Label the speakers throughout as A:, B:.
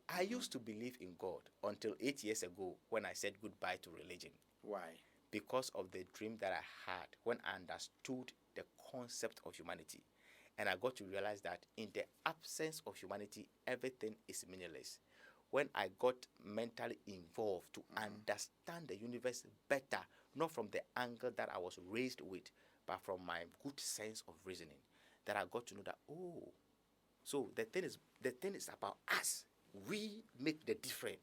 A: I used to believe in God until 8 years ago when I said goodbye to religion.
B: Why?
A: Because of the dream that I had when I understood the concept of humanity. And I got to realize that in the absence of humanity, everything is meaningless. When I got mentally involved to understand the universe better, not from the angle that I was raised with, but from my good sense of reasoning, that I got to know that, oh, so the thing is about us. We make the difference.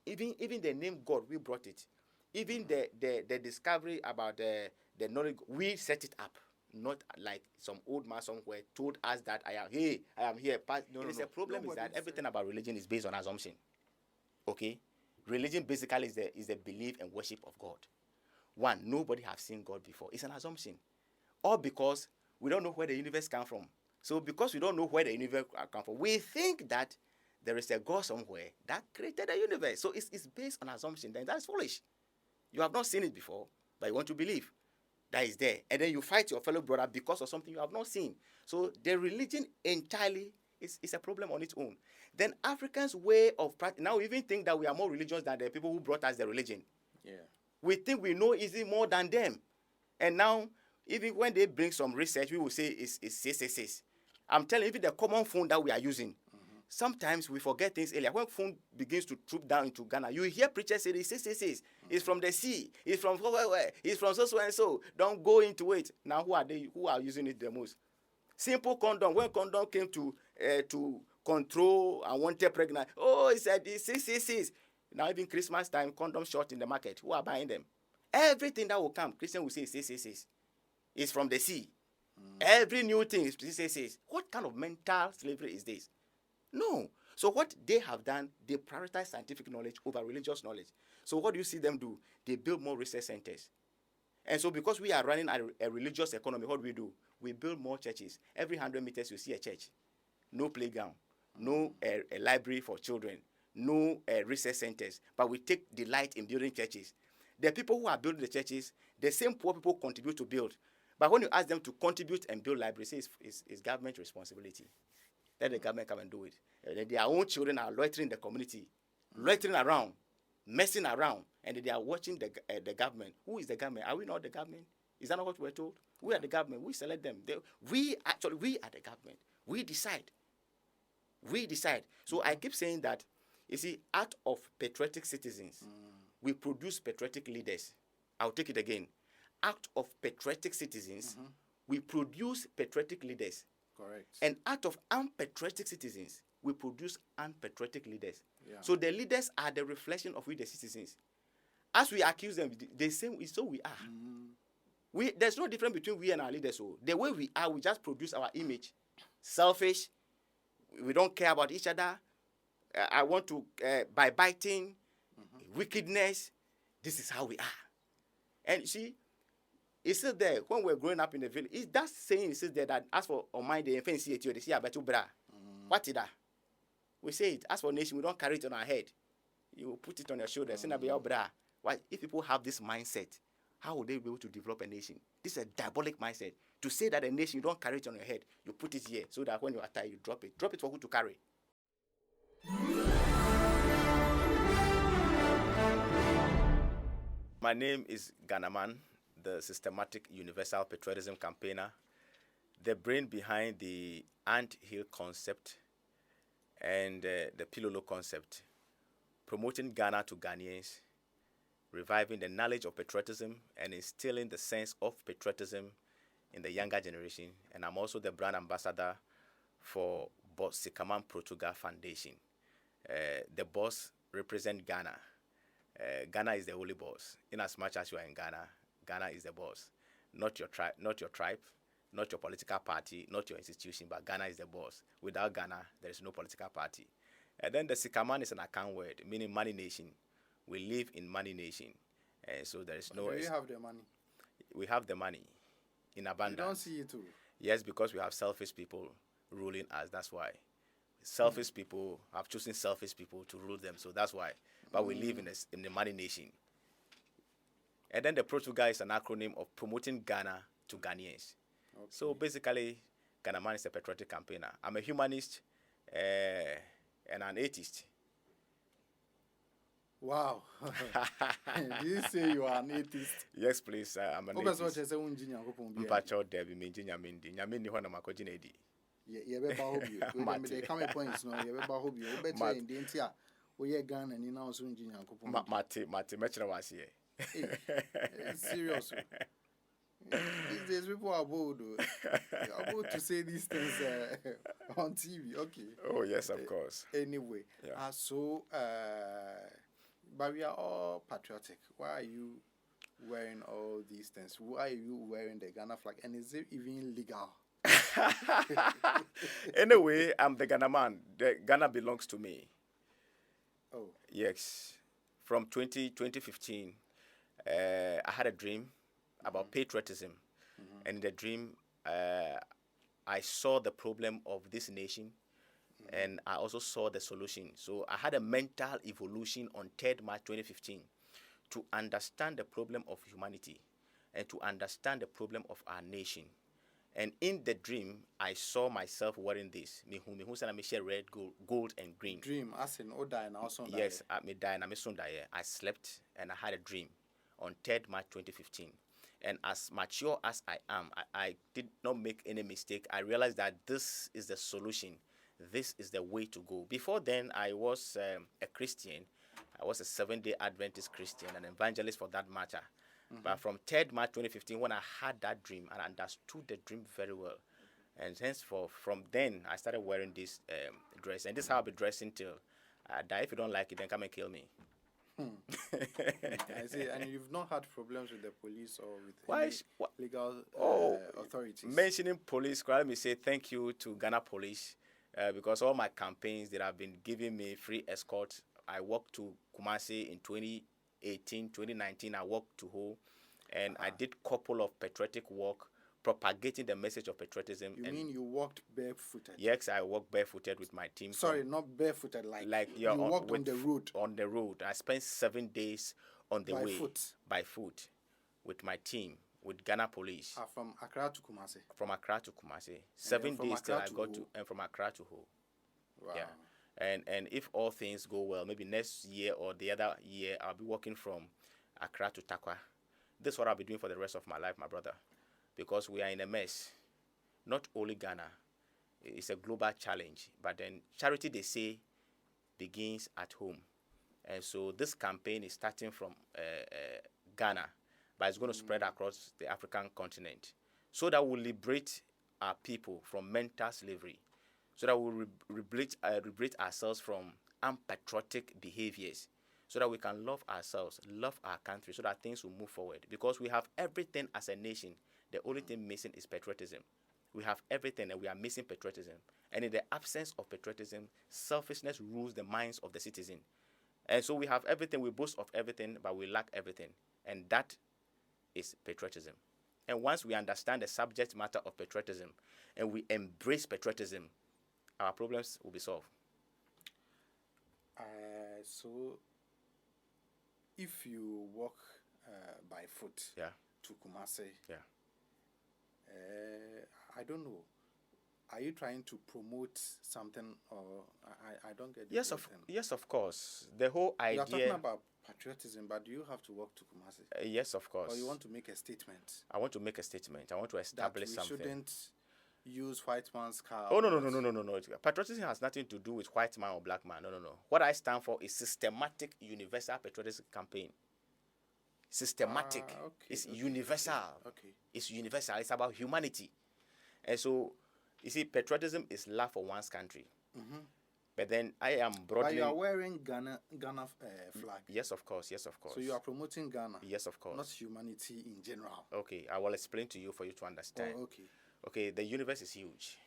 A: Even the name God, we brought it. Even the discovery about the knowledge, we set it up. Not like some old man somewhere told us that I am here. The problem is that everything about religion is based on assumption. Okay? Religion basically is the belief and worship of God. One, nobody has seen God before. It's an assumption. Or because we don't know where the universe comes from. So because we don't know where the universe comes from, we think that there is a God somewhere that created the universe. So it's based on assumption. Then that's foolish. You have not seen it before, but you want to believe that is there. And then you fight your fellow brother because of something you have not seen. So the religion entirely is a problem on its own. Then Africans' way of practice, now we even think that we are more religious than the people who brought us the religion.
B: Yeah.
A: We think we know easy more than them. And now, even when they bring some research, we will say it's 666. I'm telling you, even the common phone that we are using, sometimes we forget things earlier. When phone begins to troop down into Ghana, you hear preachers say it's 666. It's from the sea. It's from where? It's from so and so. Don't go into it. Now, who are they? Who are using it the most? Simple condom. When condom came to control unwanted pregnancy, it said it's 666. Now, even Christmas time, condom short in the market. Who are buying them? Everything that will come, Christian will say 666. It's from the sea. Every new thing is 666. What kind of mental slavery is this? No. So what they have done, they prioritize scientific knowledge over religious knowledge. So what do you see them do? They build more research centers. And so because we are running a religious economy, what do? We build more churches. Every 100 meters you see a church. No playground. No a library for children. No research centers. But we take delight in building churches. The people who are building the churches, the same poor people contribute to build. But when you ask them to contribute and build libraries, it's government responsibility. Let the government come and do it. Their own children are loitering in the community, loitering around, messing around, and they are watching the government. Who is the government? Are we not the government? Is that not what we're told? We are the government. We select them. We are the government. We decide. We decide. So I keep saying that, you see, out of patriotic citizens, we produce patriotic leaders. I'll take it again. Out of patriotic citizens, we produce patriotic leaders.
B: Correct.
A: And out of unpatriotic citizens, we produce unpatriotic leaders.
B: Yeah.
A: So the leaders are the reflection of we the citizens. As we accuse them, the same is so we are. There's no difference between we and our leaders. So the way we are, we just produce our image. Selfish. We don't care about each other. I want to by biting, wickedness. This is how we are. And you see, it's still there when we're growing up in the village. It's that saying is still there that as for on mind the infant see it, they see about bra. What is that? We say it. As for nation, we don't carry it on our head. You put it on your shoulder. Say bra. Why? If people have this mindset, how would they be able to develop a nation? This is a diabolic mindset. To say that a nation, you don't carry it on your head. You put it here so that when you are tired, you drop it. Drop it for who to carry. My name is GhanaMan, the systematic universal patriotism campaigner, the brain behind the ant hill concept and the Pilolo concept, promoting Ghana to Ghanaians, reviving the knowledge of patriotism and instilling the sense of patriotism in the younger generation. And I'm also the brand ambassador for Boss Sikaman Portugal Foundation. The boss represents Ghana. Ghana is the holy boss. In as much as you are in Ghana, Ghana is the boss. Not your tribe, not your political party, not your institution, but Ghana is the boss. Without Ghana, there is no political party. And then the Sikaman is an account word, meaning money nation. We live in money nation. So there is no...
B: Do you have the money?
A: We have the money in abundance.
B: You don't see it too?
A: Yes, because we have selfish people ruling us. That's why. Selfish people have chosen selfish people to rule them. So that's why. But we live in the money nation. And then the Portugal is an acronym of promoting Ghana to Ghanaians. Okay. So basically, GhanaMan is a patriotic campaigner. I'm a humanist and an atheist.
B: Wow. Did you say you are an atheist?
A: Yes, please. I'm an
B: Obe so
A: atheist.
B: chese unji nyankopon bia.
A: Mpacho Debbie Minji Nyamindi. Nyamindi ho na makoji na edi.
B: Ye be ba hobi. We dem dey come points no ye be ba hobi. Obe che ndi nti a we ye Ghana ni na so unji nyankopon.
A: Mate mechira wasi ye.
B: Serious. These days people are bold. They are bold to say these things on TV. Okay.
A: Oh yes, of course.
B: Anyway,
A: Yeah.
B: But we are all patriotic. Why are you wearing all these things? Why are you wearing the Ghana flag? And is it even legal?
A: Anyway, I'm the GhanaMan. The Ghana belongs to me.
B: Oh.
A: Yes. From 2015, I had a dream about patriotism. And in the dream, I saw the problem of this nation, and I also saw the solution. So I had a mental evolution on 3rd March 2015 to understand the problem of humanity and to understand the problem of our nation. And in the dream, I saw myself wearing this. Me who said I share red, gold, and green.
B: Dream, as in Oda and also.
A: Yes, I me die and I soon die. I slept and I had a dream on 3rd March 2015. And as mature as I am, I did not make any mistake. I realized that this is the solution. This is the way to go. Before then, I was a Christian. I was a 7-day Adventist Christian, an evangelist for that matter. But from 3rd March 2015, when I had that dream and understood the dream very well, and henceforth, from then, I started wearing this dress. And this is how I'll be dressing till I die. If you don't like it, then come and kill me.
B: I see. And you've not had problems with the police or with legal authorities?
A: Mentioning police, let me say thank you to Ghana Police because all my campaigns that have been giving me free escort. I walked to Kumasi in 2018, 2019. I walked to Ho, and I did couple of patriotic walk propagating the message of patriotism.
B: You mean you walked barefooted?
A: Yes, I walked barefooted with my team.
B: Sorry, not barefooted, like you walked on the road.
A: On the road. I spent 7 days on the way. By foot. With my team, with Ghana Police.
B: From Accra to Kumasi?
A: From Accra to Kumasi. 7 days till I got to, and from Accra to Ho.
B: Wow.
A: Yeah. And if all things go well, maybe next year or the other year, I'll be walking from Accra to Takwa. This is what I'll be doing for the rest of my life, my brother. Because we are in a mess. Not only Ghana. It's a global challenge. But then charity, they say, begins at home. And so this campaign is starting from Ghana, but it's going to spread across the African continent. So that we'll liberate our people from mental slavery. So that we'll liberate ourselves from unpatriotic behaviors. So that we can love ourselves, love our country, so that things will move forward. Because we have everything as a nation. The only thing missing is patriotism. We have everything and we are missing patriotism. And in the absence of patriotism, selfishness rules the minds of the citizen. And so we have everything, we boast of everything, but we lack everything. And that is patriotism. And once we understand the subject matter of patriotism and we embrace patriotism, our problems will be solved.
B: So if you walk by foot to Kumasi, I don't know. Are you trying to promote something, or I don't get it?
A: Yes, of course. The whole idea.
B: You are talking about patriotism, but do you have to walk to Kumasi?
A: Yes, of course.
B: Or you want to make a statement?
A: I want to make a statement. I want to establish something.
B: That we shouldn't use white man's car.
A: Oh, no. Patriotism has nothing to do with white man or black man. No. What I stand for is systematic universal patriotism campaign. Systematic. It's universal. It's universal. It's about humanity. And so, you see, patriotism is love for one's country. But then I am broadly...
B: But you are wearing Ghana flag.
A: Yes, of course.
B: So you are promoting Ghana.
A: Yes, of course.
B: Not humanity in general.
A: Okay, I will explain to you for you to understand. Okay, the universe is huge.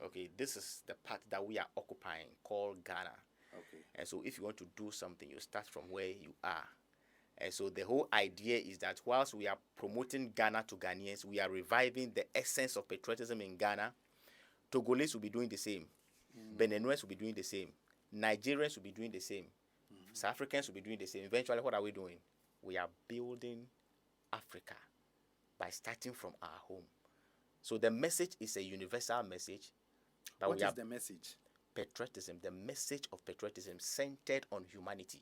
A: Okay, this is the part that we are occupying called Ghana. And so if you want to do something, you start from where you are. And so the whole idea is that whilst we are promoting Ghana to Ghanaians, we are reviving the essence of patriotism in Ghana. Togolese will be doing the same. Beninese will be doing the same. Nigerians will be doing the same. South Africans will be doing the same. Eventually, what are we doing? We are building Africa by starting from our home. So the message is a universal message. But
B: what is the message?
A: Patriotism, the message of patriotism centered on humanity.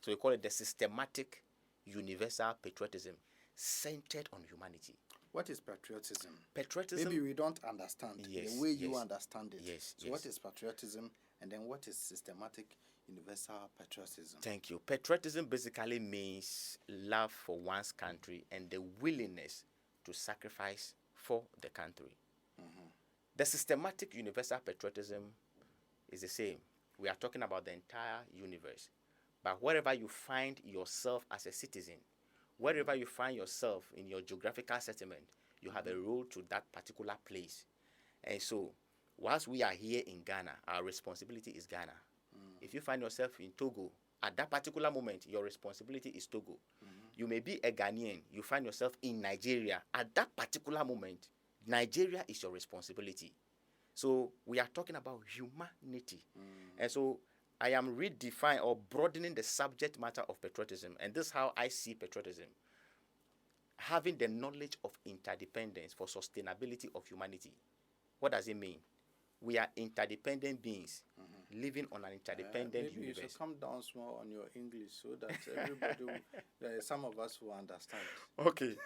A: So we call it the systematic universal patriotism centered on humanity.
B: What is patriotism?
A: Patriotism.
B: Maybe we don't understand
A: Yes,
B: the way you
A: yes.
B: understand it.
A: Yes,
B: So
A: yes.
B: what is patriotism, and then what is systematic universal patriotism?
A: Thank you. Patriotism basically means love for one's country and the willingness to sacrifice for the country. The systematic universal patriotism is the same. We are talking about the entire universe. But wherever you find yourself as a citizen, wherever you find yourself in your geographical settlement, you have a role to that particular place. And so, whilst we are here in Ghana, our responsibility is Ghana. If you find yourself in Togo, at that particular moment, your responsibility is Togo. You may be a Ghanaian, you find yourself in Nigeria, at that particular moment, Nigeria is your responsibility. So we are talking about humanity. And so I am redefining or broadening the subject matter of patriotism. And this is how I see patriotism. Having the knowledge of interdependence for sustainability of humanity. What does it mean? We are interdependent beings living on an interdependent
B: maybe
A: universe.
B: you should come down small on your English so that everybody, some of us will understand.
A: Okay.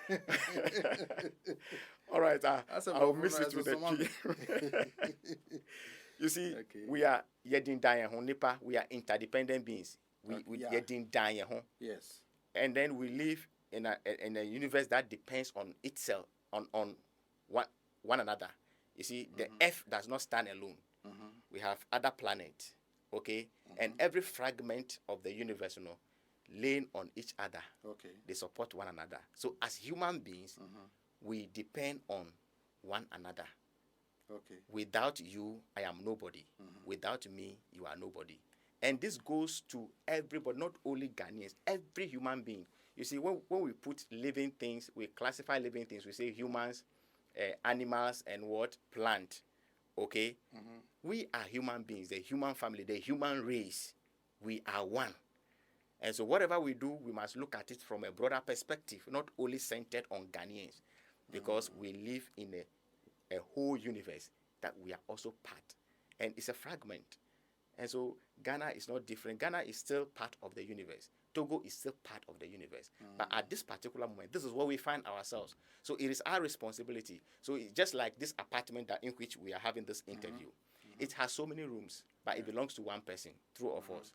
A: All right. I'll miss it with the key. You see,
B: Okay.
A: we are yedin dying hon nipa. We are interdependent beings. We
B: yeah.
A: yedin dying hon.
B: Yes.
A: And then we live in a universe that depends on itself, on one another. You see, the Earth does not stand alone. We have other planets, okay? And every fragment of the universe, laying on each other.
B: Okay.
A: They support one another. So as human beings, we depend on one another.
B: Okay.
A: Without you, I am nobody. Without me, you are nobody. And this goes to everybody, not only Ghanaians, every human being. You see, when we put living things, we classify living things, we say humans, animals, and what? Plant. Okay? We are human beings, the human family, the human race. We are one. And so whatever we do, we must look at it from a broader perspective, not only centered on Ghanaians, because we live in a whole universe that we are also part. And it's a fragment. And so Ghana is not different. Ghana is still part of the universe. Togo is still part of the universe. But at this particular moment, this is where we find ourselves. So it is our responsibility. So it's just like this apartment in which we are having this interview. It has so many rooms, but it belongs to one person, two of us.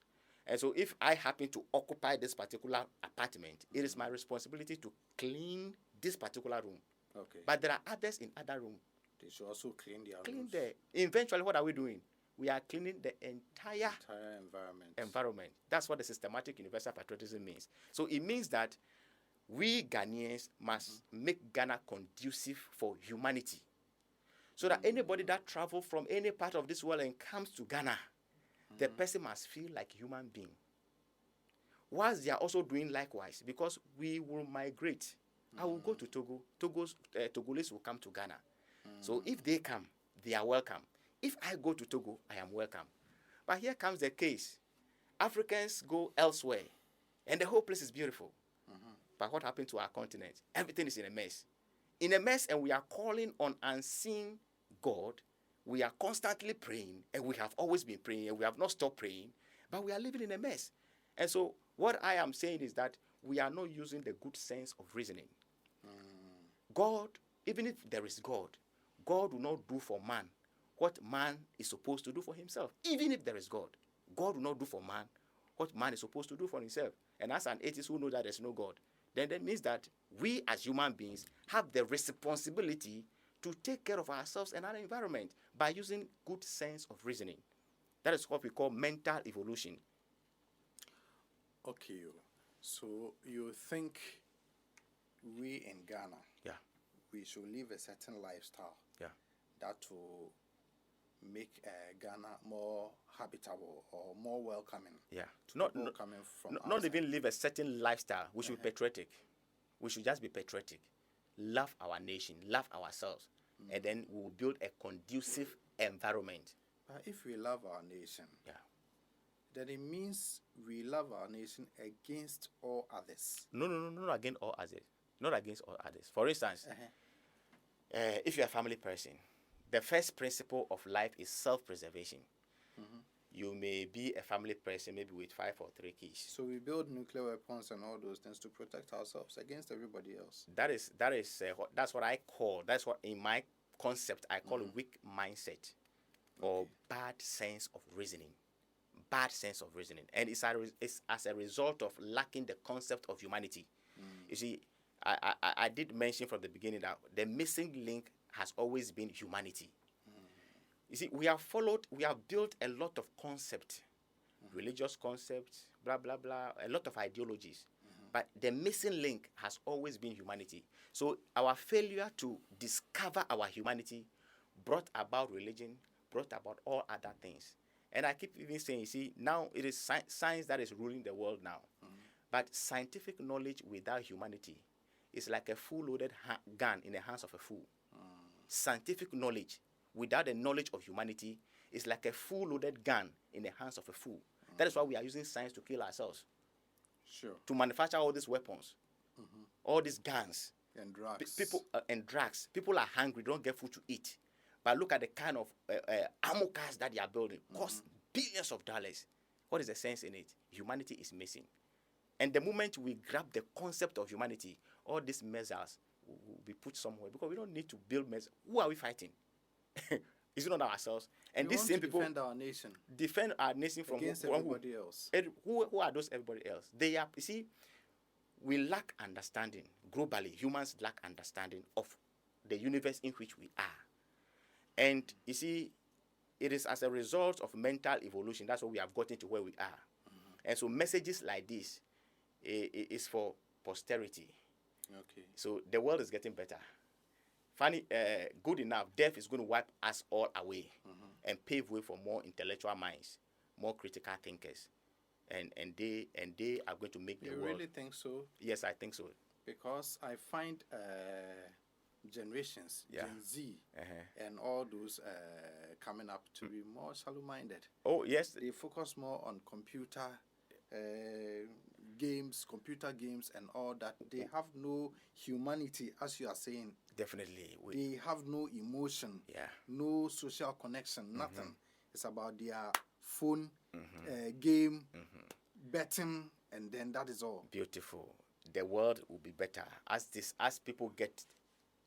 A: And so if I happen to occupy this particular apartment, it is my responsibility to clean this particular room.
B: Okay.
A: But there are others in other rooms.
B: They should also clean their
A: Clean
B: rooms.
A: there. Eventually, what are we doing? We are cleaning the entire environment. That's what the systematic universal patriotism means. So it means that we Ghanaians must make Ghana conducive for humanity. So that anybody that travels from any part of this world and comes to Ghana, the person must feel like a human being. Whilst they are also doing likewise, because we will migrate. I will go to Togo. Togolese will come to Ghana. So if they come, they are welcome. If I go to Togo, I am welcome. But here comes the case. Africans go elsewhere, and the whole place is beautiful. But what happened to our continent? Everything is in a mess. In a mess, and we are calling on unseen God. We are constantly praying, and we have always been praying, and we have not stopped praying, but we are living in a mess. And so what I am saying is that we are not using the good sense of reasoning. God, even if there is God, God will not do for man what man is supposed to do for himself. Even if there is God, God will not do for man what man is supposed to do for himself. And as an atheist who knows that there's no God, then that means that we as human beings have the responsibility to take care of ourselves and our environment by using good sense of reasoning. That is what we call mental evolution.
B: Okay, so you think we in Ghana, we should live a certain lifestyle that will make Ghana more habitable or more welcoming.
A: Not even live a certain lifestyle. We should be patriotic. We should just be patriotic. Love our nation, love ourselves, and then we will build a conducive environment.
B: But if we love our nation, then it means we love our nation against all others.
A: No, not against all others. Not against all others. For instance, if you're a family person, the first principle of life is self-preservation. You may be a family person, maybe with 5 or 3 kids.
B: So we build nuclear weapons and all those things to protect ourselves against everybody else.
A: That's what I call. That's what in my concept I call a weak mindset, or bad sense of reasoning. Bad sense of reasoning, and it's as a result of lacking the concept of humanity. You see, I did mention from the beginning that the missing link has always been humanity. You see, we have built a lot of concepts, religious concepts, blah, blah, blah, a lot of ideologies. But the missing link has always been humanity. So our failure to discover our humanity brought about religion, brought about all other things. And I keep even saying, you see, now it is science that is ruling the world now. But scientific knowledge without humanity is like a full-loaded gun in the hands of a fool. Scientific knowledge without the knowledge of humanity is like a full-loaded gun in the hands of a fool. That is why we are using science to kill ourselves.
B: Sure.
A: To manufacture all these weapons, all these guns.
B: And drugs.
A: People are hungry, don't get food to eat. But look at the kind of ammo cars that they are building. Cost billions of dollars. What is the sense in it? Humanity is missing. And the moment we grab the concept of humanity, all these missiles will be put somewhere, because we don't need to build missiles. Who are we fighting? Is it not ourselves? And
B: we
A: these same people
B: defend our nation.
A: Defend our nation from
B: against everybody else.
A: Who are those everybody else? They are, you see, we lack understanding. Globally, humans lack understanding of the universe in which we are. And you see, it is as a result of mental evolution. That's why we have gotten to where we are. And so messages like this is for posterity.
B: Okay.
A: So the world is getting better. Funny, good enough, death is going to wipe us all away and pave way for more intellectual minds, more critical thinkers. And they are going to make the world.
B: You really think so?
A: Yes, I think so.
B: Because I find generations, Gen Z, and all those coming up to be more shallow-minded.
A: Oh, yes.
B: They focus more on computer games, and all that. They have no humanity, as you are saying.
A: Definitely.
B: They have no emotion, no social connection, nothing. It's about their phone, game, betting, and then that is all.
A: Beautiful. The world will be better as people get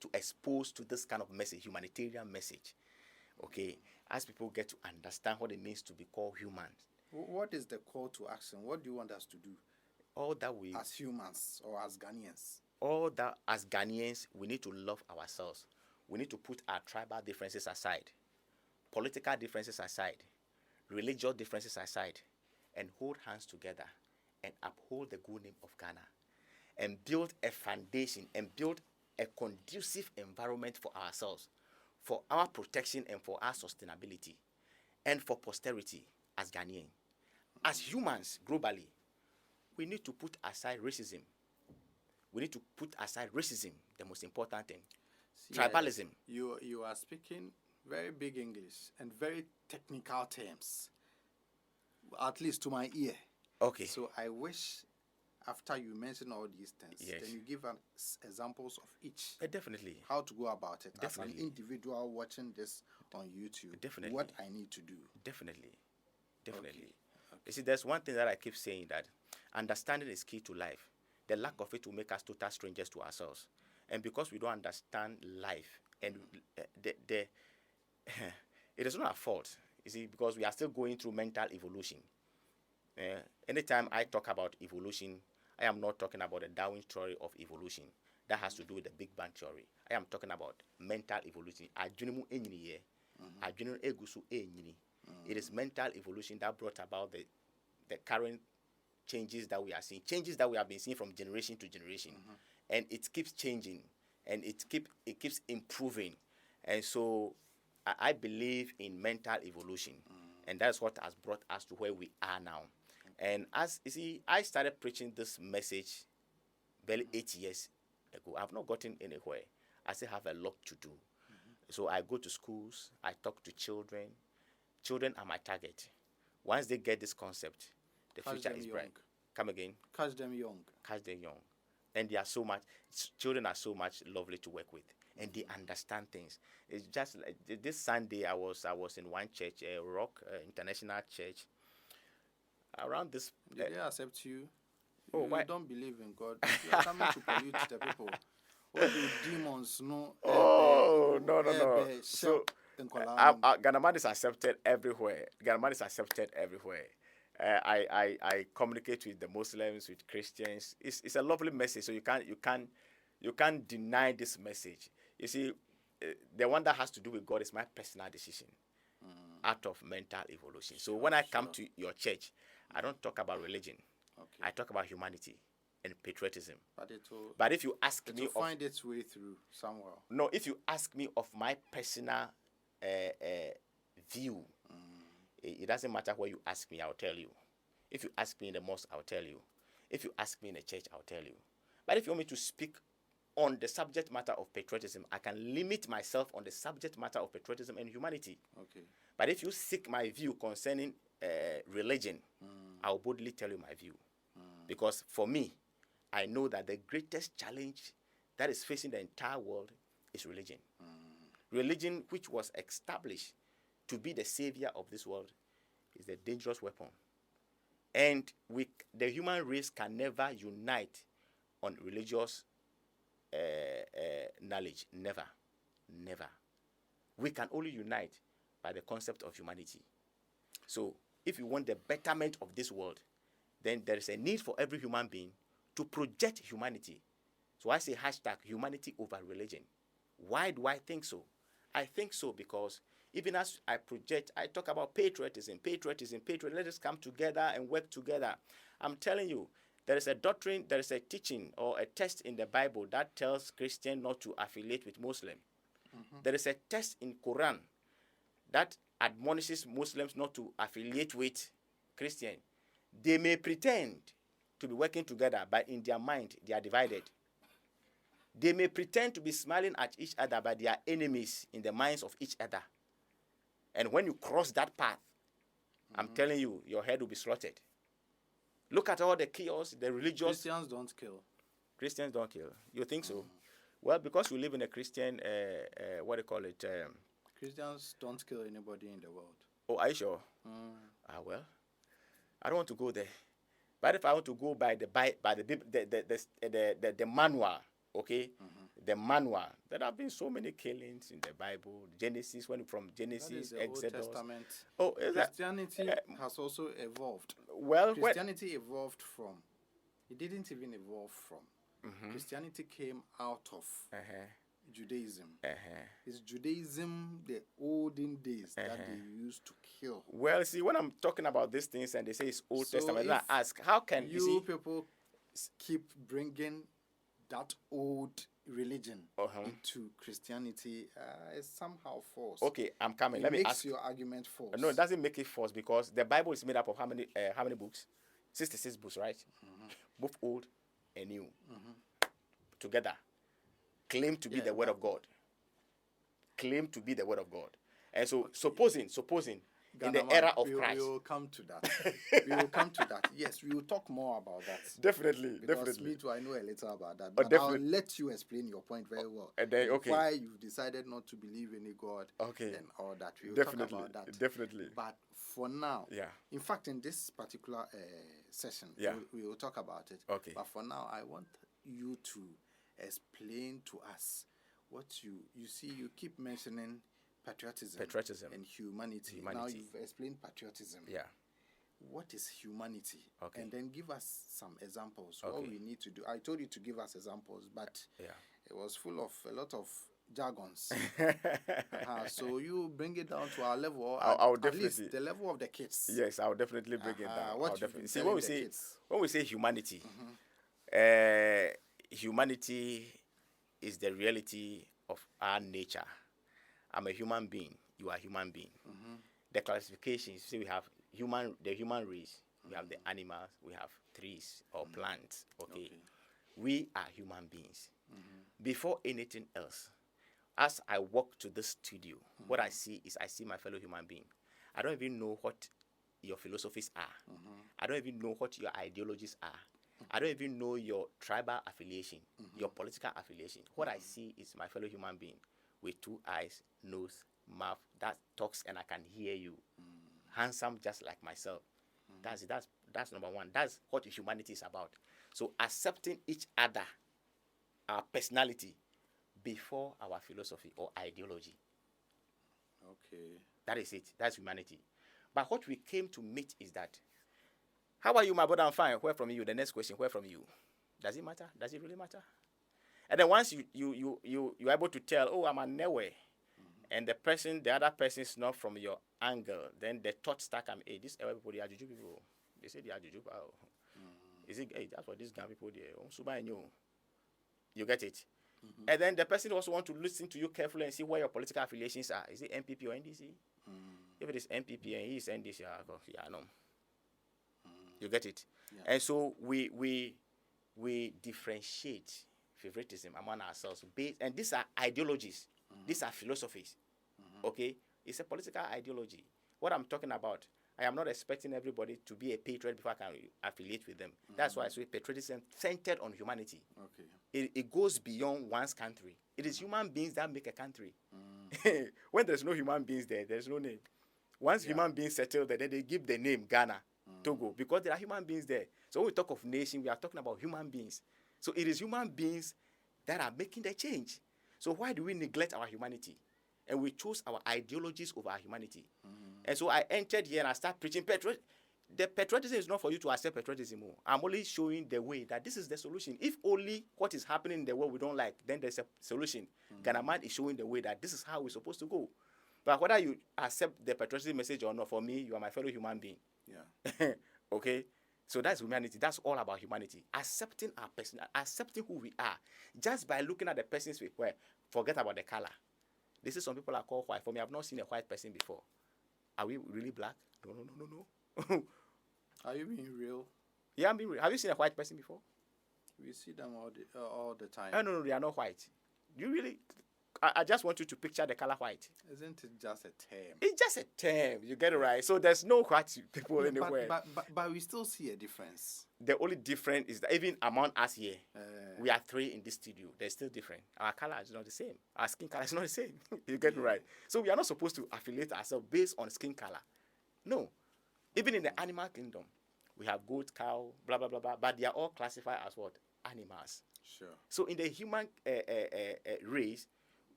A: to expose to this kind of message, humanitarian message. Okay, as people get to understand what it means to be called human.
B: What is the call to action? What do you want us to do?
A: All that we,
B: as humans or as Ghanaians.
A: All that as Ghanaians, we need to love ourselves. We need to put our tribal differences aside, political differences aside, religious differences aside, and hold hands together and uphold the good name of Ghana, and build a foundation and build a conducive environment for ourselves, for our protection and for our sustainability, and for posterity as Ghanaians. As humans globally, we need to put aside racism. We need to put aside racism, the most important thing. Tribalism.
B: You are speaking very big English and very technical terms, at least to my ear.
A: Okay.
B: So I wish, after you mention all these things, then you give us examples of each.
A: Definitely.
B: How to go about it.
A: Definitely.
B: As an individual watching this on YouTube.
A: Definitely.
B: What I need to do.
A: Definitely. Definitely.
B: Okay.
A: You see, there's one thing that I keep saying, that understanding is key to life. The lack of it will make us total strangers to ourselves. And because we don't understand life, and it is not our fault, you see, because we are still going through mental evolution. Anytime I talk about evolution, I am not talking about the Darwin theory of evolution. That has to do with the Big Bang theory. I am talking about mental evolution. It is mental evolution that brought about the current changes that we are seeing, changes that we have been seeing from generation to generation. And it keeps changing, and it keeps improving. And so I believe in mental evolution, and that's what has brought us to where we are now. And as you see, I started preaching this message barely 8 years ago. I've not gotten anywhere. I still have a lot to do. So I go to schools, I talk to children. Children are my target. Once they get this concept, the future is bright. Come again.
B: Catch them young.
A: Catch them young. And they are children are so much lovely to work with. and they understand things. It's just like this Sunday I was in one church, Rock International Church. Around this,
B: did they accept you?
A: Oh,
B: you
A: why?
B: don't believe in God. You are coming to pollute the people. All the demons, no.
A: No. So, GhanaMan is accepted everywhere. GhanaMan is accepted everywhere. I communicate with the Muslims, with Christians. It's a lovely message. So you can't deny this message. You see, the one that has to do with God is my personal decision, out of mental evolution. So when I come to your church, I don't talk about religion.
B: Okay.
A: I talk about humanity and patriotism.
B: But
A: if you ask me,
B: find its way through somewhere.
A: No, if you ask me of my personal view, it doesn't matter where you ask me, I'll tell you. If you ask me in the mosque, I'll tell you. If you ask me in the church, I'll tell you. But if you want me to speak on the subject matter of patriotism, I can limit myself on the subject matter of patriotism and humanity.
B: Okay.
A: But if you seek my view concerning religion, I'll boldly tell you my view. Because for me, I know that the greatest challenge that is facing the entire world is religion. Religion, which was established to be the savior of this world, is a dangerous weapon. And the human race can never unite on religious knowledge. Never. We can only unite by the concept of humanity. So, if you want the betterment of this world, then there is a need for every human being to project humanity. So I say hashtag humanity over religion. Why do I think so? I think so because even as I project, I talk about patriotism. Let us come together and work together. I'm telling you, there is a doctrine, there is a teaching or a text in the Bible that tells Christians not to affiliate with Muslims. There is a text in Quran that admonishes Muslims not to affiliate with Christians. They may pretend to be working together, but in their mind, they are divided. They may pretend to be smiling at each other, but they are enemies in the minds of each other. And when you cross that path, I'm telling you, your head will be slaughtered. Look at all the chaos, the religious...
B: Christians don't kill.
A: Christians don't kill. You think so? Well, because we live in a Christian, what do you call it?
B: Christians don't kill anybody in the world.
A: Oh, are you sure? Well, I don't want to go there. But if I want to go by the manual, okay, the manual, there have been so many killings in the Bible. Genesis, from Genesis, Exodus.
B: Old Testament.
A: Oh,
B: Christianity has also evolved.
A: Well,
B: Christianity evolved from. It didn't even evolve from. Christianity came out of Judaism. It's Judaism, the olden days that they used to kill.
A: Well, see, when I'm talking about these things and they say it's Old Testament, I ask, how can
B: you people keep bringing that old religion into Christianity? It's somehow false.
A: Okay, I'm coming.
B: Let me ask. Your argument false.
A: No, it doesn't make it false because the Bible is made up of how many books? 66 books, right? Both old and new. Together. Claim to be the word of God. Claim to be the word of God. And so, supposing in the era of Christ.
B: We will come to that. We will come to that. Yes, we will talk more about that.
A: Definitely.
B: Me too, I know a little about that. But I'll let you explain your point very well. Why you've decided not to believe in a God. And all that. We will talk about that.
A: Definitely.
B: But for now, in fact, in this particular session, we will talk about it. But for now, I want you to explain to us what you see. You keep mentioning patriotism and humanity. Now you've explained patriotism. What is humanity? And then give us some examples. What we need to do. I told you to give us examples, but it was full of a lot of jargons. So you bring it down to our level, at least the level of the kids.
A: Yes, I'll definitely bring it down. See, when we say humanity, humanity is the reality of our nature. I'm a human being. You are a human being. The classifications, see, we have the human race. We have the animals. We have trees or plants. Okay. We are human beings. Before anything else, as I walk to this studio, what I see is I see my fellow human being. I don't even know what your philosophies are. I don't even know what your ideologies are. I don't even know your tribal affiliation, your political affiliation. What I see is my fellow human being with 2 eyes, nose, mouth, that talks and I can hear you. Handsome just like myself. That's it. That's number one. That's what humanity is about. So accepting each other, our personality, before our philosophy or ideology.
B: Okay.
A: That is it. That's humanity. But what we came to meet is that, how are you, my brother? I'm fine. Where from you? The next question, where from you? Does it matter? Does it really matter? And then once you're able to tell, oh, I'm a Newe, and the other person is not from your angle, then the thought start come, hey, this everybody are Juju people. They say they are Juju. Oh. Is it? Hey, that's what these Ghana people there. You get it? And then the person also want to listen to you carefully and see where your political affiliations are. Is it MPP or NDC? If it is MPP and he is NDC, no. You get it? Yeah. And so we differentiate favoritism among ourselves based, and these are ideologies. These are philosophies. Okay? It's a political ideology. What I'm talking about, I am not expecting everybody to be a patriot before I can affiliate with them. That's why I say patriotism centered on humanity. Okay. It goes beyond one's country. It is human beings that make a country. When there's no human beings there, there's no name. Once human beings settle there, then they give the name Ghana, Togo, because there are human beings there. So when we talk of nation, we are talking about human beings. So it is human beings that are making the change. So why do we neglect our humanity? And we choose our ideologies over our humanity. And so I entered here and I start preaching patriotism. The patriotism is not for you to accept patriotism. I'm only showing the way that this is the solution. If only what is happening in the world we don't like, then there's a solution. GhanaMan is showing the way that this is how we're supposed to go. But whether you accept the patriotism message or not, for me, you are my fellow human being. Yeah. Okay? So that's humanity. That's all about humanity. Accepting our person, accepting who we are. Just by looking at the person's way, well, forget about the color. This is some people are called white. For me, I've not seen a white person before. Are we really black? No.
B: Are you being real?
A: Yeah, I'm being real. Have you seen a white person before?
B: We see them all the time.
A: No, they are not white. You really... I just want you to picture the color white.
B: Isn't it just a term?
A: It's just a term. You get it right. So there's no white people anywhere.
B: But we still see a difference.
A: The only difference is that even among us here, we are 3 in this studio. They're still different. Our color is not the same. Our skin color is not the same. You get it right. So we are not supposed to affiliate ourselves based on skin color. No. Even in the animal kingdom, we have goat, cow, blah, blah, blah, blah. But they are all classified as what? Animals.
B: Sure.
A: So in the human race,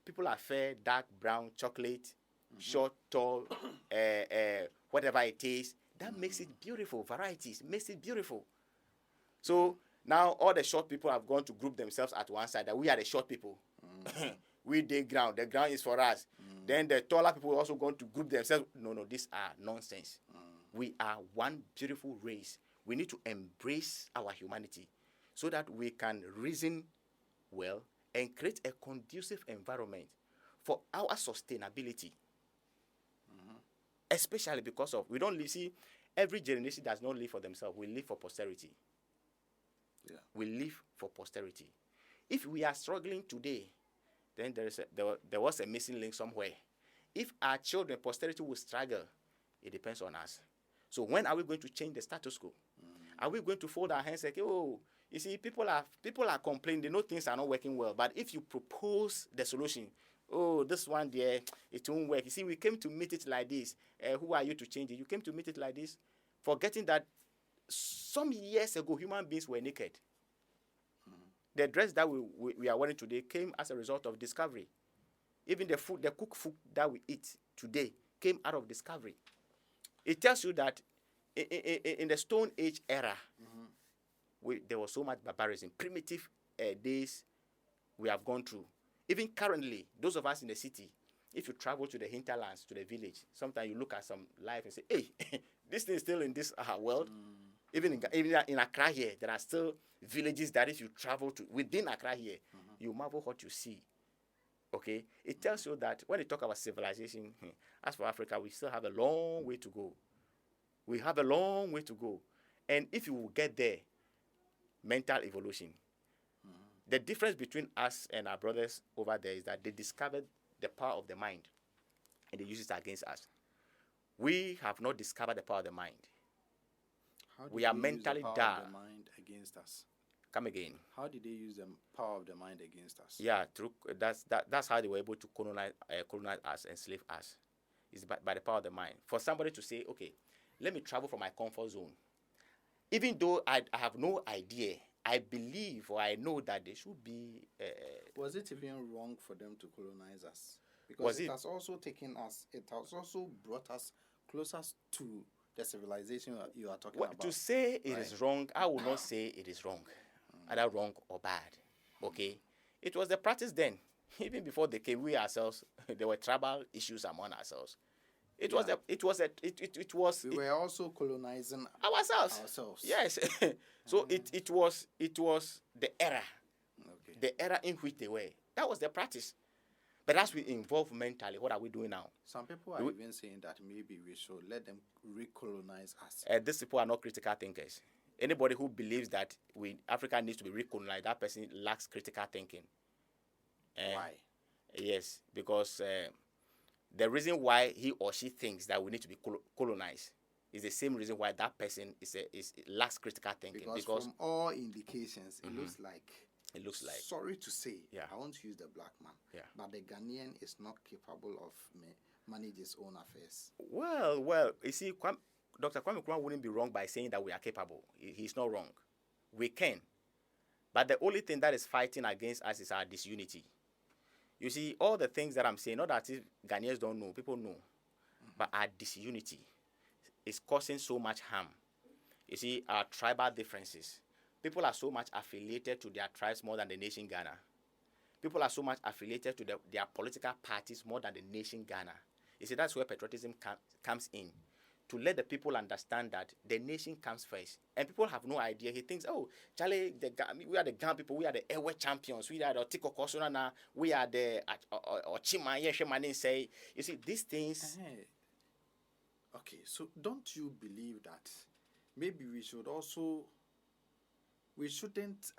A: people are fair, dark, brown, chocolate, short, tall, whatever it is. That makes it beautiful. Varieties makes it beautiful. So now all the short people have gone to group themselves at one side. That we are the short people. We dig ground. The ground is for us. Then the taller people also going to group themselves. No, these are nonsense. We are one beautiful race. We need to embrace our humanity so that we can reason well and create a conducive environment for our sustainability. Especially because of, we don't live, see, every generation does not live for themselves. We live for posterity. Yeah. We live for posterity. If we are struggling today, then there was a missing link somewhere. If our children, posterity will struggle, it depends on us. So when are we going to change the status quo? Are we going to fold our hands like, oh, you see, people are complaining. They know things are not working well. But if you propose the solution, oh, this one there, it won't work. You see, we came to meet it like this. Who are you to change it? You came to meet it like this, forgetting that some years ago, human beings were naked. The dress that we are wearing today came as a result of discovery. Even the cooked food that we eat today came out of discovery. It tells you that in the Stone Age era, there was so much barbarism. Primitive days we have gone through. Even currently, those of us in the city, if you travel to the hinterlands, to the village, sometimes you look at some life and say, hey, this thing is still in this world. Even in Accra here, there are still villages that if you travel to within Accra here, you marvel what you see. Okay? It tells you that when you talk about civilization, as for Africa, we still have a long way to go. We have a long way to go. And if you will get there, mental evolution. The difference between us and our brothers over there is that they discovered the power of the mind and they use it against us. We have not discovered the power of the mind. We are mentally dull.
B: against us?
A: Come again.
B: How did they use the power of the mind against us?
A: Yeah, that's how they were able to colonize us, enslave us. It's by the power of the mind. For somebody to say, okay, let me travel from my comfort zone. Even though I have no idea, I believe or I know that they should be.
B: Was it even wrong for them to colonize us? Because it has also taken us, it has also brought us closer to the civilization you are talking about.
A: To say it is wrong, I will not say it is wrong, either wrong or bad. Okay, it was the practice then. Even before they came, we ourselves, there were tribal issues among ourselves. We were
B: also colonizing
A: ourselves. Yes. So it was the era. Okay. The era in which they were. That was the practice. But as we involve mentally, what are we doing now?
B: Some people are even saying that maybe we should let them recolonize us.
A: These people are not critical thinkers. Anybody who believes that Africa needs to be recolonized, that person lacks critical thinking.
B: Why?
A: Yes, because the reason why he or she thinks that we need to be colonized is the same reason why that person lacks critical thinking.
B: Because from all indications, it looks like. Sorry to say,
A: yeah.
B: I won't use the black man, but the Ghanaian is not capable of manage his own affairs.
A: Well, you see, Dr. Kwame Nkrumah wouldn't be wrong by saying that we are capable. He's not wrong. We can. But the only thing that is fighting against us is our disunity. You see, all the things that I'm saying, not that Ghanaians don't know, people know, but our disunity is causing so much harm. You see, our tribal differences. People are so much affiliated to their tribes more than the nation Ghana. People are so much affiliated to their political parties more than the nation Ghana. You see, that's where patriotism comes in. To let the people understand that the nation comes first. And people have no idea. He thinks, oh, Charlie, we are the Ghana people, we are the airway champions, we are the Tiko Kosuna, we are the Chima Yeshemanin say. You see, these things.
B: Okay, so don't you believe that maybe we shouldn't,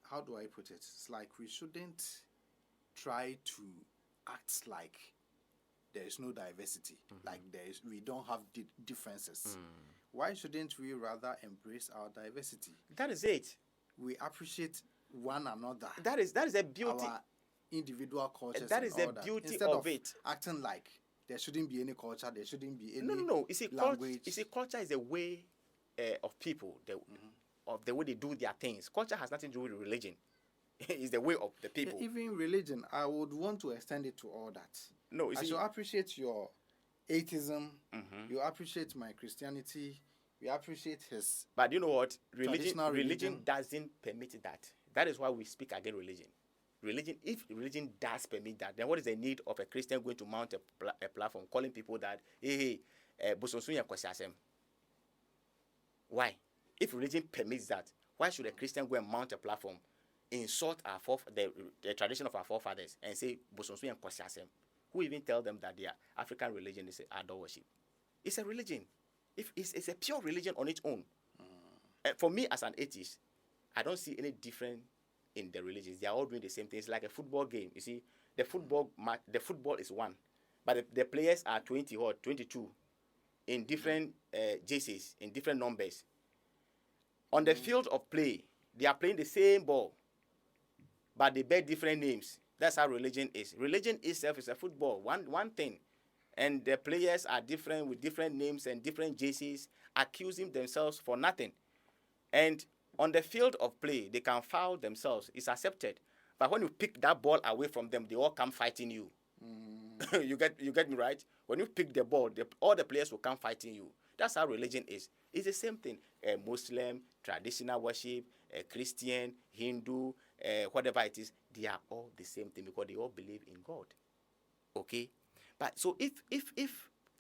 B: how do I put it? It's like we shouldn't try to act like there is no diversity, like we don't have differences. Why shouldn't we rather embrace our diversity?
A: That is it.
B: We appreciate one another.
A: That is a beauty.
B: Our individual cultures.
A: That is the beauty
B: Instead
A: of it.
B: Acting like there shouldn't be any culture, there shouldn't be any
A: No. You see,
B: language.
A: Culture is a way of people, of the way they do their things. Culture has nothing to do with religion. It's the way of the people.
B: Even religion, I would want to extend it to all that.
A: No,
B: I should appreciate your atheism. You appreciate my Christianity. You appreciate his.
A: But you know what? Religion doesn't permit that. That is why we speak against religion. If religion does permit that, then what is the need of a Christian going to mount a platform calling people that, hey, Bosom Kwasiasem? Why? If religion permits that, why should a Christian go and mount a platform, insult the tradition of our forefathers, and say Bosom Kwasiasem? Who even tell them that their African religion is idol worship? It's a religion. It's a pure religion on its own. For me, as an atheist, I don't see any difference in the religions. They are all doing the same thing. It's like a football game. You see, the football is one, but the players are 20 or 22 in different jerseys, in different numbers. On the field of play, they are playing the same ball, but they bear different names. That's how religion is. Religion itself is a football, one thing. And the players are different with different names and different jerseys, accusing themselves for nothing. And on the field of play, they can foul themselves. It's accepted. But when you pick that ball away from them, they all come fighting you. You get me right? When you pick the ball, all the players will come fighting you. That's how religion is. It's the same thing. Muslim, traditional worship, Christian, Hindu, whatever it is, they are all the same thing because they all believe in God. Okay? But so if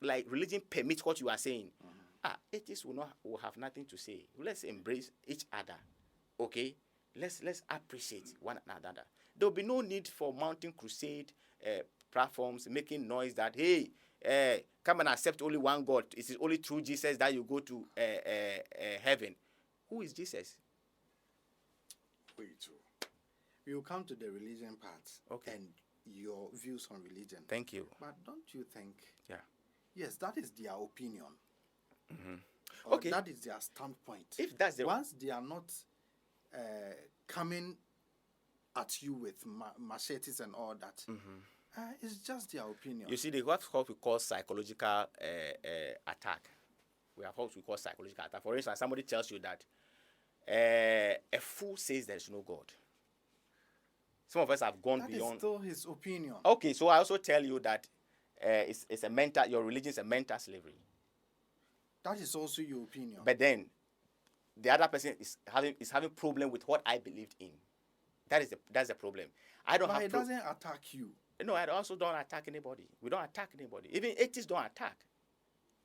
A: like religion permits what you are saying, atheists will have nothing to say. Let's embrace each other. Okay? Let's appreciate one another. There will be no need for mounting crusade platforms making noise that, hey, come and accept only one God. It is only through Jesus that you go to heaven. Who is Jesus?
B: Wait. We will come to the religion part and your views on religion.
A: Thank you.
B: But don't you think?
A: Yeah.
B: Yes, that is their opinion. Or
A: Okay.
B: that is their standpoint.
A: If that's the
B: once they are not coming at you with machetes and all that, it's just their opinion.
A: You see, they have what we call psychological attack. We have what we call psychological attack. For instance, somebody tells you that a fool says there is no God. Some of us have gone beyond.
B: That is still his opinion.
A: Okay, so I also tell you that it's a mental. Your religion is a mental slavery.
B: That is also your opinion.
A: But then, the other person is having problem with what I believed in. That's the problem. I don't
B: but
A: have.
B: It doesn't attack you.
A: No, I also don't attack anybody. We don't attack anybody. Even atheists don't attack.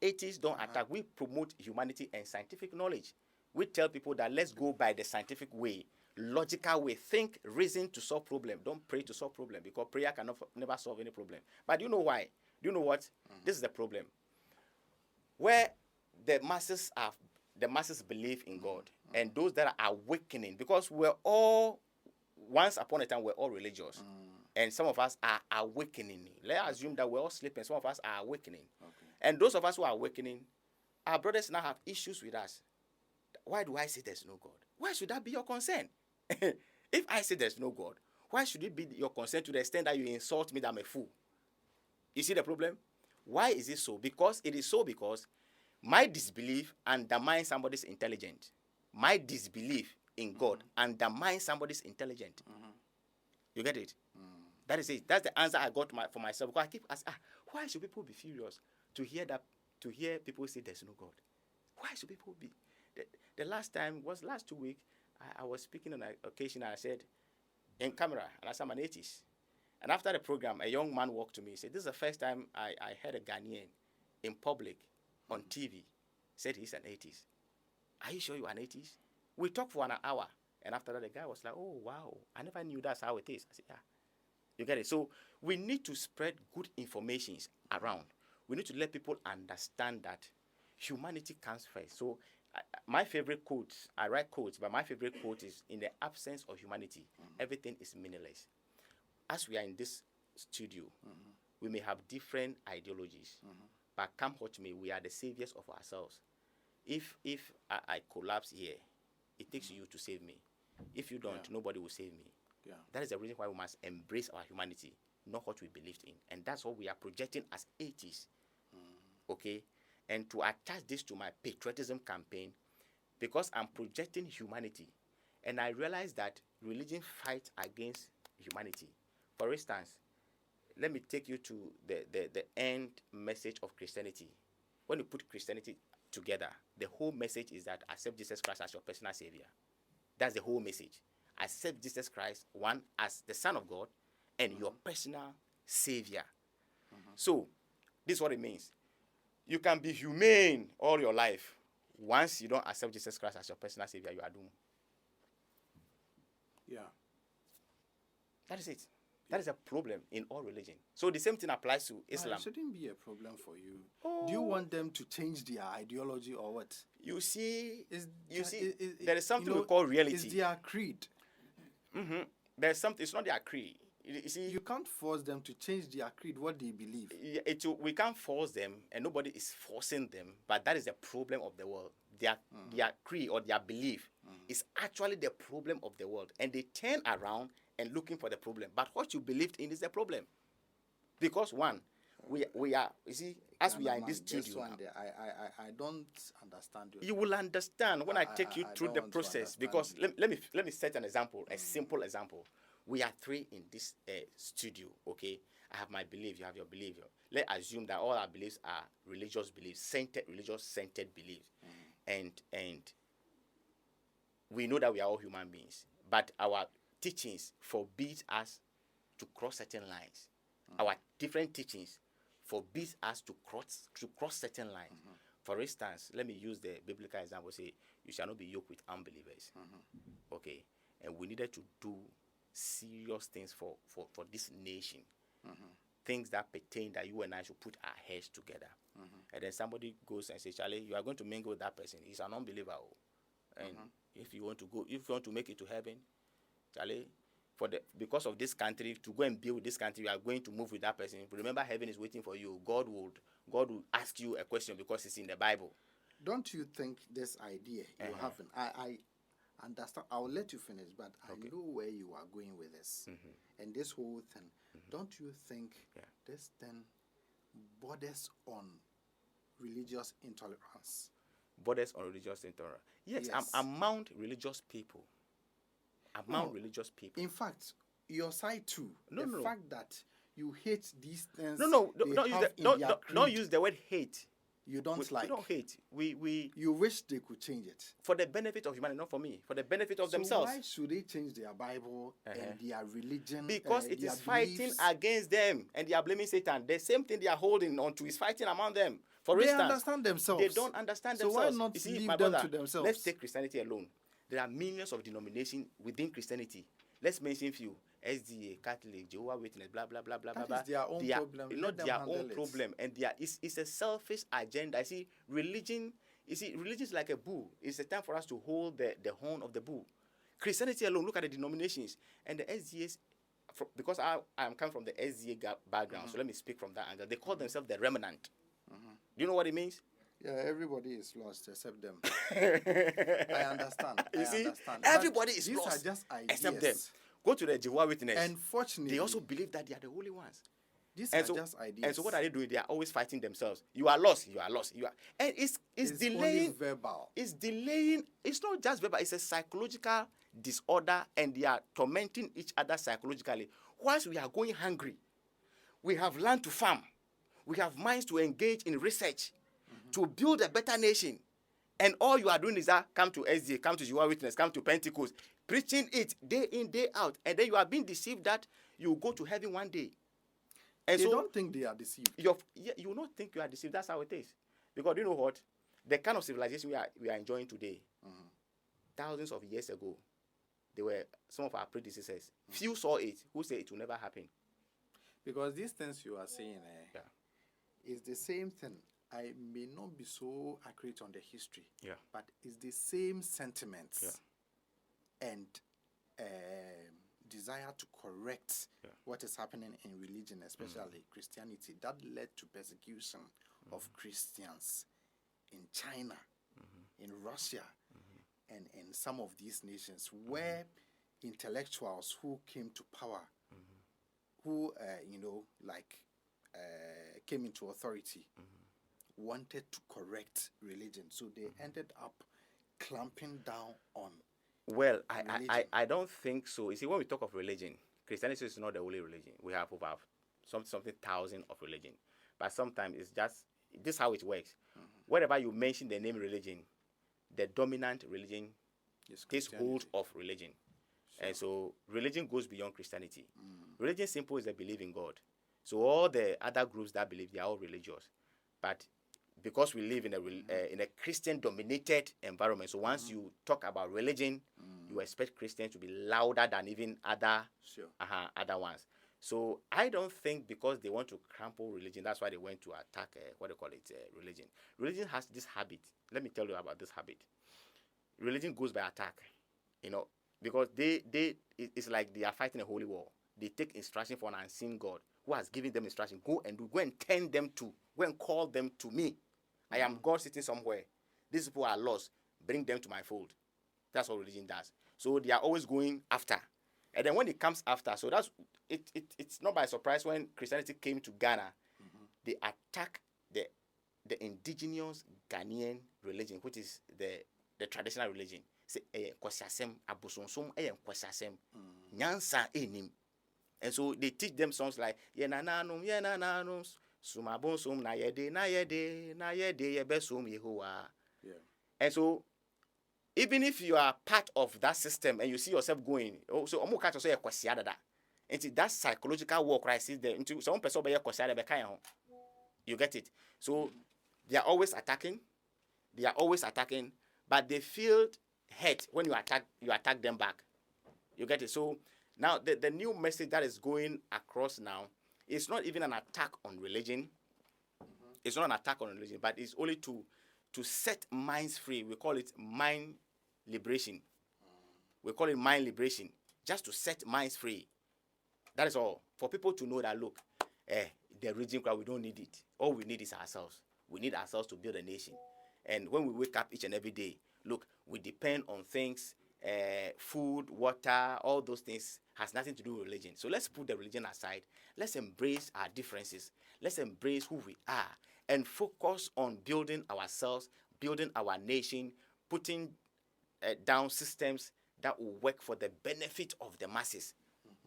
A: Atheists don't attack. We promote humanity and scientific knowledge. We tell people that let's go by the scientific way, logical way. Think, reason to solve problem. Don't pray to solve problem, because prayer cannot never solve any problem. But do you know why? Do you know what? This is the problem. Where the masses believe in God, and those that are awakening, because we're all, once upon a time, we're all religious. And some of us are awakening. Let's assume that we're all sleeping. Some of us are awakening. Okay. And those of us who are awakening, our brothers now have issues with us. Why do I say there's no God? Why should that be your concern? If I say there's no God, why should it be your concern to the extent that you insult me that I'm a fool? You see the problem? Why is it so? Because it is so because my disbelief undermines somebody's intelligence. My disbelief in God undermines somebody's intelligence. You get it? That is it. That's the answer I got for myself. Because I keep asking, why should people be furious to hear people say there's no God? Why should people be? The last time was last 2 weeks. I was speaking on an occasion, and I said, in camera, and I said I'm an atheist. And after the program, a young man walked to me. He said, this is the first time I heard a Ghanaian in public on TV said he's an atheist. Are you sure you're an atheist? We talked for an hour. And after that, the guy was like, oh, wow, I never knew that's how it is. I said, yeah. You get it? So we need to spread good information around. We need to let people understand that humanity comes first. So my favorite quote, I write quotes, but my favorite quote is, in the absence of humanity, everything is meaningless. As we are in this studio, we may have different ideologies, but come what may, we are the saviors of ourselves. If I collapse here, it takes you to save me. If you don't, nobody will save me. Yeah. That is the reason why we must embrace our humanity, not what we believed in. And that's what we are projecting as atheists. Okay? And to attach this to my patriotism campaign, because I'm projecting humanity, and I realize that religion fights against humanity. For instance, let me take you to the end message of Christianity. When you put Christianity together, the whole message is that accept Jesus Christ as your personal savior. That's the whole message. Accept Jesus Christ, one, as the Son of God and your personal savior. So, this is what it means. You can be humane all your life. Once you don't accept Jesus Christ as your personal savior, you are doomed.
B: Yeah.
A: That is it. That is a problem in all religion. So the same thing applies to Islam.
B: It shouldn't be a problem for you. Oh. Do you want them to change their ideology or what?
A: You see, there is something we call reality.
B: It's their creed.
A: There's something. It's not their creed. You see,
B: you can't force them to change their creed, what they believe.
A: We can't force them, and nobody is forcing them. But that is the problem of the world. Their creed or their belief is actually the problem of the world, and they turn around and looking for the problem. But what you believed in is the problem, because one, we are. You see, as we are in this studio,
B: I don't understand you.
A: You will understand when I take you through the process. Because let me set an example, a simple example. We are three in this studio, okay? I have my belief, you have your belief. Let's assume that all our beliefs are religious beliefs, religious-centered beliefs. And we know that we are all human beings. But our teachings forbid us to cross certain lines. Our different teachings forbid us to cross certain lines. For instance, let me use the biblical example, say, you shall not be yoked with unbelievers. Okay? And we needed to do serious things for this nation. Things that pertain that you and I should put our heads together. And then somebody goes and says, Charlie, you are going to mingle with that person. He's an unbeliever. And if you want to make it to heaven, Charlie, because of this country, to go and build this country, you are going to move with that person. Remember, heaven is waiting for you. God will ask you a question because it's in the Bible.
B: don't you think this idea you haven't? I understand. I'll let you finish, but I know where you are going with this. And this whole thing, don't you think this thing borders on religious intolerance?
A: Borders on religious intolerance. Yes. Among religious people. Religious people.
B: In fact, your side too. The fact that you hate these things.
A: Don't use the word hate.
B: You don't like.
A: We don't hate.
B: You wish they could change it.
A: For the benefit of humanity, not for me. For the benefit of themselves.
B: So why should they change their Bible and their religion?
A: Because it is fighting against them, and they are blaming Satan. The same thing they are holding on to is fighting among them. For instance,
B: they understand themselves.
A: They don't understand themselves.
B: So why not leave them to themselves?
A: Let's take Christianity alone. There are millions of denominations within Christianity. Let's mention a few. SDA, Catholic, Jehovah's Witness, blah, blah, blah, blah, blah.
B: That is their own problem.
A: Not their own problem. And it's a selfish agenda. I see, religion is like a bull. It's a time for us to hold the horn of the bull. Christianity alone, look at the denominations. And the SDAs, because I am coming from the SDA background, so let me speak from that angle. They call themselves the remnant. Do you know what it means?
B: Yeah, everybody is lost except them. I understand.
A: Everybody is
B: these
A: lost
B: are just ideas.
A: except them. Go to the Jehovah's Witness.
B: Unfortunately,
A: they also believe that they are the only ones.
B: These are just ideas.
A: And so what are they doing? They are always fighting themselves. You are lost. You are lost. And it's delaying.
B: Only verbal.
A: It's delaying. It's not just verbal. It's a psychological disorder, and they are tormenting each other psychologically. Whilst we are going hungry, we have land to farm. We have minds to engage in research, to build a better nation. And all you are doing is that come to SDA, come to Jehovah's Witness, come to Pentecost, preaching it day in, day out. And then you are being deceived that you will go to heaven one day. And
B: they don't think they are deceived.
A: You will not think you are deceived. That's how it is. Because you know what? The kind of civilization we are enjoying today, thousands of years ago, they were some of our predecessors. Few saw it. Who said it will never happen?
B: Because these things you are saying is the same thing. I may not be so accurate on the history, but it's the same sentiments and desire to correct what is happening in religion, especially Christianity, that led to persecution of Christians in China, in Russia, and in some of these nations where intellectuals who came to power, who, came into authority, wanted to correct religion. So they ended up clamping down on
A: I don't think so. You see, when we talk of religion, Christianity is not the only religion. We have over something thousand of religion. But sometimes it's just, this is how it works. Wherever you mention the name religion, the dominant religion takes hold of religion. Sure. And so religion goes beyond Christianity. Religion simple is a belief in God. So all the other groups that believe, they are all religious. But because we live in a Christian-dominated environment, so once you talk about religion, you expect Christians to be louder than even other ones. So I don't think because they want to crumple religion, that's why they went to attack, religion. Religion has this habit. Let me tell you about this habit. Religion goes by attack, because it's like they are fighting a holy war. They take instruction from an unseen God who has given them instruction. Go and turn them to, go and call them to me. I am God sitting somewhere. These people are lost. Bring them to my fold. That's what religion does. So they are always going after. And then when it comes after, so that's it. It's not by surprise when Christianity came to Ghana, they attack the indigenous Ghanaian religion, which is the traditional religion. Say kwasiasem Abosom kwasiasem nyansa enim. And so they teach them songs like yenananum sumabonsum na yede yebesum Yehovah. And so even if you are part of that system and you see yourself going, so omo catch say kwasiada da. Into that psychological war crisis there, into some person be kwasiada be kan ho. You get it? So they are always attacking, but they feel hurt when you attack them back. You get it? So now the new message that is going across now is not even an attack on religion. It's not an attack on religion, but it's only to set minds free. We call it mind liberation. Just to set minds free. That is all. For people to know that, look, the religion crowd, we don't need it. All we need is ourselves. We need ourselves to build a nation. And when we wake up each and every day, look, we depend on things, food, water, all those things has nothing to do with religion. So let's put the religion aside. Let's embrace our differences. Let's embrace who we are and focus on building ourselves, building our nation, putting down systems that will work for the benefit of the masses.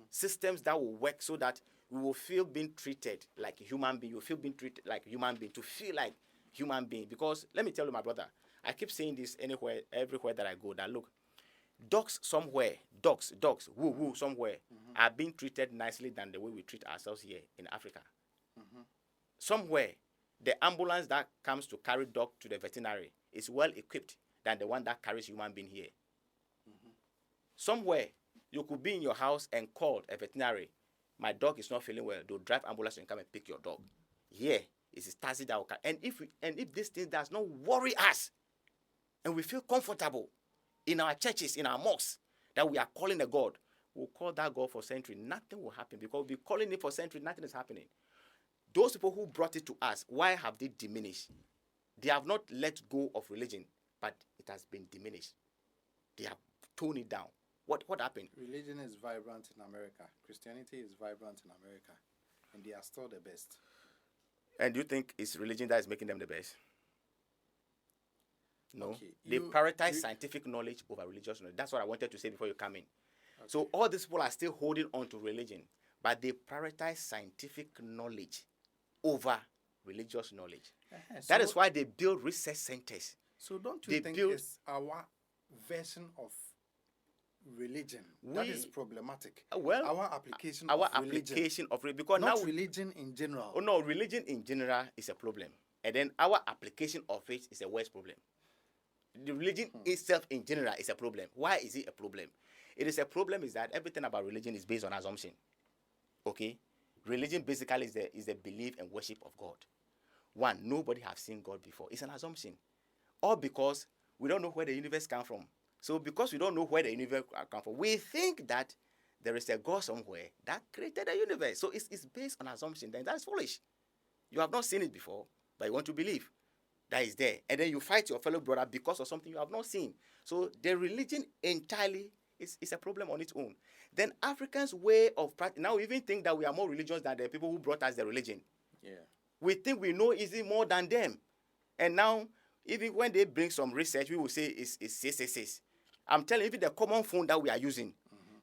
A: Systems that will work so that we will feel being treated like a human being. You feel being treated like a human being, to feel like human being. Because let me tell you, my brother, I keep saying this anywhere, everywhere that I go, that look, dogs somewhere, dogs, woo somewhere, are being treated nicely than the way we treat ourselves here in Africa. Somewhere, the ambulance that comes to carry dog to the veterinary is well equipped than the one that carries human being here. Somewhere, you could be in your house and call a veterinary. My dog is not feeling well. They'll drive ambulance and come and pick your dog. Here, it's a taxi that will come. And if this thing does not worry us, and we feel comfortable in our churches, in our mosques, that we are calling a God, we'll call that God for century. Nothing will happen, because we'll be calling it for century. Nothing is happening. Those people who brought it to us, why have they diminished? They have not let go of religion, but it has been diminished. They have toned it down. What happened?
B: Religion is vibrant in America. Christianity is vibrant in America. And they are still the best.
A: And do you think it's religion that is making them the best? No.
B: Okay,
A: they prioritize scientific knowledge over religious knowledge. That's what I wanted to say before you come in. Okay. So all these people are still holding on to religion, but they prioritize scientific knowledge over religious knowledge. That is why they build research centers.
B: So don't you think it's our version of religion that is problematic?
A: Well,
B: our application
A: of religion, because
B: not
A: now
B: religion in general.
A: Oh no, religion in general is a problem, and then our application of it is a worse problem. The religion itself in general is a problem. Why is it a problem? It is a problem is that everything about religion is based on assumption. Okay, religion basically is the belief and worship of God. One, nobody has seen God before. It's an assumption, all because we don't know where the universe comes from. So because we don't know where the universe comes from, we think that there is a God somewhere that created the universe. So it's based on assumption. Then that's foolish. You have not seen it before, but you want to believe that is there. And then you fight your fellow brother because of something you have not seen. So the religion entirely is a problem on its own. Then Africans' way of practice, now we even think that we are more religious than the people who brought us the religion.
B: Yeah.
A: We think we know easy more than them. And now, even when they bring some research, we will say it's 666. I'm telling you, even the common phone that we are using,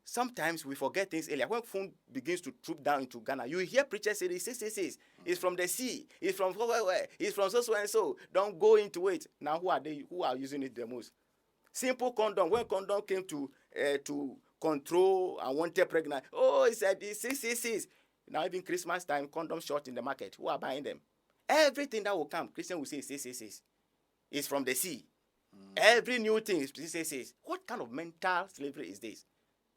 A: sometimes we forget things earlier. When phone begins to troop down into Ghana, you hear preachers say it's 666. It's from the sea. It's from where? It's from so and so. Don't go into it. Now, who are they? Who are using it the most? Simple condom. When condom came to control unwanted pregnancy, it said it's 666. Now, even Christmas time, condom short in the market. Who are buying them? Everything that will come, Christian will say 666. It's from the sea. Every new thing is 666. What kind of mental slavery is this?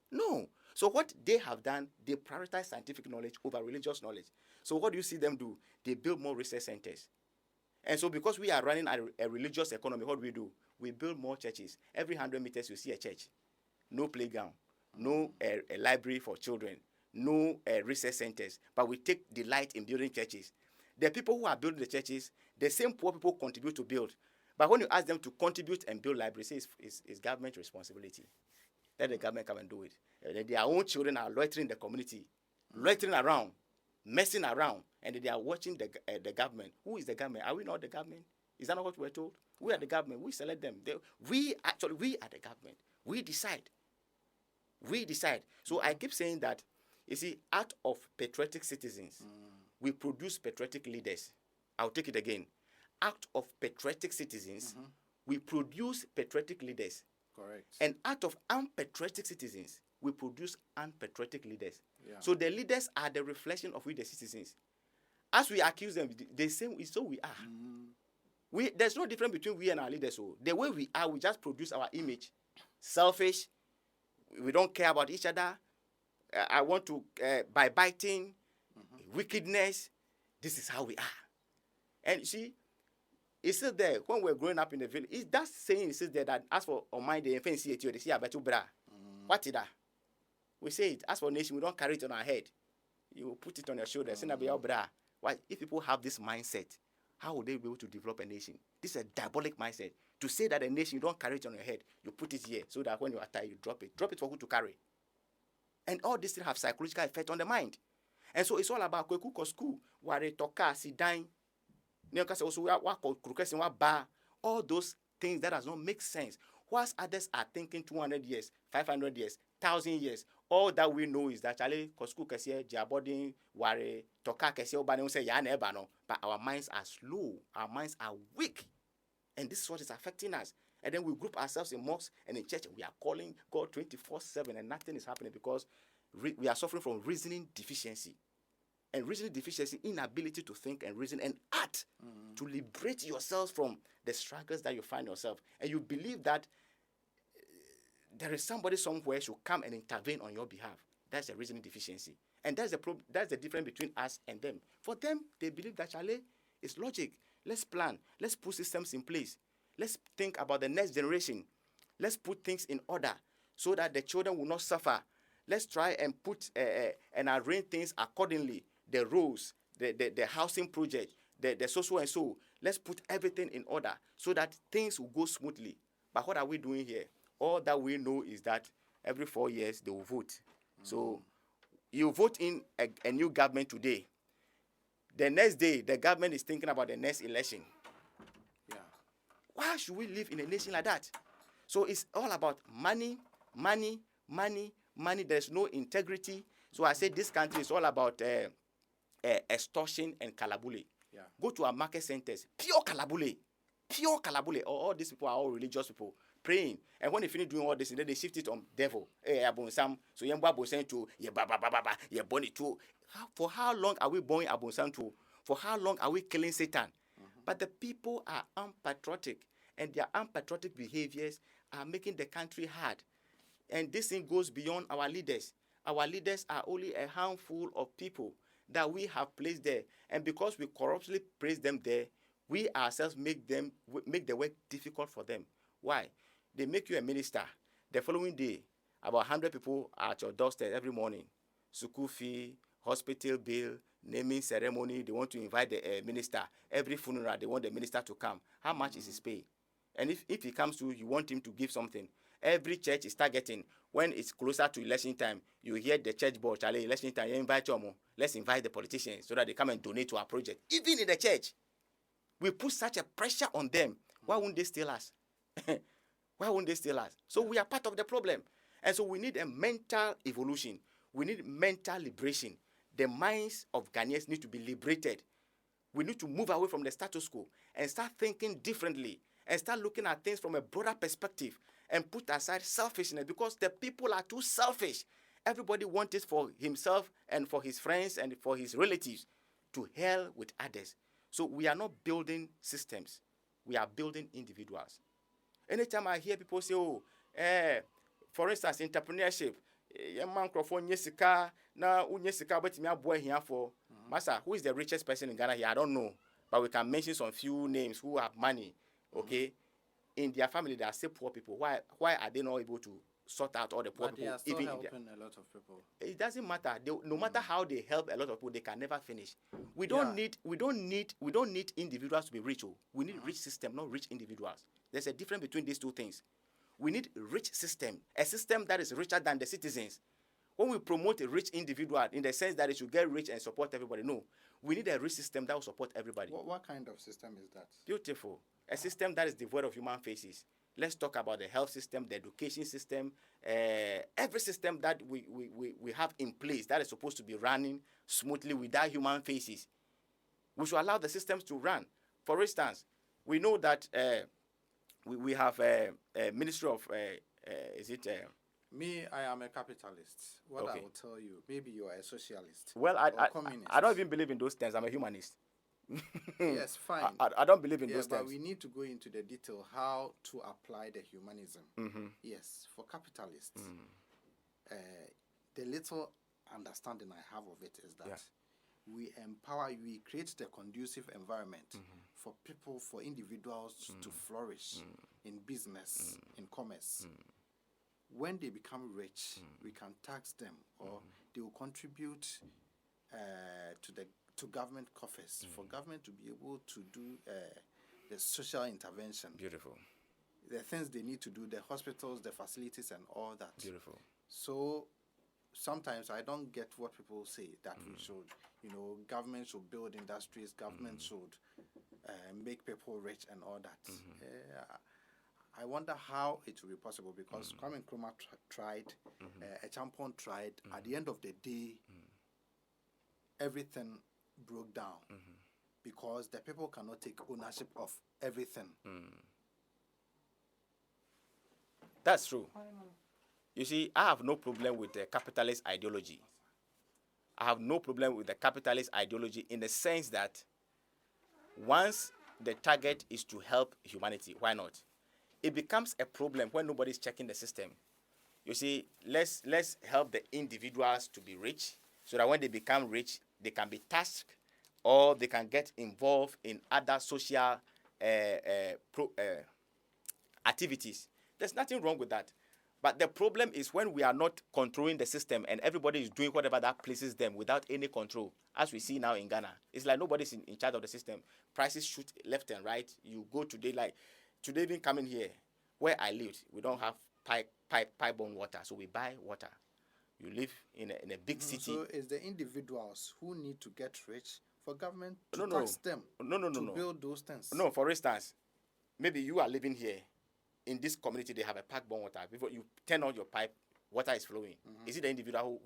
A: No. So what they have done, they prioritize scientific knowledge over religious knowledge. So what do you see them do? They build more research centers. And so because we are running a religious economy, what do? We build more churches. Every 100 meters you see a church. No playground. No a library for children. No research centers. But we take delight in building churches. The people who are building the churches, the same poor people contribute to build. But when you ask them to contribute and build libraries, it's government responsibility. Let the government come and do it. Their own children are loitering in the community, loitering around, messing around, and they are watching the government. Who is the government? Are we not the government? Is that not what we're told? We are the government. We select them. We are the government. We decide. We decide. So I keep saying that, you see, out of patriotic citizens, we produce patriotic leaders. I'll take it again. Out of patriotic citizens, we produce patriotic leaders.
B: Correct.
A: And out of unpatriotic citizens, we produce unpatriotic leaders.
B: Yeah.
A: So the leaders are the reflection of we, the citizens. As we accuse them, they say so we are. There's no difference between we and our leaders. So the way we are, we just produce our image. Selfish. We don't care about each other. I want to, by biting, wickedness. This is how we are. And you see, it's still there. When we're growing up in the village, it's that saying is still there that as for on mind, the infant see it, they see a better bra. What is that? We say it. As for nation, we don't carry it on our head. You put it on your shoulders. Why? If people have this mindset, how would they be able to develop a nation? This is a diabolic mindset. To say that a nation, you don't carry it on your head, you put it here so that when you are tired, you drop it. Drop it for who to carry. And all these things have psychological effect on the mind. And so it's all about kweku school, where toka si dine, all those things that does not make sense. Whilst others are thinking 200 years, 500 years, 1,000 years, all that we know is that Charlie Kosku Kessie, Jabodin, Ware, Toka Kessie, Obano say Yan Ebano, but our minds are slow, our minds are weak. And this is what is affecting us. And then we group ourselves in mosques and in church, and we are calling God 24/7, and nothing is happening because we are suffering from reasoning deficiency. And reasoning deficiency, inability to think and reason and act to liberate yourselves from the struggles that you find yourself. And you believe that there is somebody somewhere should come and intervene on your behalf. That's a reasoning deficiency. And that's the difference between us and them. For them, they believe that Charlie is logic. Let's plan. Let's put systems in place. Let's think about the next generation. Let's put things in order so that the children will not suffer. Let's try and put and arrange things accordingly. The roads, the housing project, the so and so. Let's put everything in order so that things will go smoothly. But what are we doing here? All that we know is that every 4 years they will vote. So you vote in a new government today. The next day, the government is thinking about the next election. Yeah. Why should we live in a nation like that? So it's all about money, money, money, money. There's no integrity. So I say this country is all about extortion and kalabule. Yeah. Go to our market centers, pure kalabule. Pure kalabule. All these people are all religious people praying. And when they finish doing all this, then they shift it on devil. Abosom. So Abosom to body to. For how long are we born Abosom to? For how long are we killing Satan? But the people are unpatriotic, and their unpatriotic behaviors are making the country hard. And this thing goes beyond our leaders. Our leaders are only a handful of people that we have placed there. And because we corruptly place them there, we ourselves make the work difficult for them. Why? They make you a minister. The following day, about 100 people are at your doorstep every morning. School fee, hospital bill, naming ceremony. They want to invite the minister. Every funeral, they want the minister to come. How much is his pay? And if he comes to you want him to give something. Every church is targeting. When it's closer to election time, you hear the church board, Charlie, election time, you invite your mom. Let's invite the politicians so that they come and donate to our project. Even in the church, we put such a pressure on them. Why won't they steal us? Why won't they steal us? So we are part of the problem. And so we need a mental evolution. We need mental liberation. The minds of Ghanaians need to be liberated. We need to move away from the status quo and start thinking differently and start looking at things from a broader perspective and put aside selfishness, because the people are too selfish. Everybody wants it for himself and for his friends and for his relatives. To hell with others. So we are not building systems. We are building individuals. Anytime I hear people say, for instance, entrepreneurship, Master, who is the richest person in Ghana here? I don't know. But we can mention some few names who have money. Okay? In their family, they are still poor people. Why are they not able to sort out all the poor people?
B: They are still helping a lot of people.
A: It doesn't matter. No matter how they help a lot of people, they can never finish. We don't need individuals to be rich. We need rich system, not rich individuals. There's a difference between these two things. We need rich system, a system that is richer than the citizens. When we promote a rich individual in the sense that it should get rich and support everybody, no. We need a rich system that will support everybody.
B: What kind of system is that?
A: Beautiful. A system that is devoid of human faces. Let's talk about the health system, the education system, every system that we have in place that is supposed to be running smoothly without human faces. We should allow the systems to run. For instance, we know that we have a Ministry of,
B: Me, I am a capitalist. What I will tell you, maybe you are a socialist.
A: Well, I don't even believe in those terms. I'm a humanist.
B: Yes, fine.
A: I don't believe in those terms.
B: But we need to go into the detail how to apply the humanism. Yes, for capitalists, the little understanding I have of it is that we create the conducive environment for people, for individuals to flourish in business, in commerce. When they become rich, we can tax them, or they will contribute to to government coffers, for government to be able to do the social intervention.
A: Beautiful.
B: The things they need to do, the hospitals, the facilities, and all that.
A: Beautiful.
B: So sometimes I don't get what people say that we should, government should build industries, government should make people rich and all that. I wonder how it will be possible, because Kwame Nkrumah tried, Echampon tried. At the end of the day, everything broke down because the people cannot take ownership of everything.
A: That's true. You see, I have no problem with the capitalist ideology. I have no problem with the capitalist ideology in the sense that once the target is to help humanity, why not? It becomes a problem when nobody's checking the system. You see, let's help the individuals to be rich so that when they become rich, they can be tasked or they can get involved in other social activities. There's nothing wrong with that. But the problem is when we are not controlling the system and everybody is doing whatever that pleases them without any control, as we see now in Ghana. It's like nobody's in charge of the system. Prices shoot left and right. You go today, like today even coming here, where I lived, we don't have pipe-borne water, so we buy water. You live in a big city.
B: So it's the individuals who need to get rich for government to tax them to build those things.
A: No, for instance, maybe you are living here. In this community, they have a pipe-borne water. Before you turn on your pipe, water is flowing. Is it the individual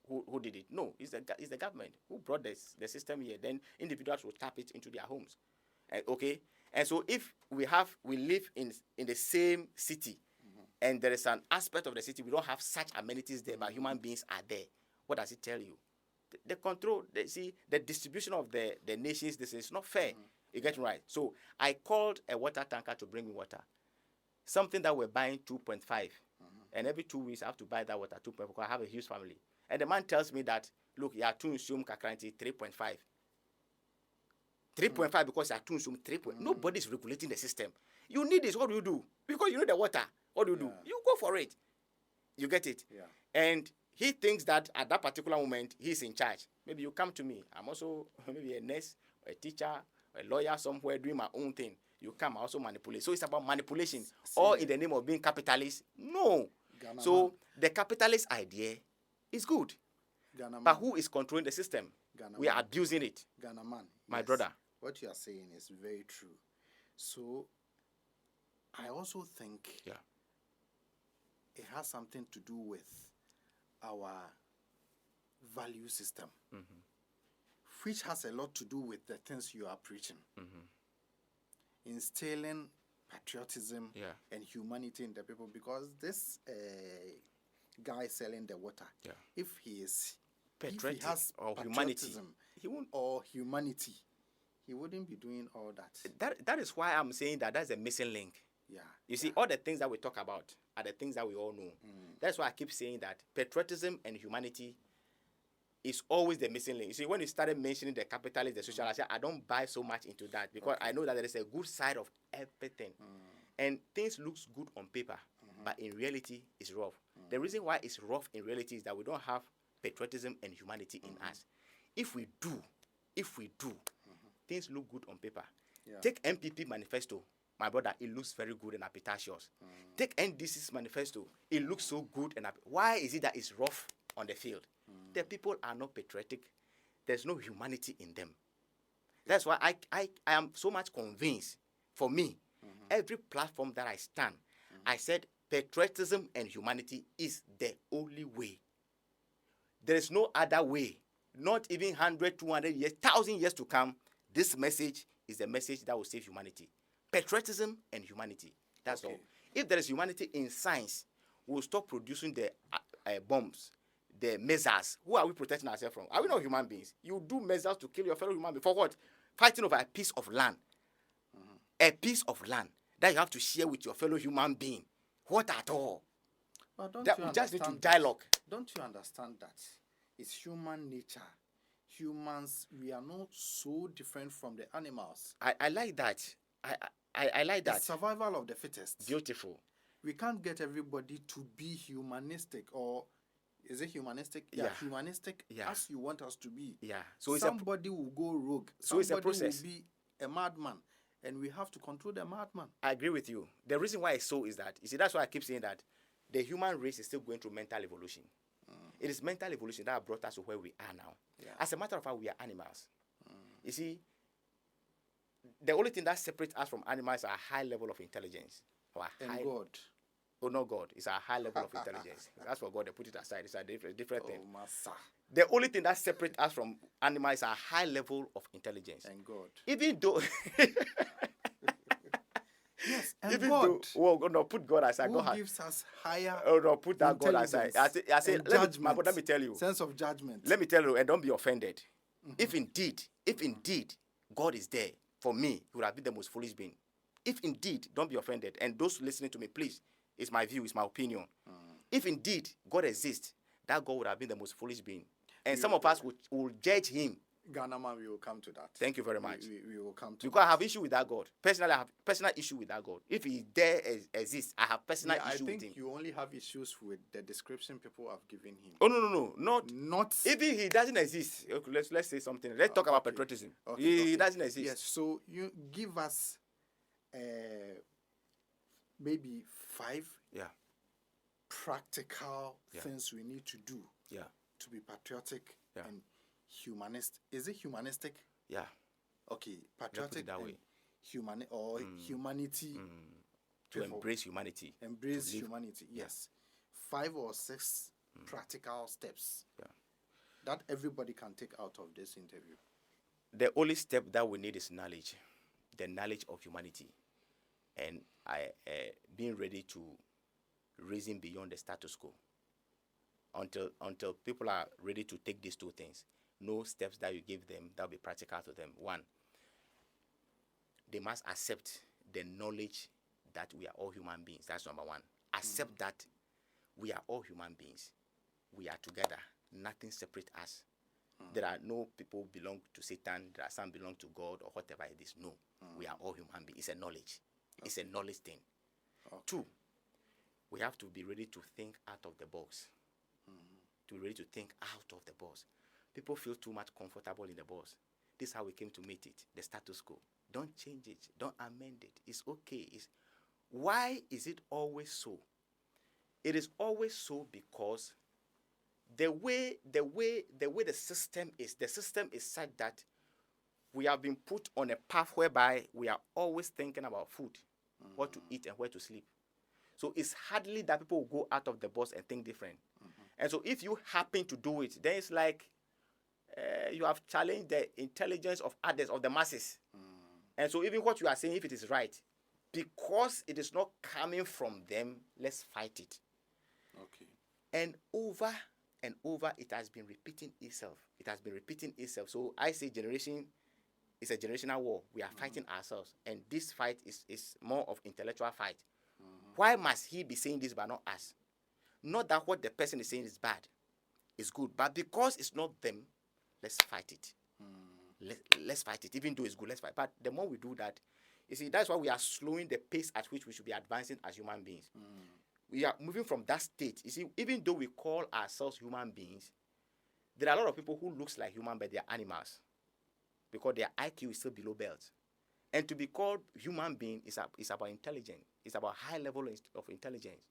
A: who did it? No, it's the government who brought the system here. Then individuals will tap it into their homes. Okay? And so if we live in the same city, and there is an aspect of the city we don't have such amenities there, but human beings are there, what does it tell you? The control, the distribution of the nations, this is not fair. You get it right? So I called a water tanker to bring me water. Something that we're buying 2.5, and every 2 weeks I have to buy that water 2.5 because I have a huge family. And the man tells me that, look, you are too soon, kakranti 3.5. 3.5 because you are too soon 3. Nobody's regulating the system. You need this. What do you do? Because you need the water. What do you do? You go for it. You get it.
B: Yeah.
A: And he thinks that at that particular moment he's in charge. Maybe you come to me. I'm also maybe a nurse, a teacher, a lawyer somewhere doing my own thing. You come, I also manipulate. So it's about manipulation. All in the name of being capitalist? No.
B: GhanaMan.
A: So the capitalist idea is good.
B: GhanaMan.
A: But who is controlling the system?
B: GhanaMan.
A: We are abusing it.
B: GhanaMan.
A: My brother.
B: What you are saying is very true. So I also think it has something to do with our value system, which has a lot to do with the things you are preaching. Instilling patriotism and humanity in the people, because this guy selling the water, if he has patriotism or humanity, he wouldn't be doing all that.
A: That is why I'm saying that's a missing link. You see, all the things that we talk about are the things that we all know. That's why I keep saying that patriotism and humanity is always the missing link. You see, when you started mentioning the capitalist, the social, I said, I don't buy so much into that because I know that there is a good side of everything. And things looks good on paper, but in reality, it's rough. The reason why it's rough in reality is that we don't have patriotism and humanity in us. If we do, things look good on paper. Take MPP manifesto, my brother, it looks very good and appetitious. Take NDC's manifesto, it looks so good and why is it that it's rough on the field? The people are not patriotic. There's no humanity in them. That's why I am so much convinced, for me, every platform that I stand, I said patriotism and humanity is the only way. There is no other way. Not even 100, 200 years, 1,000 years to come, this message is the message that will save humanity. Patriotism and humanity. That's all. If there is humanity in science, we'll stop producing the bombs, the missiles. Who are we protecting ourselves from? Are we not human beings? You do missiles to kill your fellow human being. For what? Fighting over a piece of land. A piece of land that you have to share with your fellow human being. What at all?
B: But
A: we just need to dialogue.
B: Don't you understand that? It's human nature. Humans, we are not so different from the animals.
A: I like that. I like that.
B: The survival of the fittest.
A: Beautiful.
B: We can't get everybody to be humanistic or Is it humanistic?
A: Yeah.
B: Humanistic as you want us to be.
A: Yeah. So
B: somebody will go rogue.
A: So it's a process.
B: Will be a madman, and we have to control the madman.
A: I agree with you. The reason why it's so is that, you see, that's why I keep saying that the human race is still going through mental evolution. It is mental evolution that brought us to where we are now.
B: Yeah.
A: As a matter of fact, we are animals. You see, the only thing that separates us from animals is a high level of intelligence.
B: God.
A: Oh, no, God. It's a high level of intelligence. That's for God. They put it aside. It's a different thing.
B: Massa.
A: The only thing that separates us from animals is a high level of intelligence.
B: And God.
A: Even though...
B: Yes, and even God.
A: No, put God aside.
B: Who gives us higher...
A: Oh, no, put that God aside. I say let me tell you.
B: Sense of judgment.
A: Let me tell you, and don't be offended. If indeed, God is there for me, he would have been the most foolish being. If indeed, don't be offended. And those listening to me, please, it's my view, it's my opinion. If indeed God exists, that God would have been the most foolish being. And some of us will judge him.
B: GhanaMan, we will come to that.
A: Thank you very much.
B: We will come to
A: because that. I have issue with that God. Personally, I have personal issue with that God. If he there exists, I have personal issue with him.
B: I think you only have issues with the description people have given him.
A: Oh, no. Not even he doesn't exist. Okay, let's say something. Let's talk about patriotism. He doesn't exist.
B: Yes, so you give us maybe 5 practical things we need to do to be patriotic and humanist. Is it humanistic?
A: Yeah.
B: Okay, patriotic that way. Humanity.
A: To embrace humanity.
B: Embrace humanity, yes. 5 or 6 practical steps that everybody can take out of this interview.
A: The only step that we need is knowledge. The knowledge of humanity. And being ready to reason beyond the status quo. Until people are ready to take these 2 things. No steps that you give them that will be practical to them. 1, they must accept the knowledge that we are all human beings. That's number 1. Accept that we are all human beings. We are together. Nothing separates us. There are no people belong to Satan. There are some belong to God or whatever it is. No. We are all human beings. It's a knowledge. It's a knowledge thing. 2, we have to be ready to think out of the box. To be ready to think out of the box. People feel too much comfortable in the box. This is how we came to meet it, the status quo. Don't change it. Don't amend it. It's okay. Why is it always so? It is always so because the way the system is such that we have been put on a path whereby we are always thinking about food, what to eat and where to sleep. So it's hardly that people will go out of the box and think different. And so if you happen to do it, then it's like you have challenged the intelligence of others, of the masses. And so even what you are saying, if it is right, because it is not coming from them, let's fight it.
B: Okay.
A: And over and over, it has been repeating itself. So I say generation is a generational war. We are fighting ourselves. And this fight is more of intellectual fight. Why must he be saying this but not us? Not that what the person is saying is bad. It's good. But because it's not them, let's fight it. Let's fight it. Even though it's good, let's fight. But the more we do that, you see, that's why we are slowing the pace at which we should be advancing as human beings. We are moving from that state. You see, even though we call ourselves human beings, there are a lot of people who looks like human, but they are animals. Because their IQ is still below belt. And to be called human being is about intelligence. It's about high level of intelligence.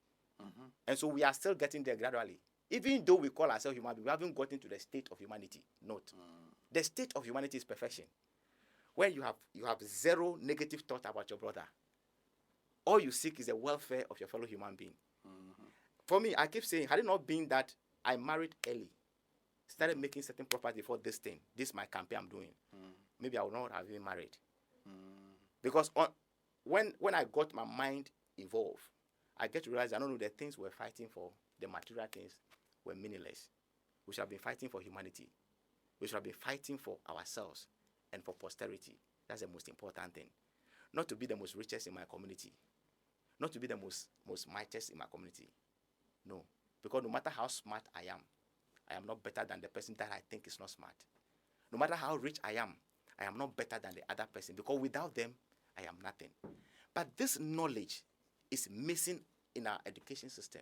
A: And so we are still getting there gradually. Even though we call ourselves human beings, we haven't gotten to the state of humanity. Note. The state of humanity is perfection. Where you have 0 negative thought about your brother. All you seek is the welfare of your fellow human being. For me, I keep saying, had it not been that I married early, started making certain property for this thing, this my campaign I'm doing, maybe I would not have been married. Because when I got my mind involved, I get to realize, I don't know, the things we're fighting for, the material things, were meaningless. We should have been fighting for humanity. We should have been fighting for ourselves and for posterity. That's the most important thing. Not to be the most richest in my community. Not to be the most mightiest in my community. No. Because no matter how smart I am not better than the person that I think is not smart. No matter how rich I am not better than the other person. Because without them, I am nothing. But this knowledge is missing in our education system.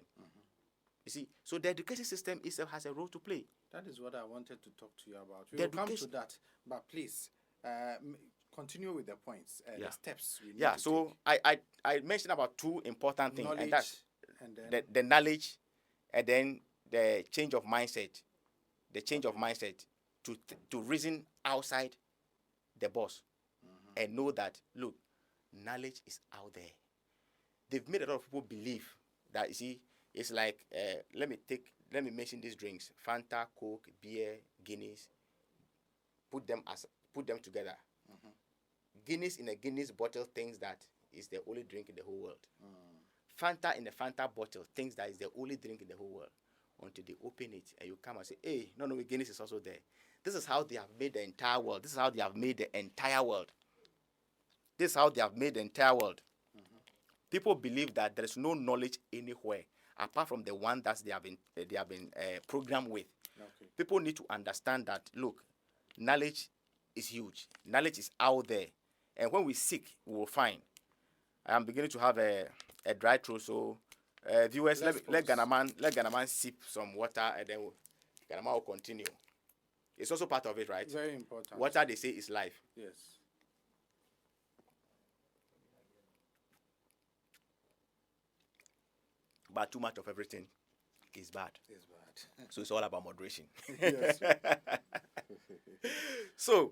A: You see, so the education system itself has a role to play.
B: That is what I wanted to talk to you about. We will come to that, but please continue with the points, the steps we need to
A: so
B: take.
A: I mentioned about two important things,
B: knowledge,
A: and that's
B: then
A: the knowledge, and then the change of mindset. The change of mindset to reason outside the box and know that, look, knowledge is out there. They've made a lot of people believe that, you see, it's like, let me mention these drinks: Fanta, Coke, beer, Guinness. Put them together. Guinness in a Guinness bottle thinks that is the only drink in the whole world. Fanta in a Fanta bottle thinks that is the only drink in the whole world, until they open it and you come and say, hey, no, Guinness is also there. This is how they have made the entire world. This is how they have made the entire world. This is how they have made the entire world. People believe that there is no knowledge anywhere apart from the one that they have been programmed with. People need to understand that, look, knowledge is huge. Knowledge is out there. And when we seek, we will find. I am beginning to have a dry throat, so viewers, let GhanaMan sip some water, and then GhanaMan will continue. It's also part of it, right?
B: Very important.
A: Water, they say, is life.
B: Yes.
A: But too much of everything is bad.
B: It's bad.
A: So it's all about moderation.
B: Yes.
A: So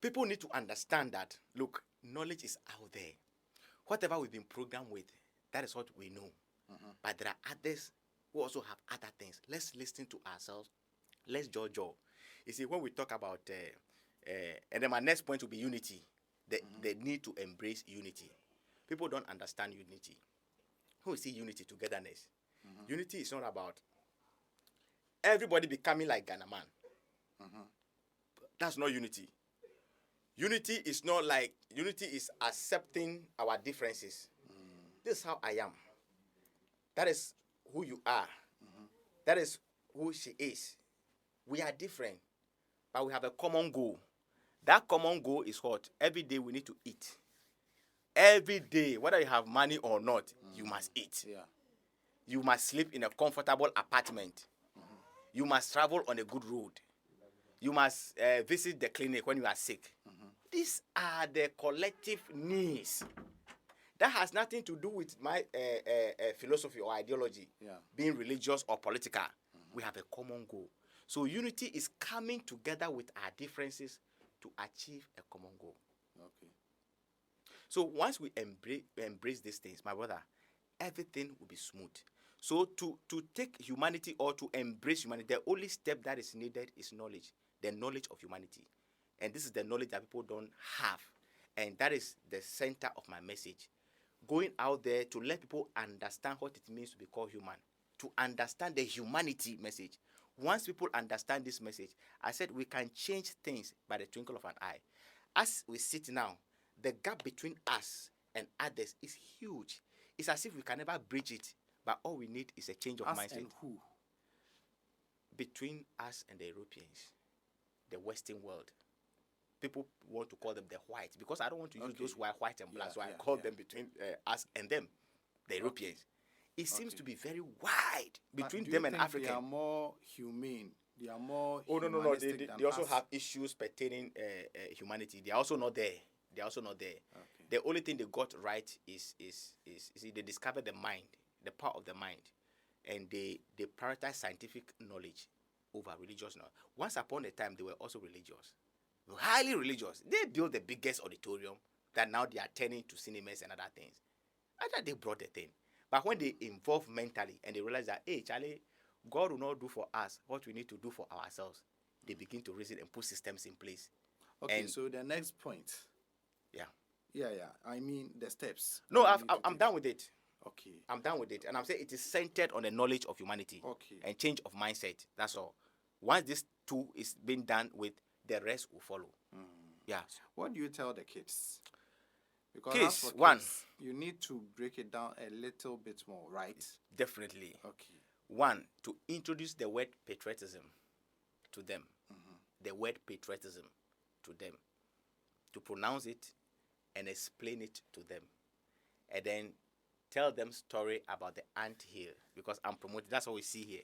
A: people need to understand that, look, knowledge is out there. Whatever we've been programmed with, that is what we know. But there are others who also have other things. Let's listen to ourselves. Let's judge. You see, when we talk about, and then my next point will be unity. The need to embrace unity. People don't understand unity. When we see unity, togetherness, unity is not about everybody becoming like GhanaMan. That's not unity. Unity is not like, unity is accepting our differences. This is how I am. That is who you are. That is who she is. We are different, but we have a common goal. That common goal is what? Every day we need to eat. Every day, whether you have money or not, you must eat.
B: Yeah.
A: You must sleep in a comfortable apartment. You must travel on a good road. You must visit the clinic when you are sick. These are the collective needs. That has nothing to do with my philosophy or ideology, being religious or political. We have a common goal. So unity is coming together with our differences to achieve a common goal.
B: Okay.
A: So once we embrace these things, my brother, everything will be smooth. So to take humanity or to embrace humanity, the only step that is needed is knowledge, the knowledge of humanity. And this is the knowledge that people don't have. And that is the center of my message. Going out there to let people understand what it means to be called human, to understand the humanity message. Once people understand this message, I said we can change things by the twinkle of an eye. As we sit now, the gap between us and others is huge. It's as if we can never bridge it, but all we need is a change of mindset.
B: And who?
A: Between us and the Europeans, the Western world. People want to call them the white, because I don't want to use those white and black, so I call them between us and them, the Europeans. It seems to be very wide between them and Africa.
B: They are more humane. They are more.
A: Oh no! They also have issues pertaining humanity. They are also not there.
B: Okay.
A: The only thing they got right is see, they discovered the mind, the power of the mind, and they prioritize scientific knowledge over religious knowledge. Once upon a time, they were also religious, highly religious. They built the biggest auditorium that now they are turning to cinemas and other things. I thought they brought the thing. But when they involve mentally and they realize that, hey, Charlie, God will not do for us what we need to do for ourselves, they begin to reason and put systems in place.
B: Okay, so the next point. Yeah. I mean, the steps.
A: No, I'm done with it.
B: Okay.
A: I'm done with it. And I'm saying it is centered on the knowledge of humanity.
B: Okay.
A: And change of mindset. That's all. Once this two is being done with, the rest will follow. Yeah.
B: What do you tell the kids? Because
A: kids, one,
B: you need to break it down a little bit more, right?
A: Definitely.
B: Okay.
A: One, to introduce the word patriotism to them. The word patriotism to them. To pronounce it and explain it to them. And then tell them story about the ant hill, because I'm promoting. That's what we see here.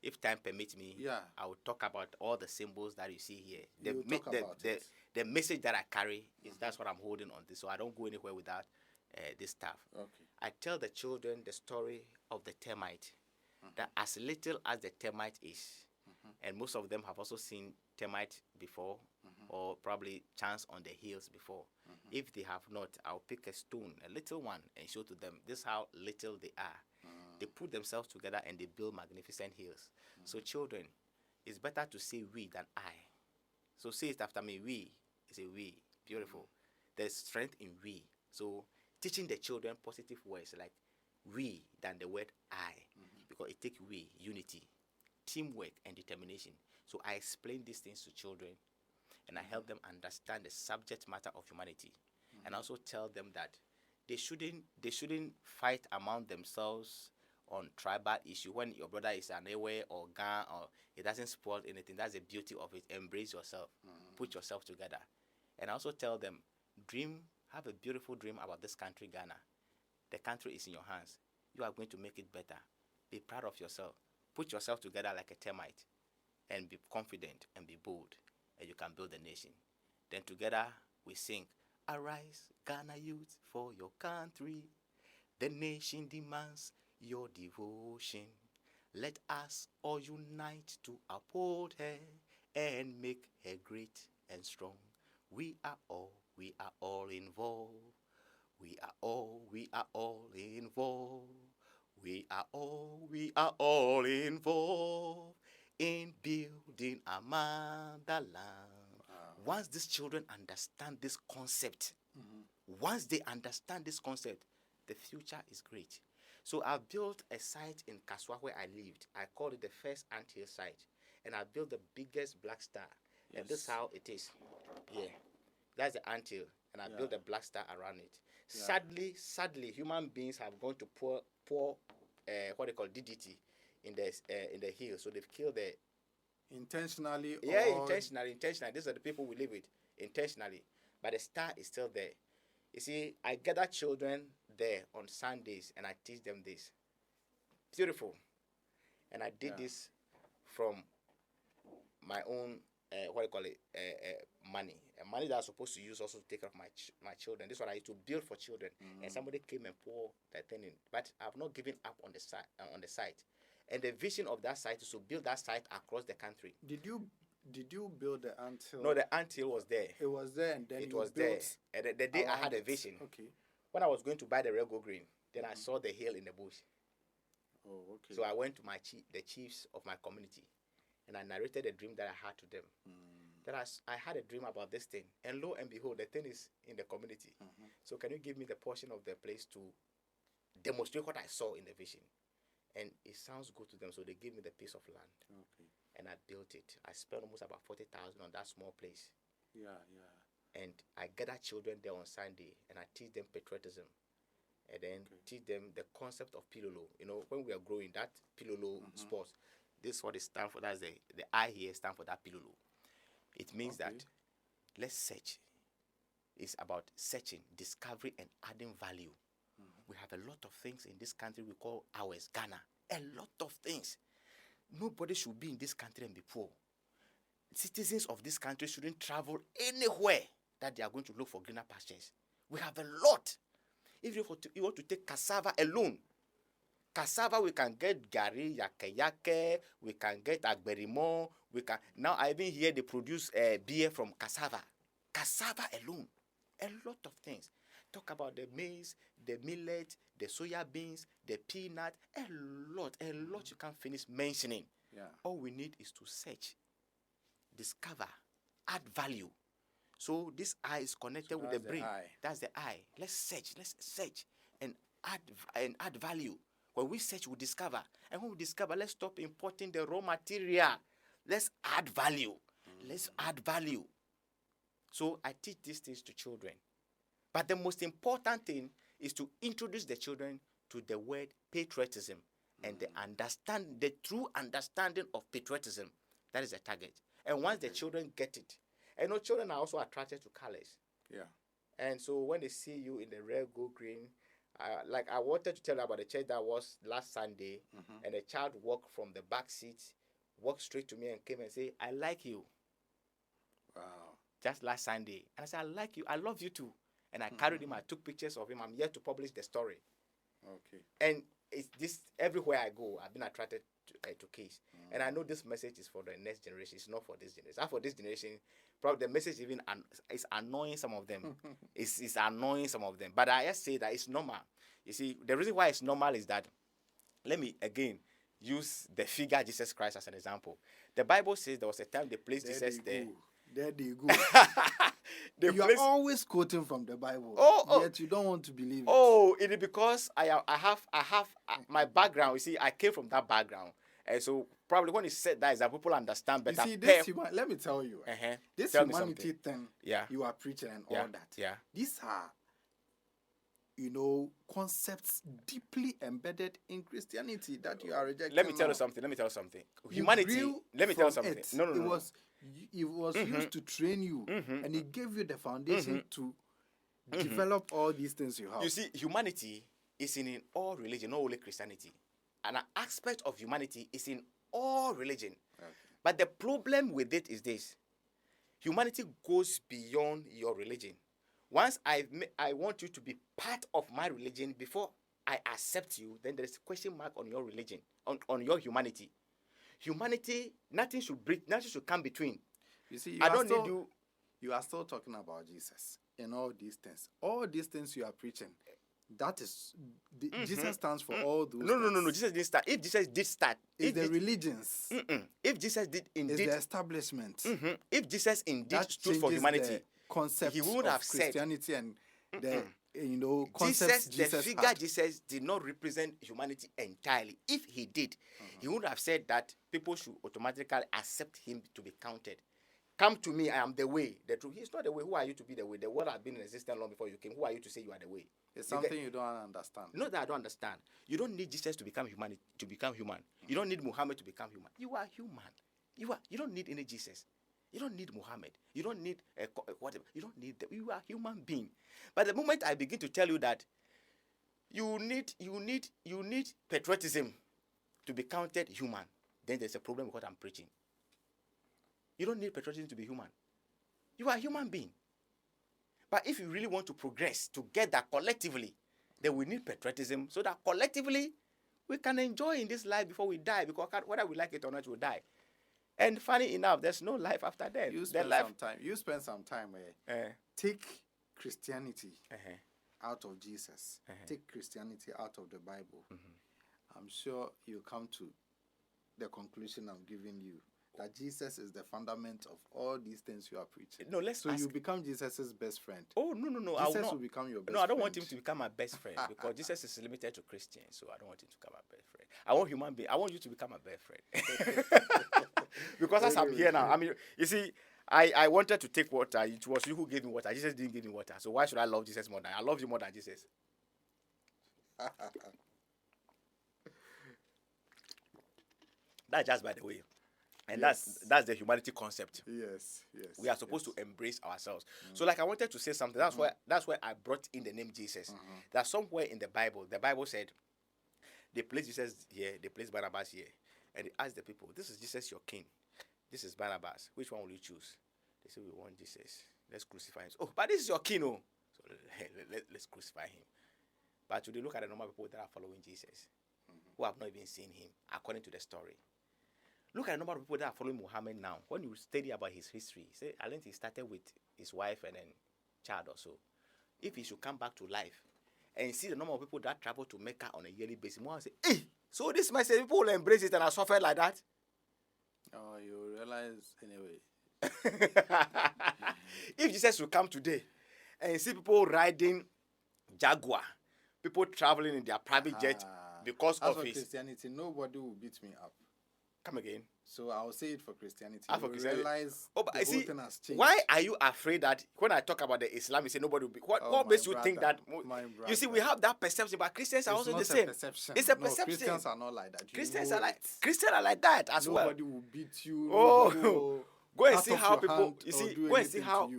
A: If time permits me, I will talk about all the symbols that you see here. The message that I carry is that's what I'm holding on to. So I don't go anywhere without this stuff.
B: Okay.
A: I tell the children the story of the termite. That as little as the termite is, and most of them have also seen termite before, or probably chance on the hills before. If they have not, I'll pick a stone, a little one, and show to them this is how little they are. They put themselves together and they build magnificent hills. So children, it's better to say we than I. So say it after me. We is a we. Beautiful. There's strength in we. So teaching the children positive words like we than the word I, because it takes we, unity, teamwork, and determination. So I explain these things to children, and I help them understand the subject matter of humanity, and also tell them that they shouldn't fight among themselves on tribal issue. When your brother is an Ewe or Ga, or it doesn't spoil anything, that's the beauty of it. Embrace yourself, put yourself together, and also tell them, have a beautiful dream about this country, Ghana. The country is in your hands. You are going to make it better. Be proud of yourself. Put yourself together like a termite, and be confident and be bold, and you can build a nation. Then together we sing, arise, Ghana youth, for your country. The nation demands your devotion. Let us all unite to uphold her and make her great and strong. We are all involved. We are all involved. We are all involved in building a motherland. Once these children understand this concept, once they understand this concept, the future is great. So I built a site in Kaswa where I lived. I called it the first anthill site. And I built the biggest black star. Yes. And this is how it is. Yeah. That's the anthill. And I built a black star around it. Yeah. Sadly, human beings have gone to pour what they call DDT in the hill. So they've killed the...
B: Intentionally?
A: Yeah, intentionally. These are the people we live with. Intentionally. But the star is still there. You see, I gather children there on Sundays and I teach them this. Beautiful. And I did this from my own, money. Money that I was supposed to use also to take care of my children. This is what I used to build for children. And somebody came and poured that thing in. But I've not given up on the site. And the vision of that site is to build that site across the country.
B: Did you build the anthill?
A: No, the anthill was there.
B: It was there, and then
A: it was there. And the day I had a vision.
B: Okay.
A: When I was going to buy the Rego Green, then I saw the hill in the bush.
B: Oh, okay.
A: So I went to the chiefs of my community, and I narrated a dream that I had to them. That I had a dream about this thing, and lo and behold, the thing is in the community. So can you give me the portion of the place to demonstrate what I saw in the vision? And it sounds good to them, so they gave me the piece of land.
B: Okay.
A: And I built it. I spent almost about 40,000 on that small place.
B: Yeah.
A: And I gather children there on Sunday, and I teach them patriotism, and then teach them the concept of pilolo. You know, when we are growing, that pilolo sports, this is what it stands for. That's the I here stand for that pilolo. It means that let's search. It's about searching, discovery, and adding value. We have a lot of things in this country we call ours, Ghana. A lot of things. Nobody should be in this country and be poor. Citizens of this country shouldn't travel anywhere that they are going to look for greener pastures. We have a lot. If you want to take cassava alone, cassava we can get gari, yake, we can get agberimo, now I even hear they produce beer from cassava. Cassava alone, a lot of things. Talk about the maize, the millet, the soya beans, the peanut, a lot you can't finish mentioning.
B: Yeah.
A: All we need is to search, discover, add value. So this eye is connected with the brain. That's the eye. Let's search and add value. When we search, we discover. And when we discover, let's stop importing the raw material. Let's add value. Let's add value. So I teach these things to children. But the most important thing is to introduce the children to the word patriotism and the true understanding of patriotism. That is the target. And once the children get it, and children are also attracted to colors.
B: Yeah.
A: And so when they see you in the red, gold, green, Like I wanted to tell you about the church that was last Sunday, and a child walked from the back seat, walked straight to me and came and said, "I like you."
B: Wow.
A: Just last Sunday. And I said, "I like you. I love you too." And I carried him. I took pictures of him. I'm yet to publish the story.
B: Okay.
A: And it's this everywhere I go, I've been attracted to case. And I know this message is for the next generation. It's not for this generation. And for this generation, probably the message even is annoying some of them. it's annoying some of them. But I just say that it's normal. You see, the reason why it's normal is that, let me again use the figure Jesus Christ as an example. The Bible says there was a time they placed Jesus there.
B: There they go. You're always quoting from the Bible. Yet you don't want to believe it.
A: Oh, it is because I have my background. You see, I came from that background, and so probably when you said that, is that people understand better.
B: You see, let me tell you, this
A: tell
B: humanity thing you are preaching and all that.
A: Yeah.
B: These are, concepts deeply embedded in Christianity that you are rejecting.
A: Let me tell you something. Humanity. Let me tell you something. No.
B: It was used to train you, and it gave you the foundation to develop all these things you have.
A: You see, humanity is in all religion, not only Christianity. And an aspect of humanity is in all religion. Okay. But the problem with it is this: humanity goes beyond your religion. Once I want you to be part of my religion before I accept you, then there is a question mark on your religion, on your humanity. Humanity, nothing should come between.
B: You see, you are still talking about Jesus and all these things. All these things you are preaching, that is, Jesus stands for all those.
A: No. Jesus didn't start. If Jesus did start,
B: it's the religions.
A: If Jesus did indeed,
B: it's the establishment.
A: If Jesus indeed stood for humanity,
B: concept
A: he would have said
B: Christianity and the concepts
A: Jesus did not represent humanity entirely. If he did, he would have said that people should automatically accept him to be counted. Come to me, I am the way, the truth. He's not the way. Who are you to be the way? The world has been in existence long before you came. Who are you to say you are the way?
B: It's something you don't understand.
A: Not that I don't understand. You don't need Jesus to become human. You don't need Muhammad to become human. You are human. You don't need any Jesus. You don't need Muhammad. You don't need whatever. You don't need them. You are a human being. But the moment I begin to tell you that you need patriotism to be counted human, then there's a problem with what I'm preaching. You don't need patriotism to be human. You are a human being. But if you really want to progress together collectively, then we need patriotism so that collectively we can enjoy in this life before we die, because whether we like it or not, we'll die. And funny enough, there's no life after death.
B: You spend some time where take Christianity out of Jesus. Take Christianity out of the Bible. I'm sure you come to the conclusion I'm giving you, that Jesus is the fundament of all these things you are preaching.
A: No,
B: you become Jesus' best friend.
A: Oh, no.
B: Jesus will become your best friend.
A: No, I don't want him to become my best friend because Jesus is limited to Christians, so I don't want him to become my best friend. I want you to become my best friend. Because as I'm here now, I mean, you see, I wanted to take water. It was you who gave me water. Jesus didn't give me water. So why should I love Jesus more than I love you more than Jesus? That's just by the way. And that's the humanity concept.
B: Yes.
A: We are supposed to embrace ourselves. So like I wanted to say something. That's why I brought in the name Jesus. That somewhere in the Bible said they placed Jesus here, they placed Barnabas here. And they asked the people, this is Jesus your king. This is Barnabas. Which one will you choose? They said, we want Jesus. Let's crucify him. Oh, but this is your king, oh. So let's crucify him. But today, look at the normal people that are following Jesus, who have not even seen him, according to the story. Look at the number of people that are following Muhammad now. When you study about his history, say, I think he started with his wife and then child or so. If he should come back to life and see the number of people that travel to Mecca on a yearly basis, more say, hey, so this message, people will embrace it and are suffered like that?
B: Oh, you realize anyway.
A: If Jesus will come today and see people riding Jaguar, people traveling in their private jet because of his
B: Christianity, nobody will beat me up.
A: Come again.
B: So I'll say it for Christianity.
A: For Christianity.
B: Realize the whole thing has changed.
A: Why are you afraid that when I talk about the Islam, you say nobody will be? What makes you think that? You see, we have that perception, but Christians are also the same. It's a perception.
B: Christians are not like that.
A: Christians are like that as well.
B: Nobody will beat you.
A: Go and see how people. You see, go and see how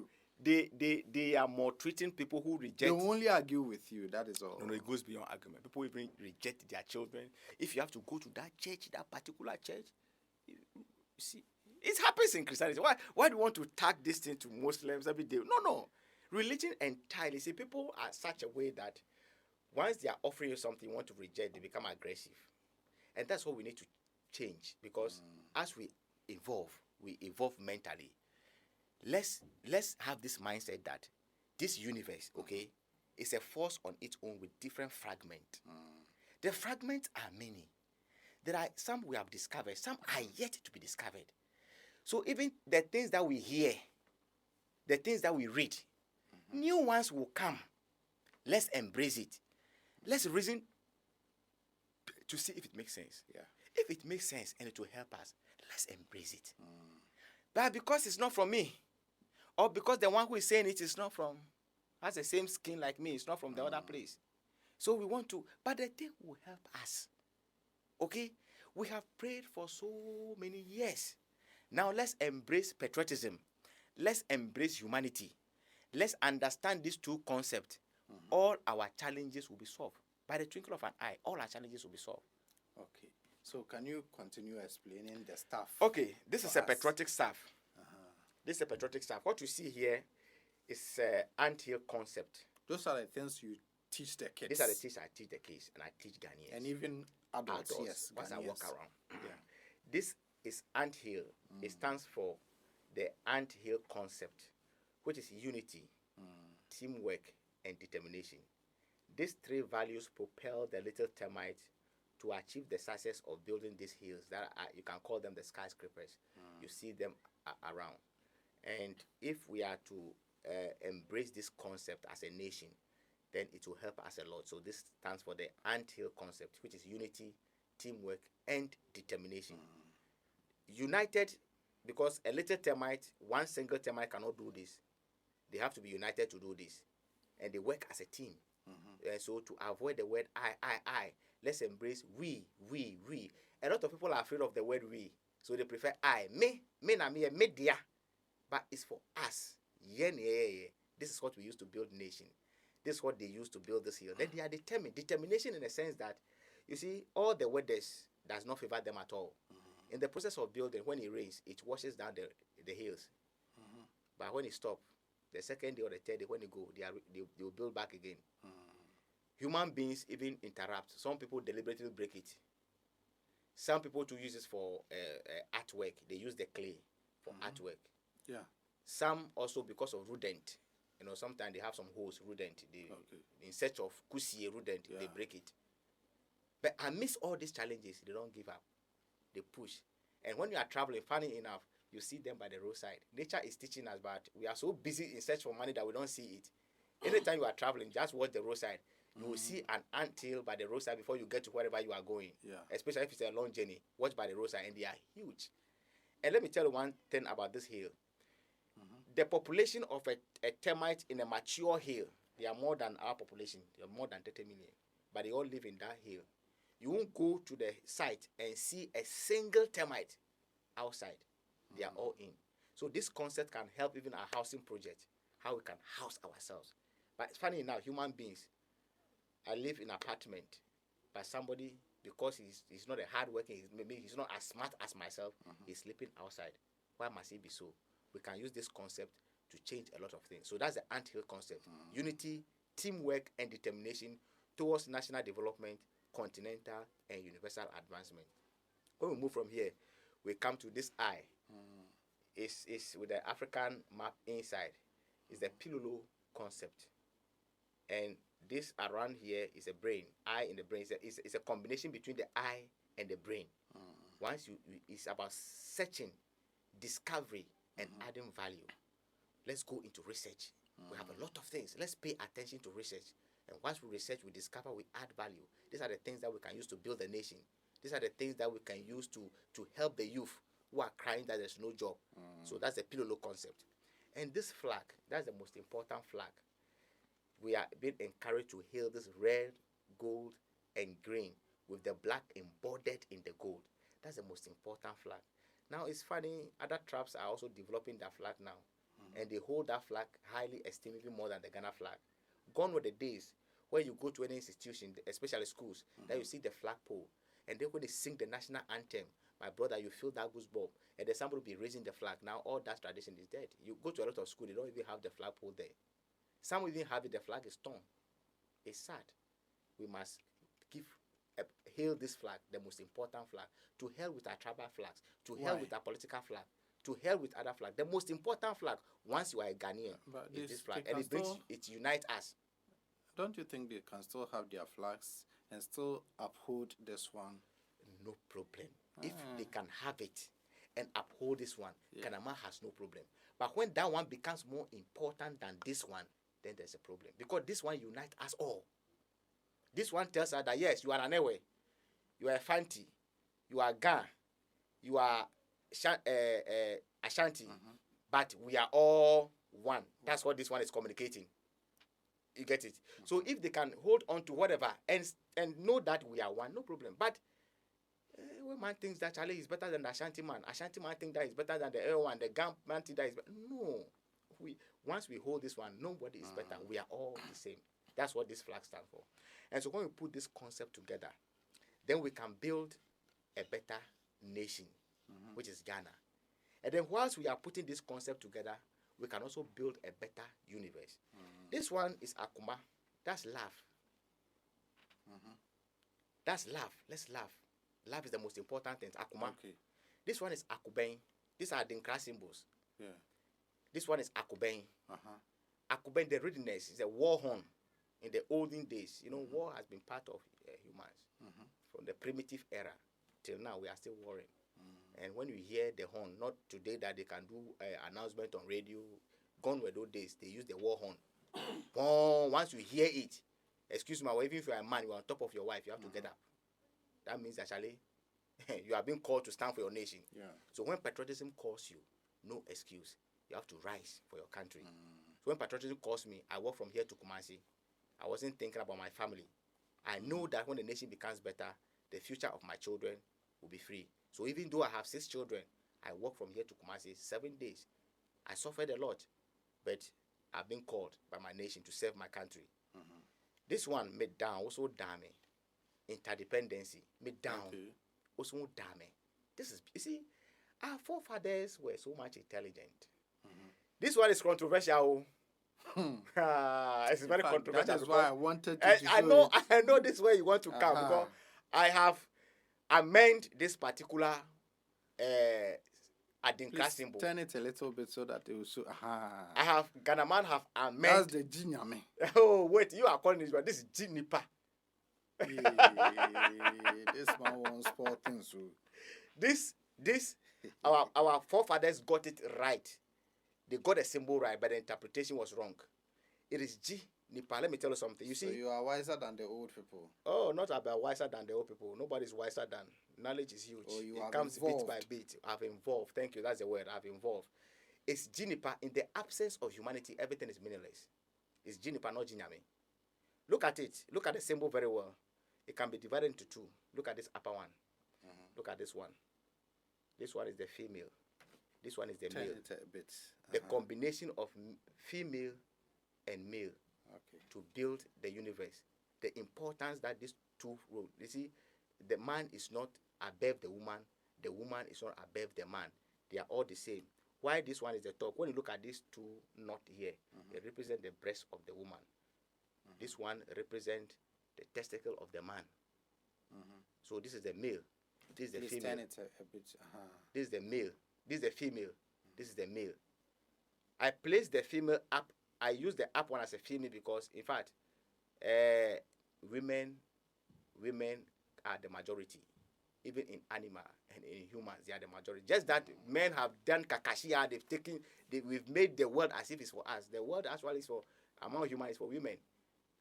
A: They are more treating people who reject.
B: They only argue with you. That is all.
A: No, it goes beyond argument. People even reject their children. If you have to go to that church, that particular church, you see, it happens in Christianity. Why do you want to tag this thing to Muslims every day? No. Religion entirely. See, people are such a way that once they are offering you something you want to reject, they become aggressive. And that's what we need to change, because as we evolve mentally. Let's have this mindset that this universe, okay, is a force on its own with different fragments. The fragments are many. There are some we have discovered, some are yet to be discovered. So even the things that we hear, the things that we read, new ones will come. Let's embrace it. Let's reason to see if it makes sense.
B: Yeah.
A: If it makes sense and it will help us, let's embrace it. But because it's not from me, or because the one who is saying it is not from, has the same skin like me, it's not from the other place. So we want to, but the thing will help us. Okay? We have prayed for so many years. Now let's embrace patriotism. Let's embrace humanity. Let's understand these two concepts. All our challenges will be solved. By the twinkle of an eye, all our challenges will be solved.
B: Okay. So can you continue explaining the staff?
A: Okay, this is a patriotic staff. This is a patriotic staff. What you see here is anthill concept.
B: Those are the things you teach the kids.
A: These are the things I teach the kids, and I teach Ghanaians.
B: And even adults. Yes.
A: Once I walk around.
B: Yeah.
A: This is anthill. It stands for the anthill concept, which is unity, teamwork, and determination. These three values propel the little termite to achieve the success of building these hills that you can call them the skyscrapers. You see them around. And if we are to embrace this concept as a nation, then it will help us a lot. So this stands for the anthill concept, which is unity, teamwork, and determination. United, because a little termite, one single termite cannot do this. They have to be united to do this. And they work as a team. So to avoid the word I, let's embrace we. A lot of people are afraid of the word we. So they prefer I. Me, dia. But it's for us. This is what we use to build nation. This is what they use to build this hill. Then they are determined. Determination in the sense that, you see, all the weathers does not favor them at all. In the process of building, when it rains, it washes down the hills. But when it stops, the second day or the third day, when they go, they will build back again. Human beings even interrupt. Some people deliberately break it. Some people to use it for artwork. They use the clay for artwork.
B: Yeah.
A: Some also because of rodent. You know, sometimes they have some holes, rodent. In search of kusie, rodent, they break it. But amidst all these challenges, they don't give up. They push. And when you are traveling, funny enough, you see them by the roadside. Nature is teaching us, but we are so busy in search for money that we don't see it. Anytime you are traveling, just watch the roadside. You will see an anthill by the roadside before you get to wherever you are going.
B: Yeah.
A: Especially if it's a long journey. Watch by the roadside, and they are huge. And let me tell you one thing about this hill. The population of a termite in a mature hill, they are more than our population. They are more than 30 million. But they all live in that hill. You won't go to the site and see a single termite outside. They are all in. So this concept can help even our housing project, how we can house ourselves. But it's funny enough, human beings, I live in an apartment, but somebody, because he's not a hardworking, maybe he's not as smart as myself, he's sleeping outside. Why must he be so? We can use this concept to change a lot of things. So that's the anthill concept. Unity, teamwork, and determination towards national development, continental, and universal advancement. When we move from here, we come to this eye. It's with the African map inside. It's the Pilolo concept. And this around here is a brain. Eye in the brain. It's a combination between the eye and the brain. Once it's about searching, discovery, and adding value. Let's go into research. We have a lot of things. Let's pay attention to research. And once we research, we discover, we add value. These are the things that we can use to build a nation. These are the things that we can use to help the youth who are crying that there's no job. So that's the Pilolo concept. And this flag, that's the most important flag. We are being encouraged to hail this red, gold, and green with the black embodied in the gold. That's the most important flag. Now, it's funny, other tribes are also developing that flag now. and they hold that flag highly esteemed, even more than the Ghana flag. Gone were the days where you go to any institution, especially schools, that you see the flagpole, and then when they sing the national anthem, my brother, you feel that goosebump, and then somebody will be raising the flag. Now all that tradition is dead. You go to a lot of schools, they don't even have the flagpole there. Some even have it, the flag is torn. It's sad. We must hail this flag, the most important flag. To hell with our tribal flags. To hell with our political flag. To hell with other flags. The most important flag, once you are a Ghanaian, is this flag. And it unites us.
B: Don't you think they can still have their flags and still uphold this one?
A: No problem. If they can have it and uphold this one, GhanaMan has no problem. But when that one becomes more important than this one, then there's a problem. Because this one unites us all. This one tells us that yes, you are an Ewe, you are a Fanti, you are Ga, you are Ashanti, but we are all one. That's what this one is communicating. You get it? So if they can hold on to whatever and know that we are one, no problem. But when man thinks that Charlie is better than the Ashanti man thinks that is better than the Ewe one, the Ga man thinks that is better. No. Once we hold this one, nobody is better. We are all the same. That's what this flag stands for. And so when we put this concept together, then we can build a better nation, which is Ghana. And then whilst we are putting this concept together, we can also build a better universe. This one is Akuma. That's love. That's love. Let's laugh. Love is the most important thing. Akuma.
B: Okay.
A: This one is Akubeng. These are Dinkra symbols.
B: Yeah.
A: This one is Akubeng. Akubeng, the readiness, is a war horn. In the olden days, war has been part of humans. From the primitive era till now, we are still warring. And when you hear the horn, not today that they can do announcement on radio, gone were those days, they use the war horn. Once you hear it, excuse me, even if you are a man, you are on top of your wife, you have to get up. That means actually, you are being called to stand for your nation.
B: Yeah.
A: So when patriotism calls you, no excuse. You have to rise for your country. So when patriotism calls me, I walk from here to Kumasi. I wasn't thinking about my family. I know that when the nation becomes better, the future of my children will be free. So even though I have 6 children, I walk from here to Kumasi 7 days. I suffered a lot, but I've been called by my nation to serve my country. This one made down also dame. Interdependency made down also dame. This is, you see, our forefathers were so much intelligent. This one is controversial. It's very controversial.
B: That is why I wanted to
A: I know this is where you want to come, because I have amended this particular Adinkra symbol.
B: Turn it a little bit so that it will show.
A: I have GhanaMan have amended.
B: That's the GhanaMan.
A: Oh wait, you are calling this one. This is G-Nipa.
B: This man wants sporting, so
A: this our forefathers got it right. They got the symbol right, but the interpretation was wrong. It is G-Nipa. Let me tell you something. You see,
B: so you are wiser than the old people.
A: Oh, not about wiser than the old people. Nobody's wiser than. Knowledge is huge.
B: Oh,
A: it comes bit by bit. I've evolved. Thank you. That's the word. I've evolved. It's G-Nipa. In the absence of humanity, everything is meaningless. It's G-Nipa, not Ginyame. Look at it. Look at the symbol very well. It can be divided into 2. Look at this upper one. Look at this one. This one is the female. This one is the male.
B: A bit.
A: The combination of female and male to build the universe. The importance that these 2 roles. You see, the man is not above the woman is not above the man. They are all the same. Why this one is the top? When you look at these 2 knot here, they represent the breast of the woman. This one represents the testicle of the man. So this is the male. This is the female.
B: Turn it a bit.
A: This is the male. This is the female. This is the male. I place the female up. I use the up one as a female because, in fact, women are the majority. Even in animal and in humans, they are the majority. Just that men have done kakashia. We've made the world as if it's for us. The world actually is for, among humans, is for women.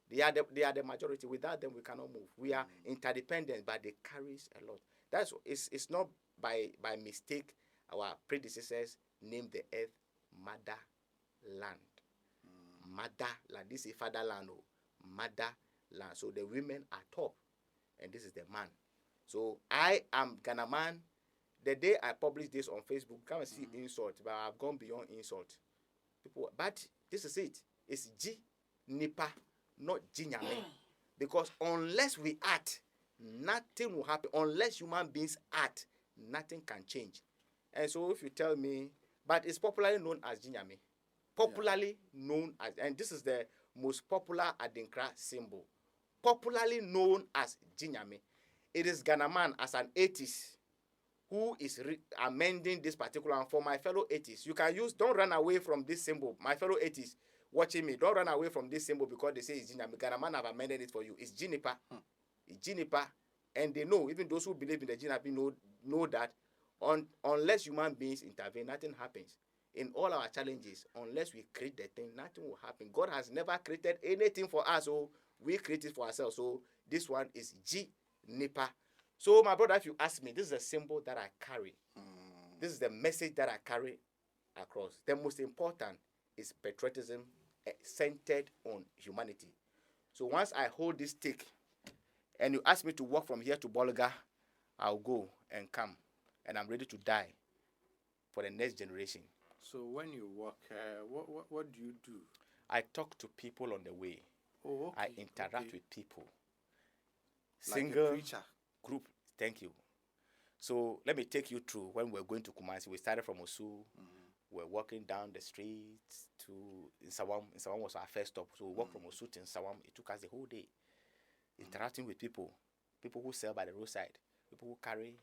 A: They are the majority. Without them, we cannot move. We are interdependent, but they carry a lot. It's not by mistake our predecessors named the earth motherland. Motherland. This is fatherland. Motherland. So the women are top, and this is the man. So I am GhanaMan. The day I publish this on Facebook, come and see insult, but I've gone beyond insult. People, but this is it. It's G Nipa, not GhanaMan. Because unless we act, nothing will happen. Unless human beings act, nothing can change. And so if you tell me, but it's popularly known as GhanaMan. Popularly known as, and this is the most popular Adinkra symbol. Popularly known as GhanaMan. It is GhanaMan as an atheist who is amending this particular one for my fellow atheists. You can use, don't run away from this symbol. My fellow atheists watching me, don't run away from this symbol because they say it's GhanaMan. GhanaMan have amended it for you. It's G-Nipa. It's G-Nipa. And they know, even those who believe in the GhanaMan know that unless human beings intervene, nothing happens. In all our challenges, unless we create the thing, nothing will happen. God has never created anything for us, so we create it for ourselves. So this one is G-Nipa. So my brother, if you ask me, this is a symbol that I carry. This is the message that I carry across. The most important is patriotism centered on humanity. So once I hold this stick and you ask me to walk from here to Bolga, I'll go and come. And I'm ready to die for the next generation.
B: So when you walk, what do you do?
A: I talk to people on the way.
B: Oh, okay.
A: I interact with people.
B: Like
A: Single
B: a preacher.
A: Group. Thank you. So let me take you through when we're going to Kumasi. We started from Osu. We're walking down the streets to Nsawam. Nsawam was our first stop. So we walked from Osu to Nsawam. It took us the whole day interacting with people. People who sell by the roadside. People who carry.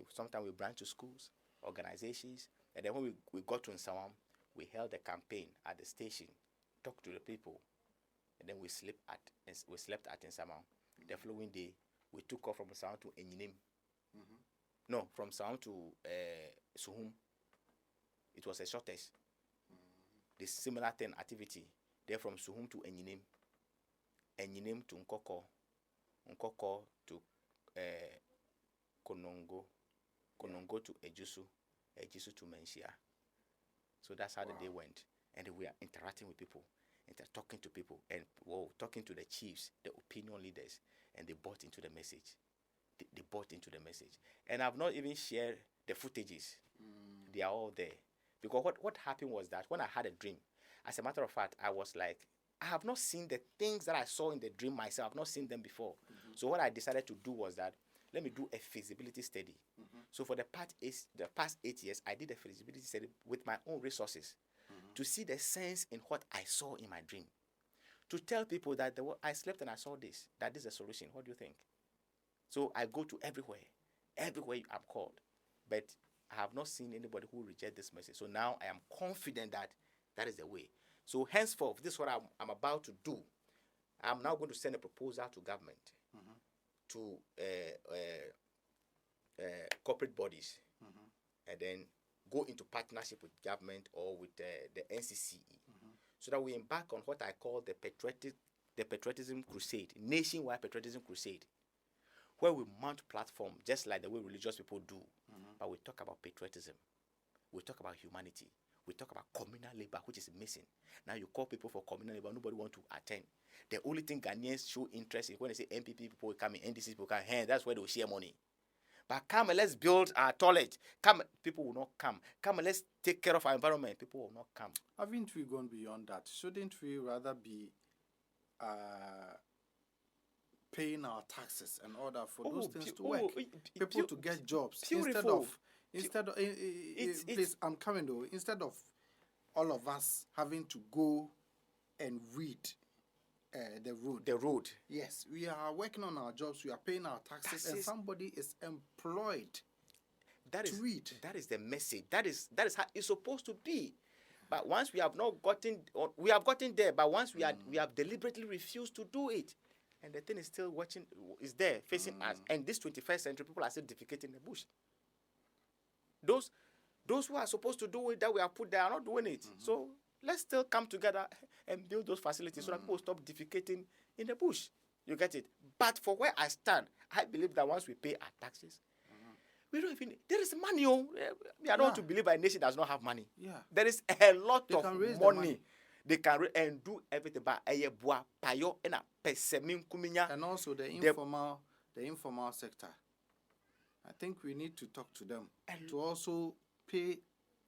A: Sometimes we branch to schools, organizations. And then when we got to Nsawam, we held a campaign at the station, talked to the people, and then we slept at Nsawam. The following day, we took off from Nsawam to Enyinim. No, from Nsawam to Suhum. It was a shortest. The similar thing activity. Then from Suhum to Enyinim. Enyinim to Nkoko. Nkoko to Konongo. Konongo to Ejusu. Ejusu to Menshia. So that's how the day went. And we are interacting with people, talking to people, and talking to the chiefs, the opinion leaders, and they bought into the message. They bought into the message. And I've not even shared the footages. They are all there. Because what happened was that when I had a dream, as a matter of fact, I was like, I have not seen the things that I saw in the dream myself. I've not seen them before. So what I decided to do was that, let me do a feasibility study. So for the past 8 years, I did a feasibility study with my own resources to see the sense in what I saw in my dream. To tell people that I slept and I saw this, that this is a solution. What do you think? So I go to everywhere I'm called. But I have not seen anybody who reject this message. So now I am confident that that is the way. So henceforth, this is what I'm about to do. I'm now going to send a proposal to government, to corporate bodies, and then go into partnership with government or with the NCCE, so that we embark on what I call the patriotism crusade, nationwide patriotism crusade, where we mount platform just like the way religious people do, but we talk about patriotism, we talk about humanity, we talk about communal labor, which is missing. Now you call people for communal labor, nobody want to attend. The only thing Ghanaians show interest in when they say NPP people will come in, NDC people come in, that's where they will share money. But come and let's build our toilet. Come, people will not come. Come and let's take care of our environment. People will not come.
B: Haven't we gone beyond that? Shouldn't we rather be paying our taxes and all that for those things to work? People to get jobs instead of please, I'm coming though. Instead of all of us having to go and weed the road. Yes, we are working on our jobs. We are paying our taxes, and somebody is employed. That is the message. That is how it's supposed to be. But once we have gotten there. But once we have deliberately refused to do it, and the thing is still is there facing us. And this 21st century, people are still defecating the bush. Those who are supposed to do it that we have put there are not doing it. So let's still come together and build those facilities so that people stop defecating in the bush. You get it? But for where I stand, I believe that once we pay our taxes, we don't even. There is money. I don't want to believe a nation does not have money. Yeah. There is a lot of money. They can and do everything. But and also the informal sector. I think we need to talk to them to also pay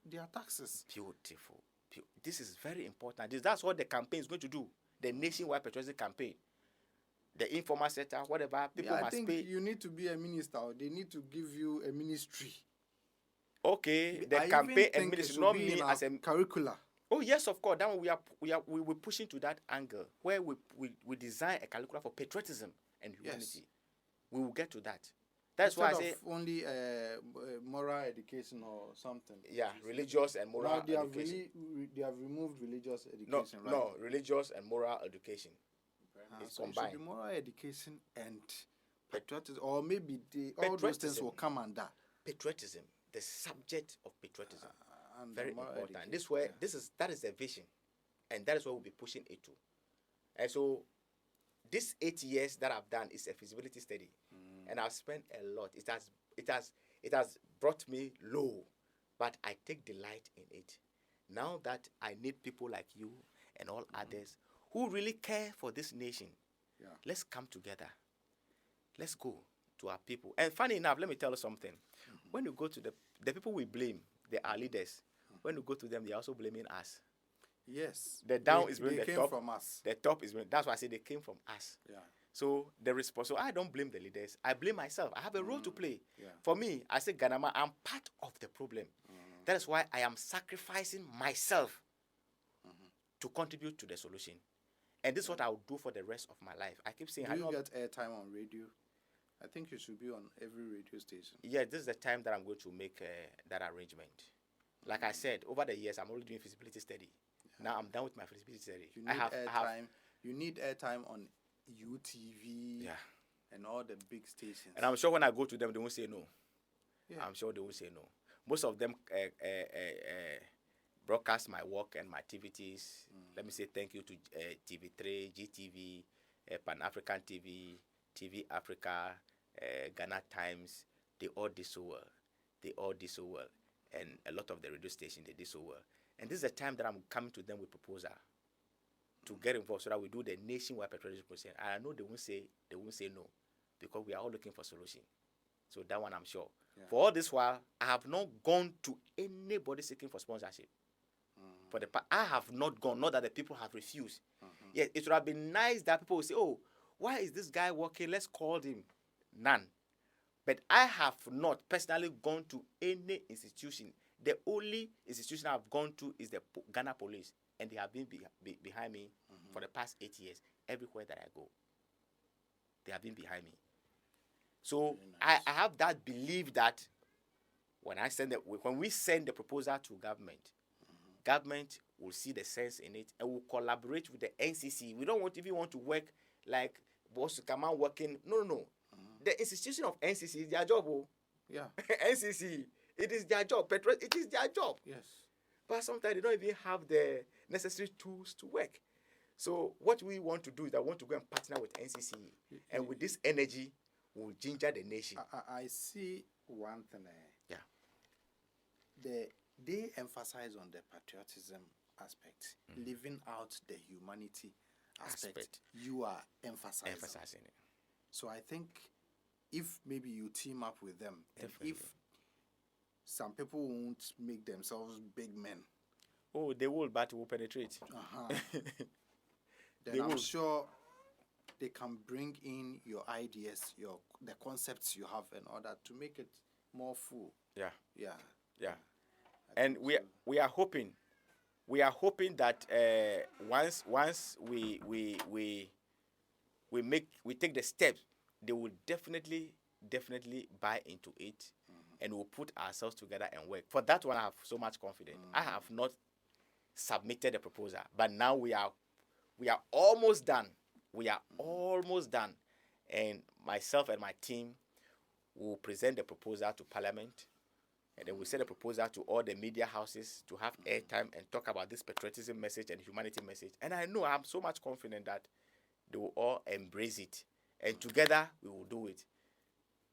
B: their taxes.
A: Beautiful. This is very important. That's what the campaign is going to do. The nationwide patriotism campaign. The informal sector, whatever, people must pay.
B: I think you need to be a minister, or they need to give you a ministry.
A: Okay, the campaign and ministry, not me as a
B: curricula.
A: Oh yes, of course. That one we're pushing to that angle where we design a curriculum for patriotism and humanity. Yes. We will get to that. That's
B: Instead
A: why I say
B: only moral education or something.
A: Yeah, religious and moral education.
B: They have removed religious education, right?
A: No, religious and moral education. It's
B: so
A: combined.
B: It should be moral education and patriotism, or maybe all those things will come under
A: patriotism. The subject of patriotism, very important. That is the vision, and that is what we'll be pushing it to. And so, this 8 years that I've done is a feasibility study, and I've spent a lot. It has brought me low, but I take delight in it. Now that I need people like you and all others who really care for this nation, let's come together. Let's go to our people. And funny enough, let me tell you something. When you go to the people we blame, they are leaders. When you go to them, they're also blaming us.
B: Yes.
A: The down is blaming the top.
B: They came from us.
A: The top is blaming. That's why I say they came from us.
B: Yeah.
A: So the response. So I don't blame the leaders. I blame myself. I have a role to play.
B: Yeah.
A: For me, I say GhanaMan, I'm part of the problem. That is why I am sacrificing myself to contribute to the solution. And this is what I will do for the rest of my life. I keep saying,
B: do you get airtime on radio? I think you should be on every radio station.
A: Yeah, this is the time that I'm going to make that arrangement. Like I said, over the years, I'm only doing feasibility study. Now I'm done with my feasibility study.
B: You need airtime on UTV and all the big stations.
A: And I'm sure when I go to them, they won't say no. Yeah. I'm sure they won't say no. Most of them broadcast my work and my activities. Let me say thank you to TV3, GTV, Pan-African TV, TV Africa, Ghana Times. They all did so well. And a lot of the radio stations, they did so well. And this is the time that I'm coming to them with proposal to get involved so that we do the nationwide patriotism process. And I know they won't say no, because we are all looking for solution. So that one I'm sure. Yeah. For all this while, I have not gone to anybody seeking for sponsorship. I have not gone, not that the people have refused. Yes, it would have been nice that people would say, oh, why is this guy working? Let's call him. None. But I have not personally gone to any institution. The only institution I've gone to is the Ghana Police, and they have been behind me for the past 8 years. Everywhere that I go, they have been behind me. So nice. I have that belief that when we send the proposal to government, government will see the sense in it and will collaborate with the NCC. We don't want to work like GhanaMan working. No. The institution of NCC is their job.
B: Yeah.
A: NCC, it is their job. It is their job.
B: Yes.
A: But sometimes they don't even have the necessary tools to work. So what we want to do is I want to go and partner with NCC. And with this energy, we'll ginger the nation.
B: I see one thing.
A: Yeah.
B: They emphasize on the patriotism aspect, leaving out the humanity aspect. You are emphasizing
A: it.
B: So I think if maybe you team up with them,
A: definitely.
B: And if some people won't make themselves big men.
A: Oh, they will, but will penetrate.
B: Then I'm sure they can bring in your ideas, the concepts you have in order to make it more full.
A: Yeah.
B: Yeah.
A: And we are hoping that once we take the steps, they will definitely buy into it, and we'll put ourselves together and work. For that one, I have so much confidence. I have not submitted the proposal, but now we are almost done. We are almost done, and myself and my team will present the proposal to Parliament. And then we send a proposal to all the media houses to have airtime and talk about this patriotism message and humanity message. And I know I'm so much confident that they will all embrace it. And together we will do it.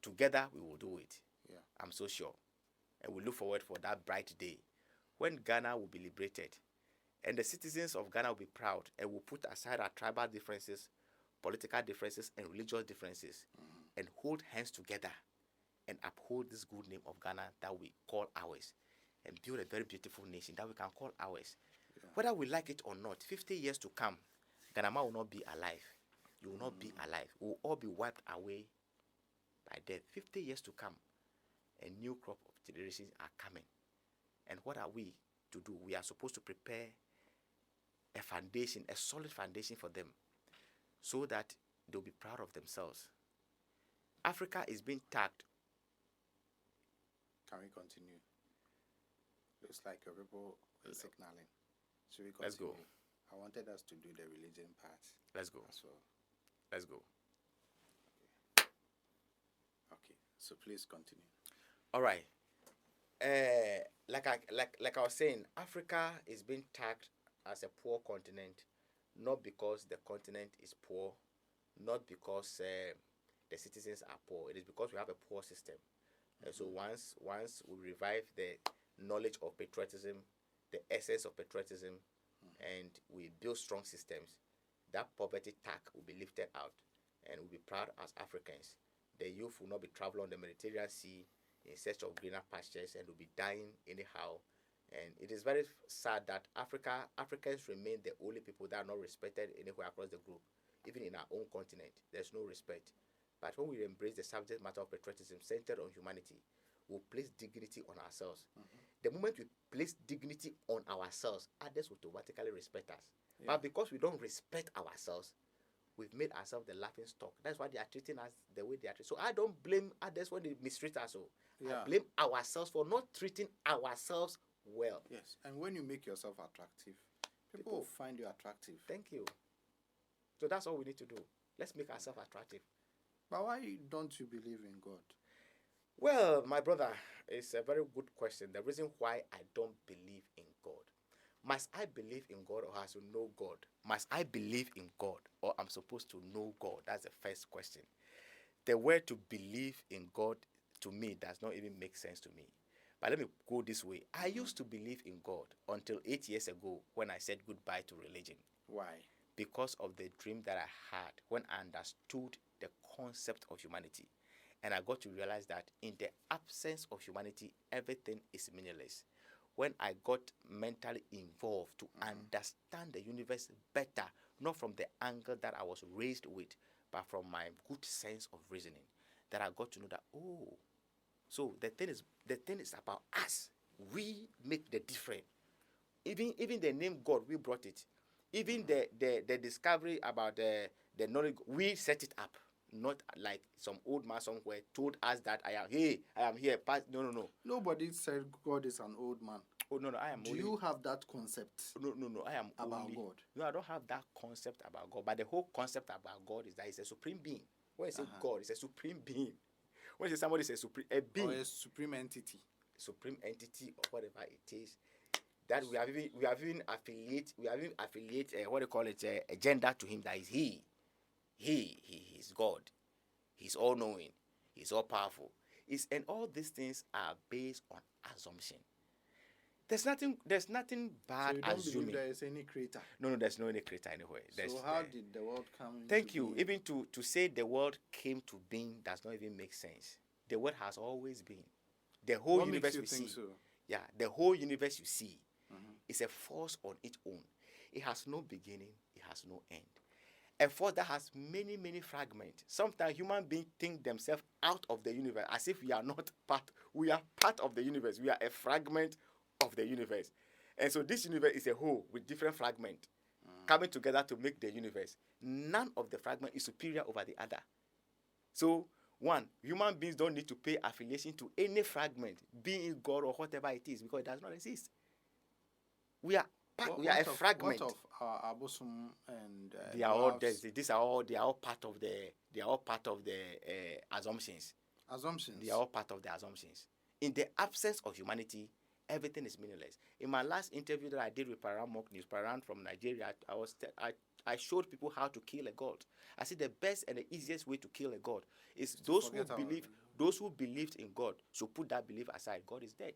A: Together we will do it.
B: Yeah.
A: I'm so sure. And we look forward for that bright day when Ghana will be liberated. And the citizens of Ghana will be proud and will put aside our tribal differences, political differences, and religious differences and hold hands together and uphold this good name of Ghana that we call ours, and build a very beautiful nation that we can call ours. Whether we like it or not, 50 years to come, GhanaMan will not be alive. You will not be alive. We will all be wiped away by death. 50 years to come, a new crop of generations are coming. And what are we to do? We are supposed to prepare a foundation, a solid foundation for them, so that they'll be proud of themselves. Africa is being tagged.
B: Can we continue? Looks like your people are signaling. Should we continue?
A: Let's go.
B: I wanted us to do the religion part.
A: Let's go.
B: So,
A: let's go.
B: Okay. So please continue.
A: All right. Like I was saying, Africa is being tagged as a poor continent, not because the continent is poor, not because the citizens are poor. It is because we have a poor system. So once we revive the knowledge of patriotism, the essence of patriotism, and we build strong systems, that poverty tag will be lifted out, and we'll be proud as Africans. The youth will not be traveling on the Mediterranean Sea in search of greener pastures and will be dying anyhow. And it is very sad that Africans remain the only people that are not respected anywhere across the globe. Even in our own continent, there's no respect. But when we embrace the subject matter of patriotism centered on humanity, we'll place dignity on ourselves. The moment we place dignity on ourselves, others will automatically respect us. But because we don't respect ourselves, we've made ourselves the laughing stock. That's why they are treating us the way they are treating. So I don't blame others when they mistreat us. I blame ourselves for not treating ourselves well.
B: Yes, and when you make yourself attractive, people will find you attractive.
A: Thank you. So that's all we need to do. Let's make ourselves attractive.
B: But why don't you believe in God?
A: Well, my brother, it's a very good question. The reason why I don't believe in God. Must I believe in God or has to know God? Must I believe in God or I'm supposed to know God? That's the first question. The word to believe in God to me does not even make sense to me. But let me go this way. I used to believe in God until 8 years ago when I said goodbye to religion.
B: Why?
A: Because of the dream that I had when I understood the concept of humanity. And I got to realize that in the absence of humanity, everything is meaningless. When I got mentally involved to understand the universe better, not from the angle that I was raised with, but from my good sense of reasoning, that I got to know that, so the thing is about us. We make the difference. Even the name God, we brought it. Even the discovery about the knowledge, we set it up. Not like some old man somewhere told us that I am here. No.
B: Nobody said God is an old man.
A: Oh no, I am.
B: Do you have that concept?
A: No. I am
B: about
A: only,
B: God.
A: No, I don't have that concept about God. But the whole concept about God is that He's a supreme being. When you say God, it's a supreme being. When you say somebody is a being,
B: or a supreme entity,
A: or whatever it is, that we have even affiliate what do you call it, a gender to Him, that is He is God. He's all knowing. He's all powerful. And all these things are based on assumption. There's nothing bad
B: so you don't
A: assuming.
B: Believe there is any creator?
A: No, there's no any creator anywhere.
B: So how did the world come into
A: Thank you.
B: being?
A: Even to say the world came to being does not even make sense. The world has always been. The whole
B: what
A: universe
B: makes you
A: we
B: think
A: see.
B: So?
A: Yeah, the whole universe you see is a force on its own. It has no beginning. It has no end. A force that has many, many fragments. Sometimes human beings think themselves out of the universe as if we are not part. We are part of the universe. We are a fragment of the universe. And so this universe is a whole with different fragments coming together to make the universe. None of the fragments is superior over the other. So, one, human beings don't need to pay affiliation to any fragment, be it God or whatever it is, because it does not exist. We are a fragment.
B: What of Abosom and
A: they are all they are all part of the assumptions.
B: Assumptions.
A: They are all part of the assumptions. In the absence of humanity, everything is meaningless. In my last interview that I did with Paran Mock News, Paran from Nigeria, I showed people how to kill a god. I said the best and the easiest way to kill a god is those who believed in God should put that belief aside. God is dead.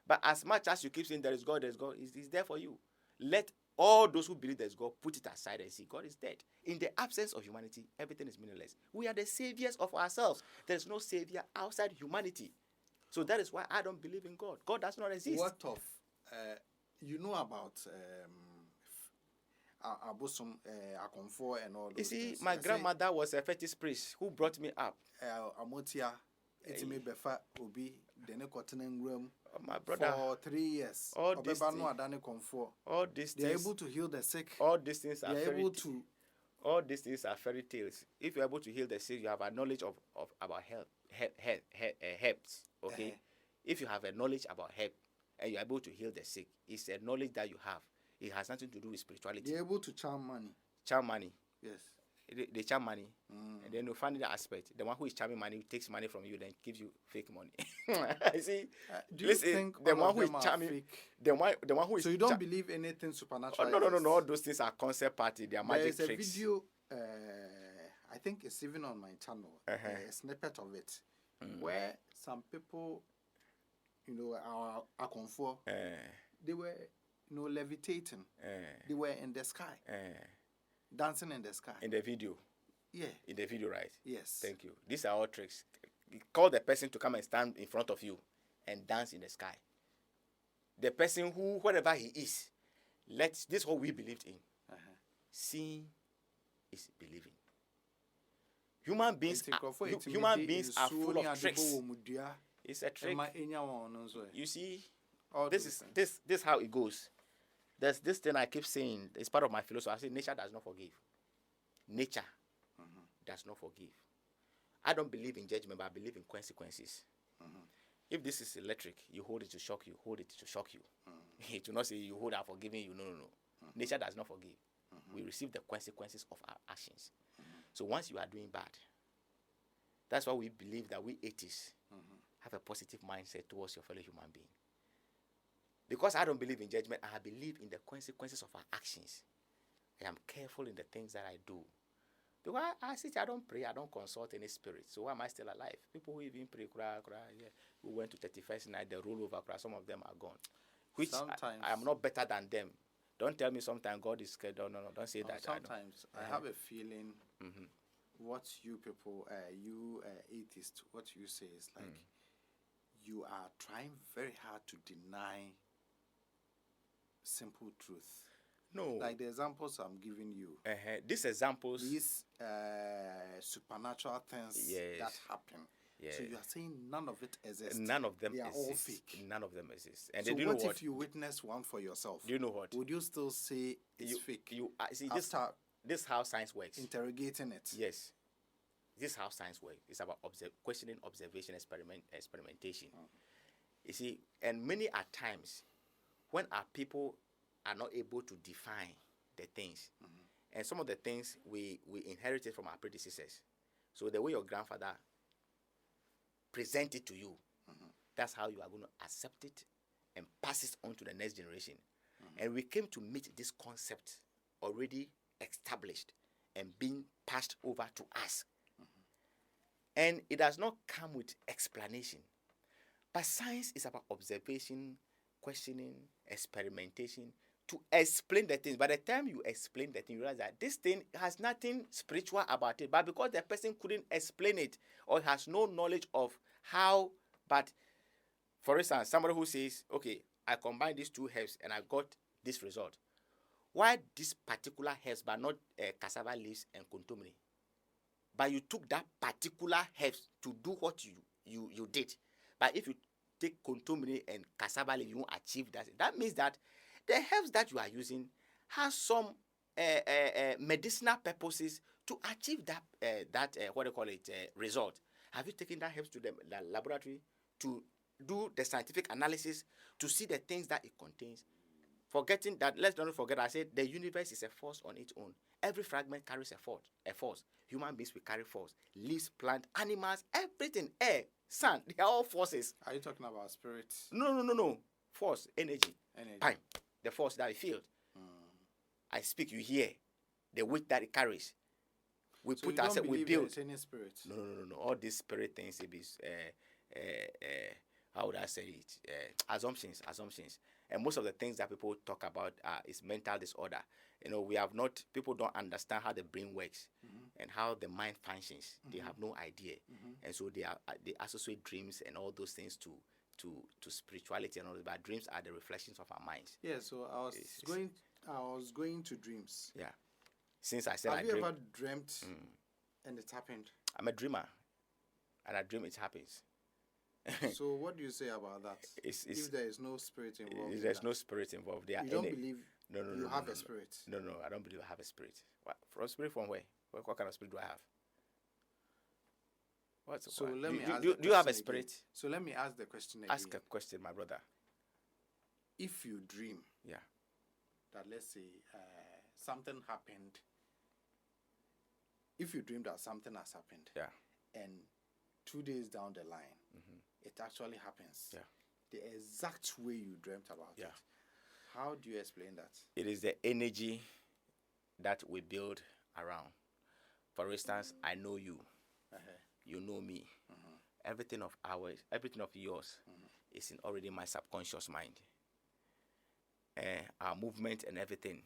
A: But as much as you keep saying there is God, is there for you. Let all those who believe there is God put it aside and see God is dead. In the absence of humanity, everything is meaningless. We are the saviors of ourselves. There is no savior outside humanity. So that is why I don't believe in God. God does not exist.
B: What of, you know about Abosom, Akonfo, and all those.
A: You see,
B: things.
A: my grandmother was a fetish priest who brought me up.
B: Amotia, it's me befa obi dene kotenen room.
A: My brother,
B: for 3 years.
A: All these things,
B: they are able to heal the sick.
A: All these things are
B: able to.
A: All these things are fairy tales. If you're able to heal the sick, you have a knowledge of about herbs. Okay. If you have a knowledge about herb and you're able to heal the sick, it's a knowledge that you have. It has nothing to do with spirituality.
B: They're able to charm money.
A: Charm money.
B: Yes.
A: They charm money, and then you find the aspect. The one who is charming money takes money from you, then gives you fake money. See,
B: do you think
A: the one who is charming, the one who is
B: so you don't believe anything supernatural?
A: Oh, no. All those things are concept party. They are magic tricks.
B: There's a video. I think it's even on my channel. A snippet of it, where some people, are comfort. They were, levitating. They were in the sky. Dancing in the sky.
A: In the video?
B: Yeah.
A: In the video, right?
B: Yes.
A: Thank you. These are all tricks. Call the person to come and stand in front of you and dance in the sky. The person who, whatever he is, this is what we believed in. Seeing is believing. Human beings are full of tricks. It's a trick. You see, this is how it goes. There's this thing I keep saying. It's part of my philosophy. I say nature does not forgive. Nature does not forgive. I don't believe in judgment, but I believe in consequences. If this is electric, you hold it to shock you. Hold it to shock you. It will not say you hold out forgiving you. No. Nature does not forgive. We receive the consequences of our actions. So once you are doing bad, that's why we believe that we atheists have a positive mindset towards your fellow human being. Because I don't believe in judgment, I believe in the consequences of our actions. I am careful in the things that I do. Because I don't pray, I don't consult any spirit. So why am I still alive? People who even pray, who went to 31st night, they roll over, some of them are gone. Which I am not better than them. Don't tell me sometimes God is scared. No, don't say that.
B: Sometimes I have a feeling what you people, atheists, what you say is like you are trying very hard to deny simple truth.
A: No.
B: Like the examples I'm giving you.
A: These examples.
B: These supernatural things that happen. Yeah. So you are saying none of it exists.
A: None of them
B: exist. All fake.
A: None of them exist. And
B: so what if you witness one for yourself?
A: Do you know what?
B: Would you still say it's fake?
A: You see this how science works.
B: Interrogating it.
A: Yes. This is how science works. It's about questioning, observation, experimentation. You see, and many are times when our people are not able to define the things, and some of the things we inherited from our predecessors. So the way your grandfather present it to you, that's how you are going to accept it and pass it on to the next generation. And we came to meet this concept already established and being passed over to us. And it does not come with explanation. But science is about observation, questioning, experimentation, to explain the things. By the time you explain the thing, you realize that this thing has nothing spiritual about it. But because the person couldn't explain it or has no knowledge of how, but for instance, somebody who says, okay, I combined these two herbs and I got this result. Why this particular herbs but not cassava leaves and contumely? But you took that particular herbs to do what you did. But if you take contumely and cassava leaf, you won't achieve that. That means that the herbs that you are using has some medicinal purposes to achieve that result. Have you taken that herbs to the laboratory to do the scientific analysis to see the things that it contains? Forgetting that, let's not forget, I said the universe is a force on its own. Every fragment carries a force. Human beings will carry force. Leaves, plant, animals, everything, air, sun, they are all forces.
B: Are you talking about spirits?
A: No. Force, energy. Time. The force that I feel. I speak, you hear. The weight that it carries. We
B: so
A: put ourselves, we build.
B: Any spirit?
A: No. All these spirit things, it is, how would I say it? Assumptions. And most of the things that people talk about is mental disorder. People don't understand how the brain works and how the mind functions. They have no idea. And so they associate dreams and all those things to spirituality and all that. But dreams are the reflections of our minds.
B: Yeah, so I was going I was going to dreams.
A: Yeah. Since I said
B: Have
A: I
B: you
A: dream,
B: ever dreamt and it happened?
A: I'm a dreamer, and I dream it happens.
B: So what do you say about that?
A: It's,
B: if there is no spirit involved,
A: there's no spirit involved.
B: You don't believe you have a spirit?
A: No, I don't believe I have a spirit. What, from spirit from where? What kind of spirit do I have?
B: So let me ask.
A: Do you have a spirit?
B: Again. So let me ask the question again.
A: Ask a question, my brother.
B: If you dream, that let's say something happened. If you dream that something has happened, and 2 days down the line, it actually happens. The exact way you dreamt about it. How do you explain that?
A: It is the energy that we build around. For instance, I know you. You know me. Everything of yours is already in my subconscious mind. Our movement and everything.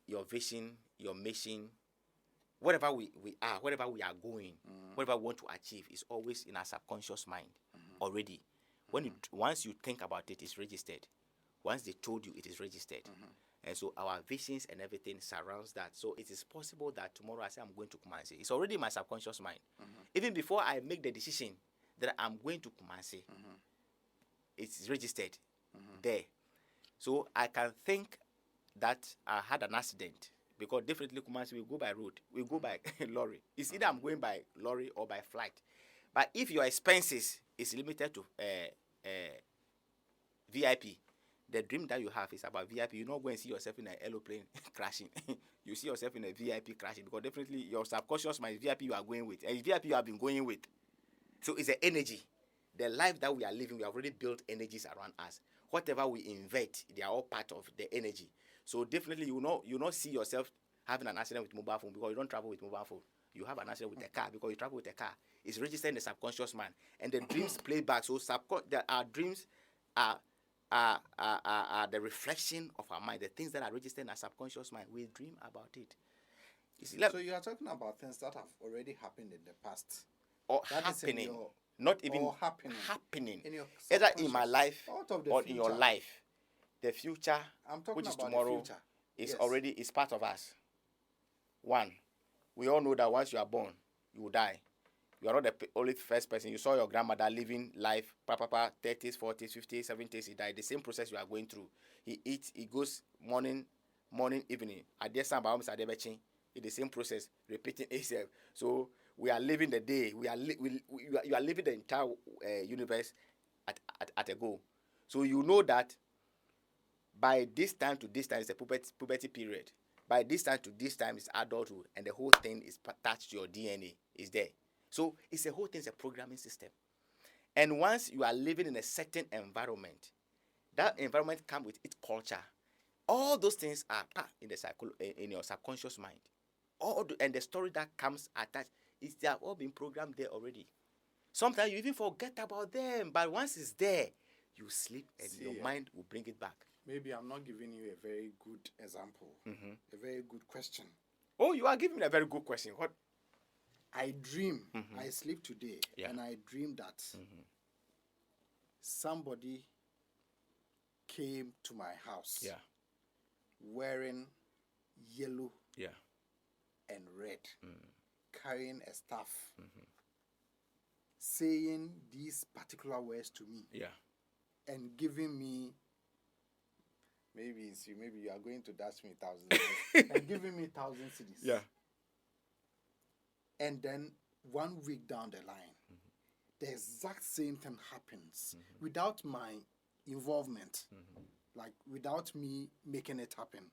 A: Your vision, your mission, whatever we are, whatever we are going, whatever we want to achieve is always in our subconscious mind already. Once you think about it, it's registered. Once they told you, it is registered. And so our visions and everything surrounds that. So it is possible that tomorrow I say I'm going to Kumasi. It's already in my subconscious mind. Even before I make the decision that I'm going to Kumasi, it's registered there. So I can think that I had an accident, because definitely Kumasi will go by road. We go by lorry. It's either I'm going by lorry or by flight. But if your expenses is limited to VIP, the dream that you have is about VIP. You not go and see yourself in an aeroplane crashing. You see yourself in a VIP crashing, because definitely your subconscious mind is VIP you are going with. And it's VIP you have been going with. So it's the energy. The life that we are living, we have already built energies around us. Whatever we invent, they are all part of the energy. So definitely you not see yourself having an accident with mobile phone, because you don't travel with mobile phone. You have an accident with a car because you travel with a car. It's registered in the subconscious mind. And the dreams play back. So our dreams are the reflection of our mind. The things that are registered in our subconscious mind, we dream about it.
B: So you are talking about things that have already happened in the past,
A: or that happening, not even happening, either in my life or in your life. The future, which is tomorrow, is already is part of us. One, we all know that once you are born, you will die. You are not the only first person. You saw your grandmother living life, 30s, 40s, 50s, 70s, he died. The same process you are going through. He eats, he goes morning, evening. At the same it's the same process, repeating itself. So we are living the day. You are living the entire universe at a go. So you know that by this time to this time is a puberty period. By this time to this time is adulthood, and the whole thing is attached to your DNA. Is there. So it's a whole thing, it's a programming system. And once you are living in a certain environment, that environment comes with its culture. All those things are in your subconscious mind. And the story that comes attached, they have all been programmed there already. Sometimes you even forget about them, but once it's there, you sleep and your mind will bring it back.
B: Maybe I'm not giving you a very good example, a very good question.
A: Oh, you are giving me a very good question. What?
B: I dream, I sleep today, and I dream that somebody came to my house wearing yellow and red, carrying a staff, saying these particular words to me, and giving me, maybe you are going to dash me 1,000 and giving me 1,000 cedis. And then 1 week down the line, the exact same thing happens without my involvement, like without me making it happen.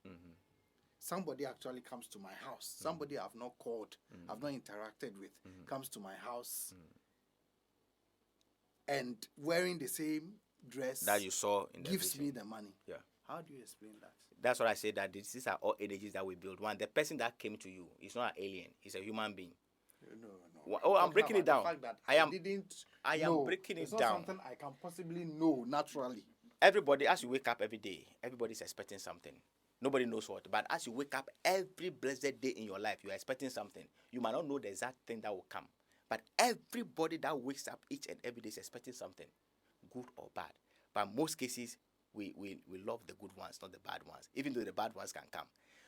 B: Somebody actually comes to my house. Somebody I've not called, I've not interacted with, comes to my house and wearing the same dress
A: that you saw in the
B: gives
A: vision.
B: me the money. How do you explain that?
A: That's what I say, that these are all energies that we build. One, the person that came to you is not an alien, he's a human being.
B: No.
A: Oh, I'm breaking it down.
B: I am breaking
A: it
B: down.
A: down.
B: Something I can possibly know naturally.
A: Everybody, as you wake up every day, everybody's expecting something. Nobody knows what. But as you wake up every blessed day in your life, you are expecting something. You might not know the exact thing that will come. But everybody that wakes up each and every day is expecting something, good or bad. But most cases, we love the good ones, not the bad ones, even though the bad ones can come.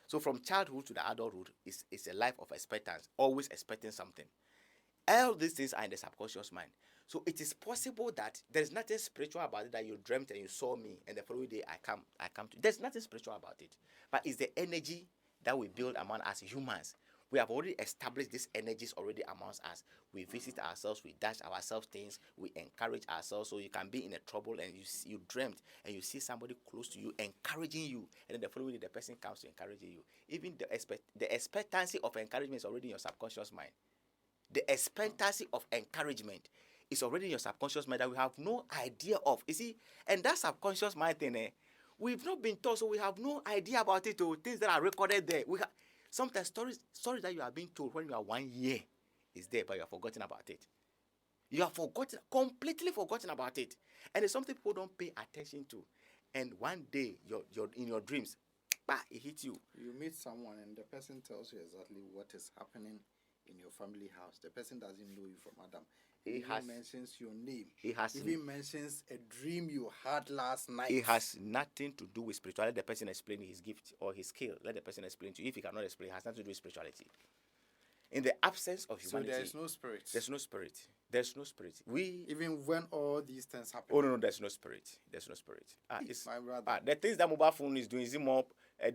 A: So from childhood to the adulthood is a life of expectance, always expecting something. All these things are in the subconscious mind. So it is possible that there's nothing spiritual about it, that you dreamt and you saw me and the following day I come to you. There's nothing spiritual about it. But it's the energy that we build among us humans. We have already established these energies already amongst us. We visit ourselves, we dash ourselves things, we encourage ourselves. So you can be in a trouble and you dreamt and you see somebody close to you encouraging you, and then the following day the person comes to encouraging you. Even the expectancy of encouragement is already in your subconscious mind. The expectancy of encouragement is already in your subconscious mind that we have no idea of. You see, and that subconscious mind thing, we've not been taught, so we have no idea about it. Or things that are recorded there. Sometimes stories that you are being told when you are 1 year is there, but you have forgotten about it. You have completely forgotten about it, and it's something people don't pay attention to. And one day, you're in your dreams, it hits you.
B: You meet someone, and the person tells you exactly what is happening in your family house. The person doesn't know you from Adam. He mentions your name. He mentions a dream you had last night.
A: It has nothing to do with spirituality. Let the person explain his gift or his skill. Let the person explain to you. If he cannot explain, it has nothing to do with spirituality. In the absence of humanity,
B: so there is no spirit.
A: There's no spirit. There's no spirit.
B: Even when all these things happen.
A: Oh no, there's no spirit. There's no spirit. My brother. The things that mobile phone is doing, is it more?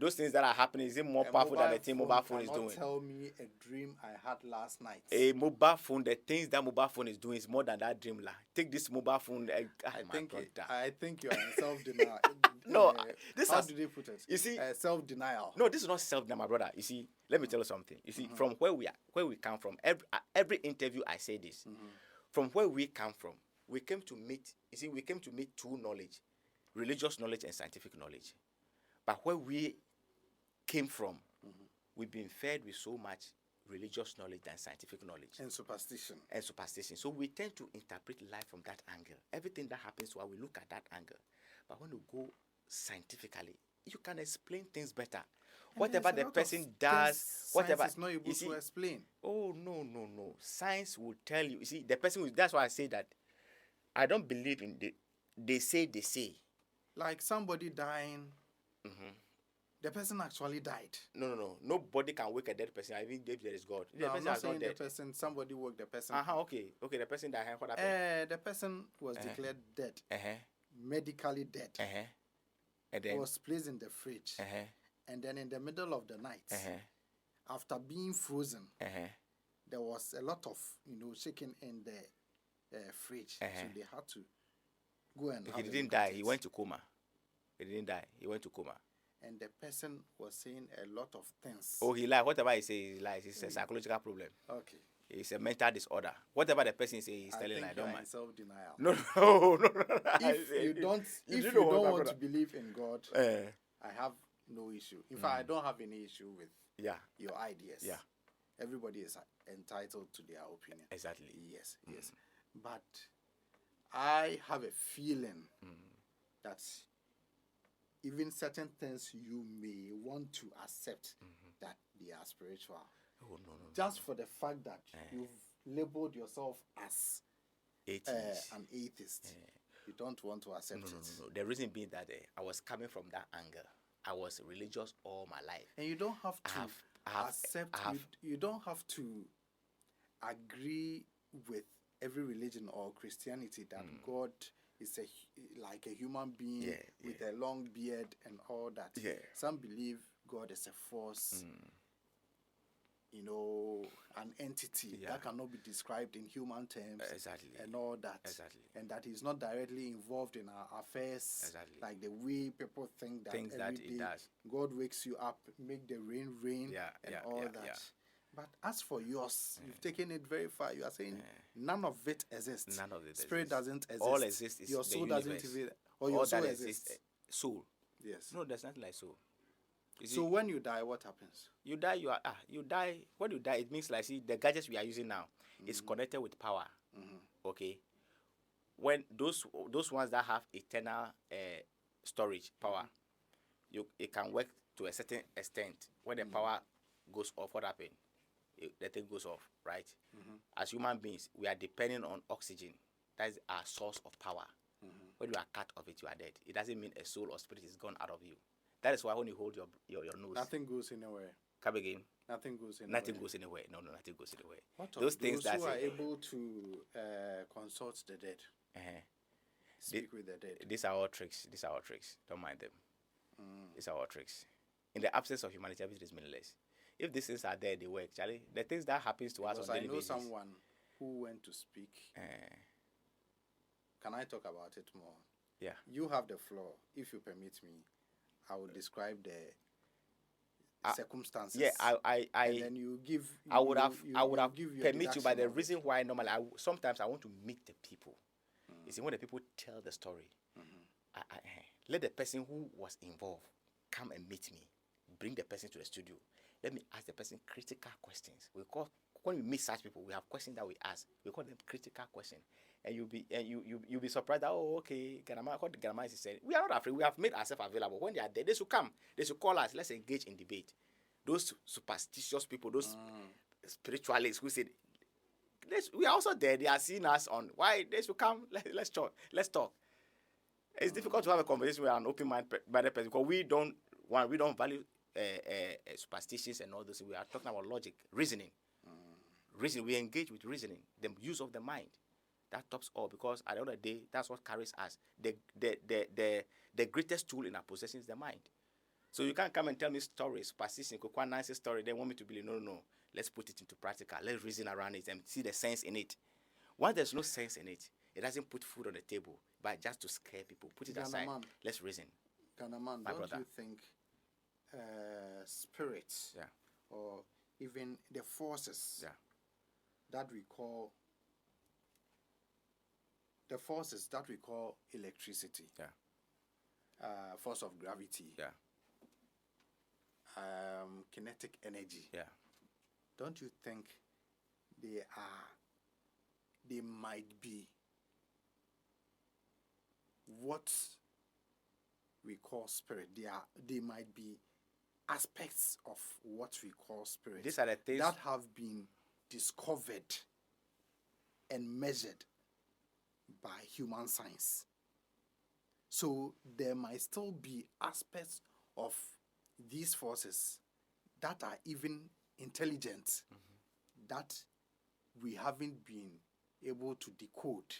A: Those things that are happening, is it more powerful than the thing mobile phone is doing?
B: Tell me a dream I had last night.
A: A mobile phone, the things that mobile phone is doing is more than that dream. Take this mobile phone.
B: I think you are in self-denial.
A: No,
B: how do they put it?
A: You see,
B: self-denial.
A: No, this is not self-denial, my brother. You see, let me tell you something. You see, from where we come from, every interview I say this. From where we come from, we came to meet. You see, we came to meet two knowledge: religious knowledge and scientific knowledge. But where we came from, we've been fed with so much religious knowledge than scientific knowledge.
B: And superstition.
A: So we tend to interpret life from that angle. Everything that happens to us, we look at that angle. But when you go scientifically, you can explain things better. And whatever the person does, whatever
B: is not able to explain.
A: Oh, no. Science will tell you. You see, the person that's why I say that I don't believe in they say.
B: Like somebody dying. The person actually died.
A: No. Nobody can wake a dead person, even if there is God.
B: No, I'm not saying the person, somebody woke the person.
A: Okay, the person died. What happened?
B: The person was declared dead. Medically dead. And then was placed in the fridge. And then in the middle of the night, after being frozen, there was a lot of shaking in the fridge. So they had to go and
A: he didn't die. He went to coma. He didn't die. He went to coma.
B: And the person was saying a lot of things.
A: Oh, he lied. Whatever he says, he lies. It's a psychological problem.
B: Okay.
A: It's a mental disorder. Whatever the person says, he's telling I don't mind.
B: Self-denial.
A: No.
B: If you don't want to believe in God, I have no issue. In fact, I don't have any issue with your ideas.
A: Yeah.
B: Everybody is entitled to their opinion.
A: Exactly.
B: Yes. But I have a feeling that even certain things you may want to accept that they are spiritual.
A: Oh, no.
B: Just for the fact that you've labeled yourself as an atheist. You don't want to accept it.
A: No. The reason being that I was coming from that angle. I was religious all my life.
B: And you don't have to you don't have to agree with every religion or Christianity that God is like a human being with a long beard and all that.
A: Yeah.
B: Some believe God is a force, an entity that cannot be described in human terms.
A: Exactly.
B: And all that.
A: Exactly.
B: And that he's not directly involved in our affairs.
A: Exactly.
B: Like the way people think that
A: things that
B: day
A: it does.
B: God wakes you up, make the rain and all that. Yeah. But as for yours, you've taken it very far. You are saying none of it exists.
A: None of it
B: Spirit doesn't exist.
A: All exists is
B: your
A: the
B: soul
A: universe.
B: doesn't even, or your soul exists.
A: Soul.
B: Yes.
A: No, there's nothing like soul.
B: So when you die, what happens?
A: You die. You die. When you die, it means like the gadgets we are using now is connected with power. Okay. When those ones that have eternal storage power, it can work to a certain extent. When the power goes off, what happens? The thing goes off, right? As human beings, we are depending on oxygen. That is our source of power. When you are cut of it, you are dead. It doesn't mean a soul or spirit is gone out of you. That is why when you hold your nose,
B: nothing goes anywhere.
A: Come again.
B: Nothing goes anywhere.
A: Nothing goes anywhere. No, nothing goes anywhere.
B: What those things that who are able to consult the dead, speak with the dead.
A: These are all tricks. These are all tricks. Don't mind them. These are all tricks. In the absence of humanity, everything is meaningless. If these things are there, they work. Charlie, the things that happens to us on daily basis.
B: I know someone who went to speak. Can I talk about it more?
A: Yeah.
B: You have the floor. If you permit me, I will describe the circumstances.
A: Yeah,
B: and then you give.
A: I would have permit you, but the reason why normally sometimes I want to meet the people. Is when the people tell the story. Let the person who was involved come and meet me. Bring the person to the studio. Let me ask the person critical questions. When we meet such people, we have questions that we ask. We call them critical questions. And you'll be surprised that, oh, okay, GhanaMan, what GhanaMan is saying. We are not afraid. We have made ourselves available. When they are there, they should come. They should call us. Let's engage in debate. Those superstitious people, those spiritualists who said, we are also there. They are seeing us on. Why? They should come. Let's talk. Let's talk. It's difficult to have a conversation with an open-minded person because we don't value superstitions and all this. We are talking about logic, reasoning. Reasoning. We engage with reasoning, the use of the mind. That tops all because at the end of the day, that's what carries us. The greatest tool in our possession is the mind. So you can't come and tell me stories, superstition, nice story. They want me to believe. No. Let's put it into practical. Let's reason around it and see the sense in it. Once there's no sense in it, it doesn't put food on the table, but just to scare people. Put it aside. Let's reason.
B: GhanaMan, don't you think spirits or even the forces that we call electricity, force of gravity, kinetic energy, don't you think they might be what we call spirit? They might be aspects of what we call spirit.
A: These are the things
B: that have been discovered and measured by human science. So there might still be aspects of these forces that are even intelligent that we haven't been able to decode,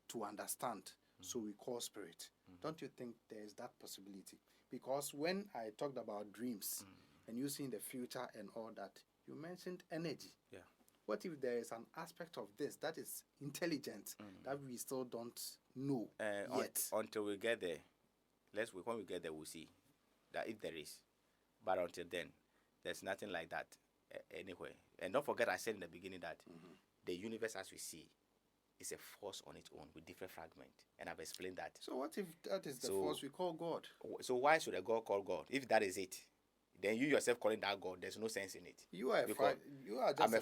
B: to understand. So we call spirit. Don't you think there's that possibility? Because when I talked about dreams and you see in the future and all that, you mentioned energy.
A: Yeah.
B: What if there is an aspect of this that is intelligent that we still don't know yet?
A: Until we get there, when we get there, we'll see that if there is. But until then, there's nothing like that anywhere. And don't forget, I said in the beginning that the universe as we see is a force on its own with different fragments. And I've explained that.
B: So what if that is the force we call God?
A: So why should a God call God? If that is it, then you yourself calling that God, there's no sense in it.
B: You are just
A: a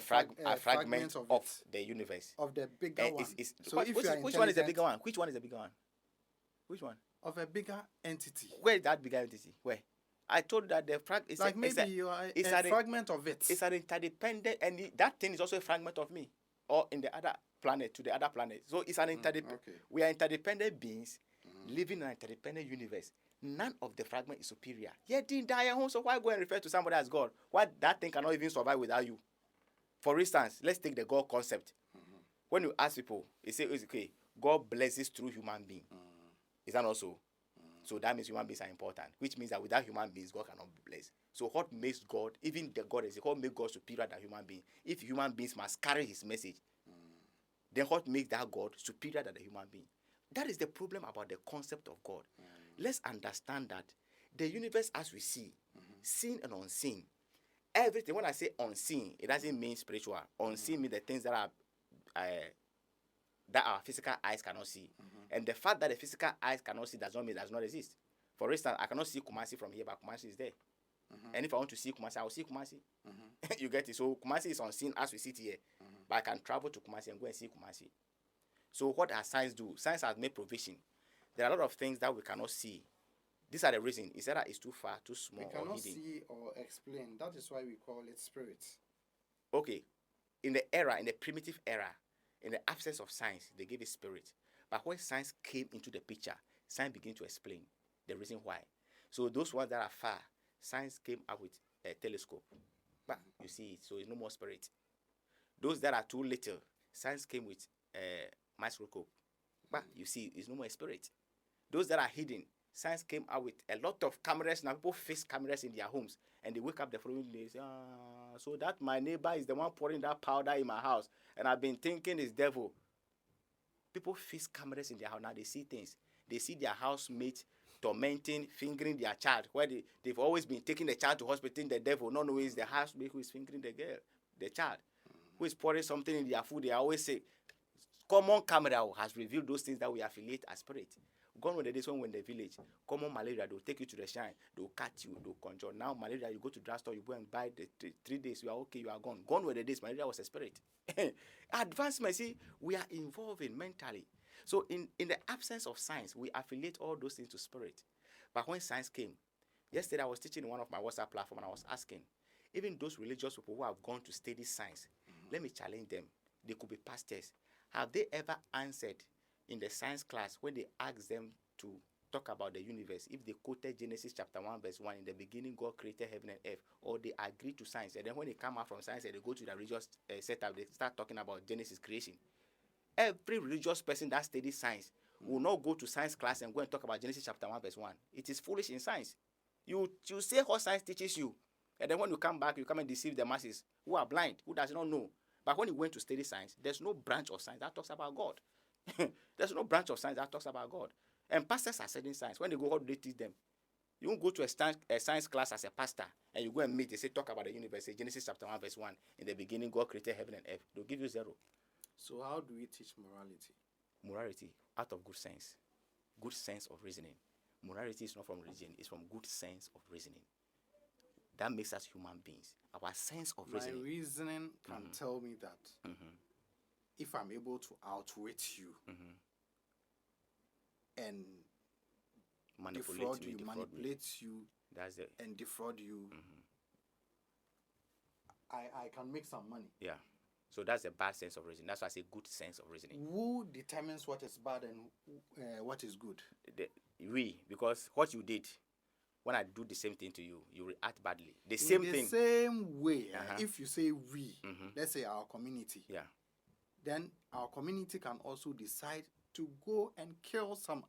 A: fragment of the universe.
B: Of the bigger one.
A: So which one is the bigger one? Which one is the bigger one? Which one?
B: Of a bigger entity.
A: Where is that bigger entity? Where? I told you that the fragment is
B: like maybe you are a fragment of it.
A: It's an interdependent, and that thing is also a fragment of me, or in the other planet to the other planet. So it's an interdependent. Okay. We are interdependent beings living in an interdependent universe. None of the fragment is superior. You didn't die at home, so why go and refer to somebody as God? Why that thing cannot even survive without you? For instance, let's take the God concept. When you ask people, they say, okay, God blesses through human being. Is that also? So that means human beings are important, which means that without human beings, God cannot be blessed. So what makes God, even the God is what makes God superior than human beings? If human beings must carry his message, then what makes that God superior than the human being? That is the problem about the concept of God. Let's understand that the universe as we see, seen and unseen, everything, when I say unseen, it doesn't mean spiritual. Unseen means the things that are that our physical eyes cannot see. And the fact that the physical eyes cannot see does not mean it does not exist. For instance, I cannot see Kumasi from here, but Kumasi is there. And if I want to see Kumasi, I will see Kumasi. You get it? So Kumasi is unseen as we sit here. But I can travel to Kumasi and go and see Kumasi. So what does science do? Science has made provision. There are a lot of things that we cannot see. These are the reasons. It's either it's too far, too small, or hidden.
B: We cannot see or explain. That is why we call it spirit.
A: Okay. In the primitive era, in the absence of science, they gave it spirit. But when science came into the picture, science began to explain the reason why. So those ones that are far, science came up with a telescope. But you see it, so it's no more spirit. Those that are too little, science came with a microscope. But you see, it's no more spirit. Those that are hidden, science came out with a lot of cameras. Now people fix cameras in their homes, and they wake up the following day and say, so that my neighbor is the one pouring that powder in my house, and I've been thinking it's devil. People fix cameras in their house. Now they see things. They see their housemate tormenting, fingering their child, where they've always been taking the child to hospital, the devil. Not knowing it's the housemate who is fingering the child, who is pouring something in their food. They always say, common camera has revealed those things that we affiliate as spirit. Gone were the days when we're in the village, common malaria, they'll take you to the shrine, they'll cut you, they'll conjure. Now malaria, you go to drugstore, you go and buy the 3 days, you are okay, you are gone. Gone were the days, malaria was a spirit. Advancement, see, we are involving mentally. So in the absence of science, we affiliate all those things to spirit. But when science came, yesterday I was teaching in one of my WhatsApp platforms, and I was asking, even those religious people who have gone to study science, let me challenge them. They could be pastors. Have they ever answered in the science class when they asked them to talk about the universe, if they quoted Genesis chapter 1 verse 1, in the beginning God created heaven and earth, or they agree to science, and then when they come out from science and they go to the religious setup, they start talking about Genesis creation. Every religious person that studies science will not go to science class and go and talk about Genesis chapter 1 verse 1. It is foolish in science. You say what science teaches you, and then when you come back, you come and deceive the masses who are blind, who does not know. But when you went to study science, there's no branch of science that talks about God. There's no branch of science that talks about God. And pastors are studying science. When they go, how do they teach them? You won't go to a science class as a pastor and you go and meet, they say, talk about the universe, say Genesis chapter 1 verse 1. In the beginning, God created heaven and earth. They'll give you 0.
B: So how do we teach morality?
A: Morality, out of good sense of reasoning. Morality is not from religion, it's from good sense of reasoning. That makes us human beings. Our sense of reasoning.
B: My reasoning can tell me that if I'm able to outwit you and manipulate you and defraud you, I can make some money.
A: Yeah. So that's a bad sense of reasoning. That's why I say good sense of reasoning.
B: Who determines what is bad and what is good?
A: Because what you did, when I do the same thing to you, you react badly.
B: The same way, if you say we, let's say our community, then our community can also decide to go and kill some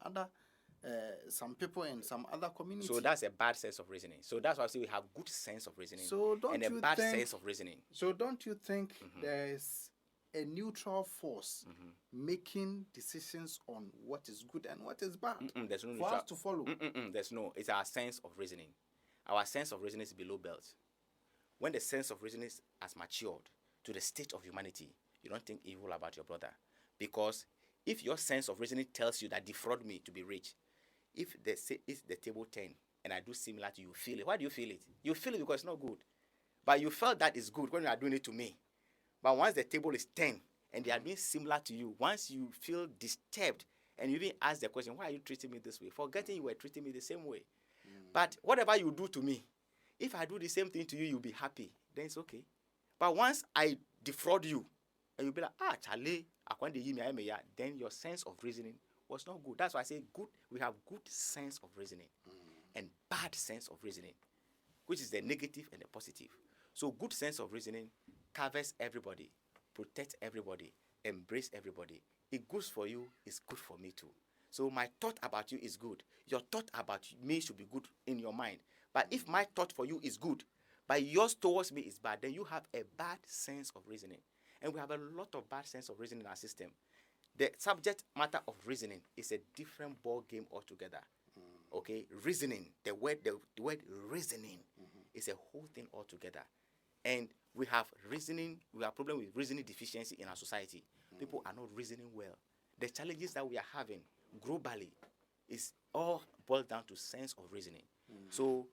B: people in some other community.
A: So that's a bad sense of reasoning. So that's why I say we have good sense of reasoning and a bad sense of reasoning.
B: So don't you think there's a neutral force making decisions on what is good and what is bad
A: there's no
B: for us to follow?
A: There's no. It's our sense of reasoning. Our sense of reasoning is below belt. When the sense of reasoning has matured to the state of humanity, you don't think evil about your brother. Because if your sense of reasoning tells you that defraud me to be rich, if the table 10 and I do similar to you, feel it. Why do you feel it? You feel it because it's not good. But you felt that it's good when you are doing it to me. But once the table is 10 and they are being similar to you, once you feel disturbed and you even ask the question, why are you treating me this way? Forgetting you were treating me the same way. But whatever you do to me, if I do the same thing to you, you'll be happy. Then it's okay. But once I defraud you, and you'll be like, Charlie, then your sense of reasoning was not good. That's why I say good. We have good sense of reasoning and bad sense of reasoning, which is the negative and the positive. So good sense of reasoning covers everybody, protects everybody, embrace everybody. It's good for you, it's good for me too. So my thought about you is good. Your thought about me should be good in your mind. But if my thought for you is good, but yours towards me is bad, then you have a bad sense of reasoning. And we have a lot of bad sense of reasoning in our system. The subject matter of reasoning is a different ball game altogether. Okay, reasoning, the word reasoning is a whole thing altogether. And we have problem with reasoning deficiency in our society. People are not reasoning well. The challenges that we are having globally is all boiled down to sense of reasoning. So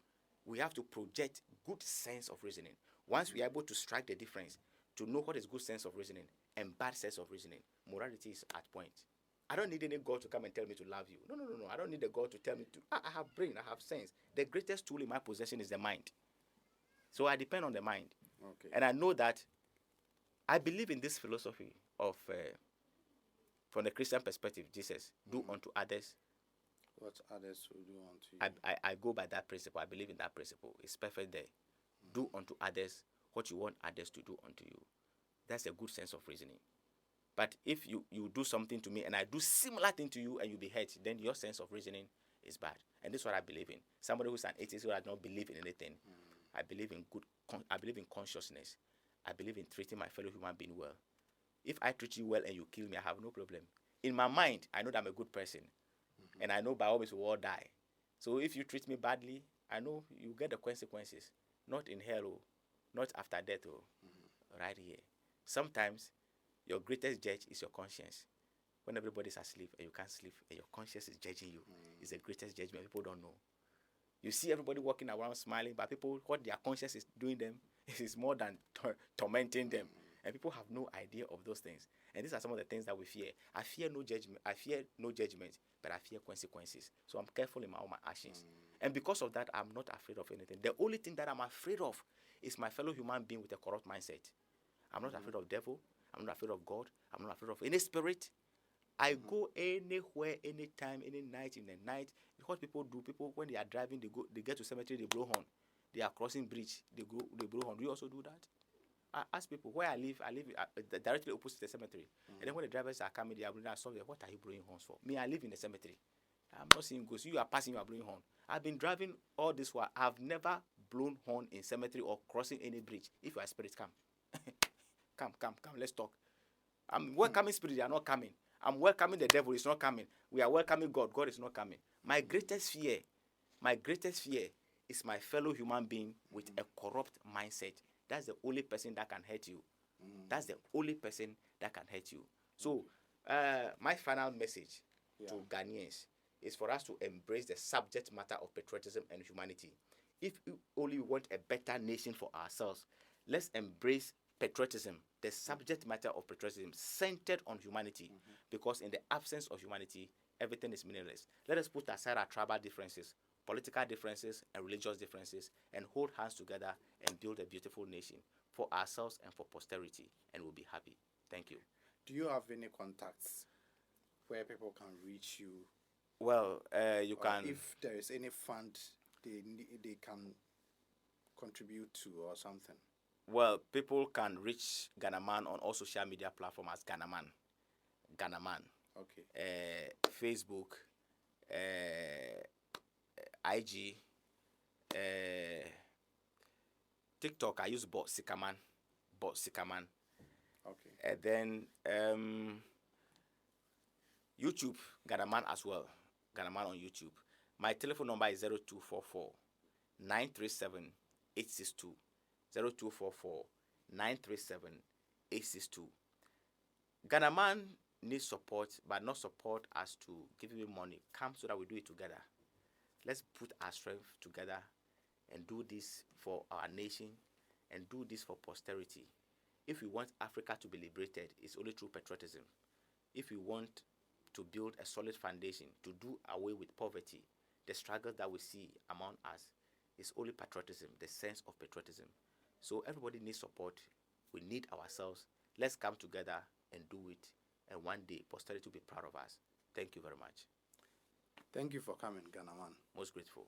A: we have to project good sense of reasoning. Once we are able to strike the difference, to know what is good sense of reasoning and bad sense of reasoning, morality is at point. I don't need any God to come and tell me to love you. No. I don't need a God to tell me to. I have brain, I have sense. The greatest tool in my possession is the mind. So I depend on the mind. Okay. And I know that I believe in this philosophy of From the Christian perspective, Jesus, do unto others
B: what others will do unto you.
A: I go by that principle. I believe in that principle. It's perfect there. Do unto others what you want others to do unto you. That's a good sense of reasoning. But if you do something to me and I do similar thing to you and you be hurt, then your sense of reasoning is bad. And this is what I believe in. Somebody who's an atheist who does not believe in anything. I believe in I believe in consciousness. I believe in treating my fellow human being well. If I treat you well and you kill me, I have no problem. In my mind, I know that I'm a good person. And I know by all means we will all die. So if you treat me badly, I know you get the consequences. Not in hell, not after death, right here. Sometimes your greatest judge is your conscience. When everybody's asleep and you can't sleep and your conscience is judging you, it's the greatest judgment. People don't know. You see everybody walking around smiling, but people, what their conscience is doing them is more than tormenting them. And people have no idea of those things. And these are some of the things that we fear. I fear no judgment, but I fear consequences. So I'm careful in all my actions. And because of that, I'm not afraid of anything. The only thing that I'm afraid of is my fellow human being with a corrupt mindset. I'm not afraid of devil. I'm not afraid of God. I'm not afraid of any spirit. I go anywhere, anytime, any night, in the night. What people do, when they are driving, they get to cemetery, they blow horn. They are crossing bridge, they blow horn. Do you also do that? I ask people where I live directly opposite the cemetery. And then when the drivers are coming, they are blowing. I saw them. What are you blowing horns for? Me, I live in the cemetery. I'm not seeing ghosts. You are passing, you are blowing horn. I've been driving all this while. I've never blown horn in cemetery or crossing any bridge. If you are spirit, come. come, let's talk. I'm welcoming spirit, they are not coming. I'm welcoming the devil, it's not coming. We are welcoming God, God is not coming. My greatest fear is my fellow human being with a corrupt mindset. That's the only person that can hurt you. That's the only person that can hurt you. So, my final message to Ghanaians is for us to embrace the subject matter of patriotism and humanity. If we only want a better nation for ourselves, let's embrace patriotism, the subject matter of patriotism centered on humanity, because in the absence of humanity, everything is meaningless. Let us put aside our tribal differences, political differences, and religious differences, and hold hands together and build a beautiful nation for ourselves and for posterity, and we'll be happy. Thank you.
B: Do you have any contacts where people can reach you?
A: Well, you can.
B: If there is any fund they can contribute to or something.
A: Well, people can reach GhanaMan on all social media platforms as GhanaMan. GhanaMan.
B: Okay.
A: Facebook, IG, TikTok. I use Bot Sikaman.
B: Okay.
A: And then YouTube, GhanaMan as well. GhanaMan on YouTube. My telephone number is 0244 937 862. 0244 937 862. GhanaMan needs support, but not support as to give you money. Come so that we do it together. Let's put our strength together and do this for our nation and do this for posterity. If we want Africa to be liberated, it's only through patriotism. If we want to build a solid foundation to do away with poverty, the struggle that we see among us, is only patriotism, the sense of patriotism. So everybody needs support. We need ourselves. Let's come together and do it. And one day, posterity will be proud of us. Thank you very much.
B: Thank you for coming, GhanaMan.
A: Most grateful.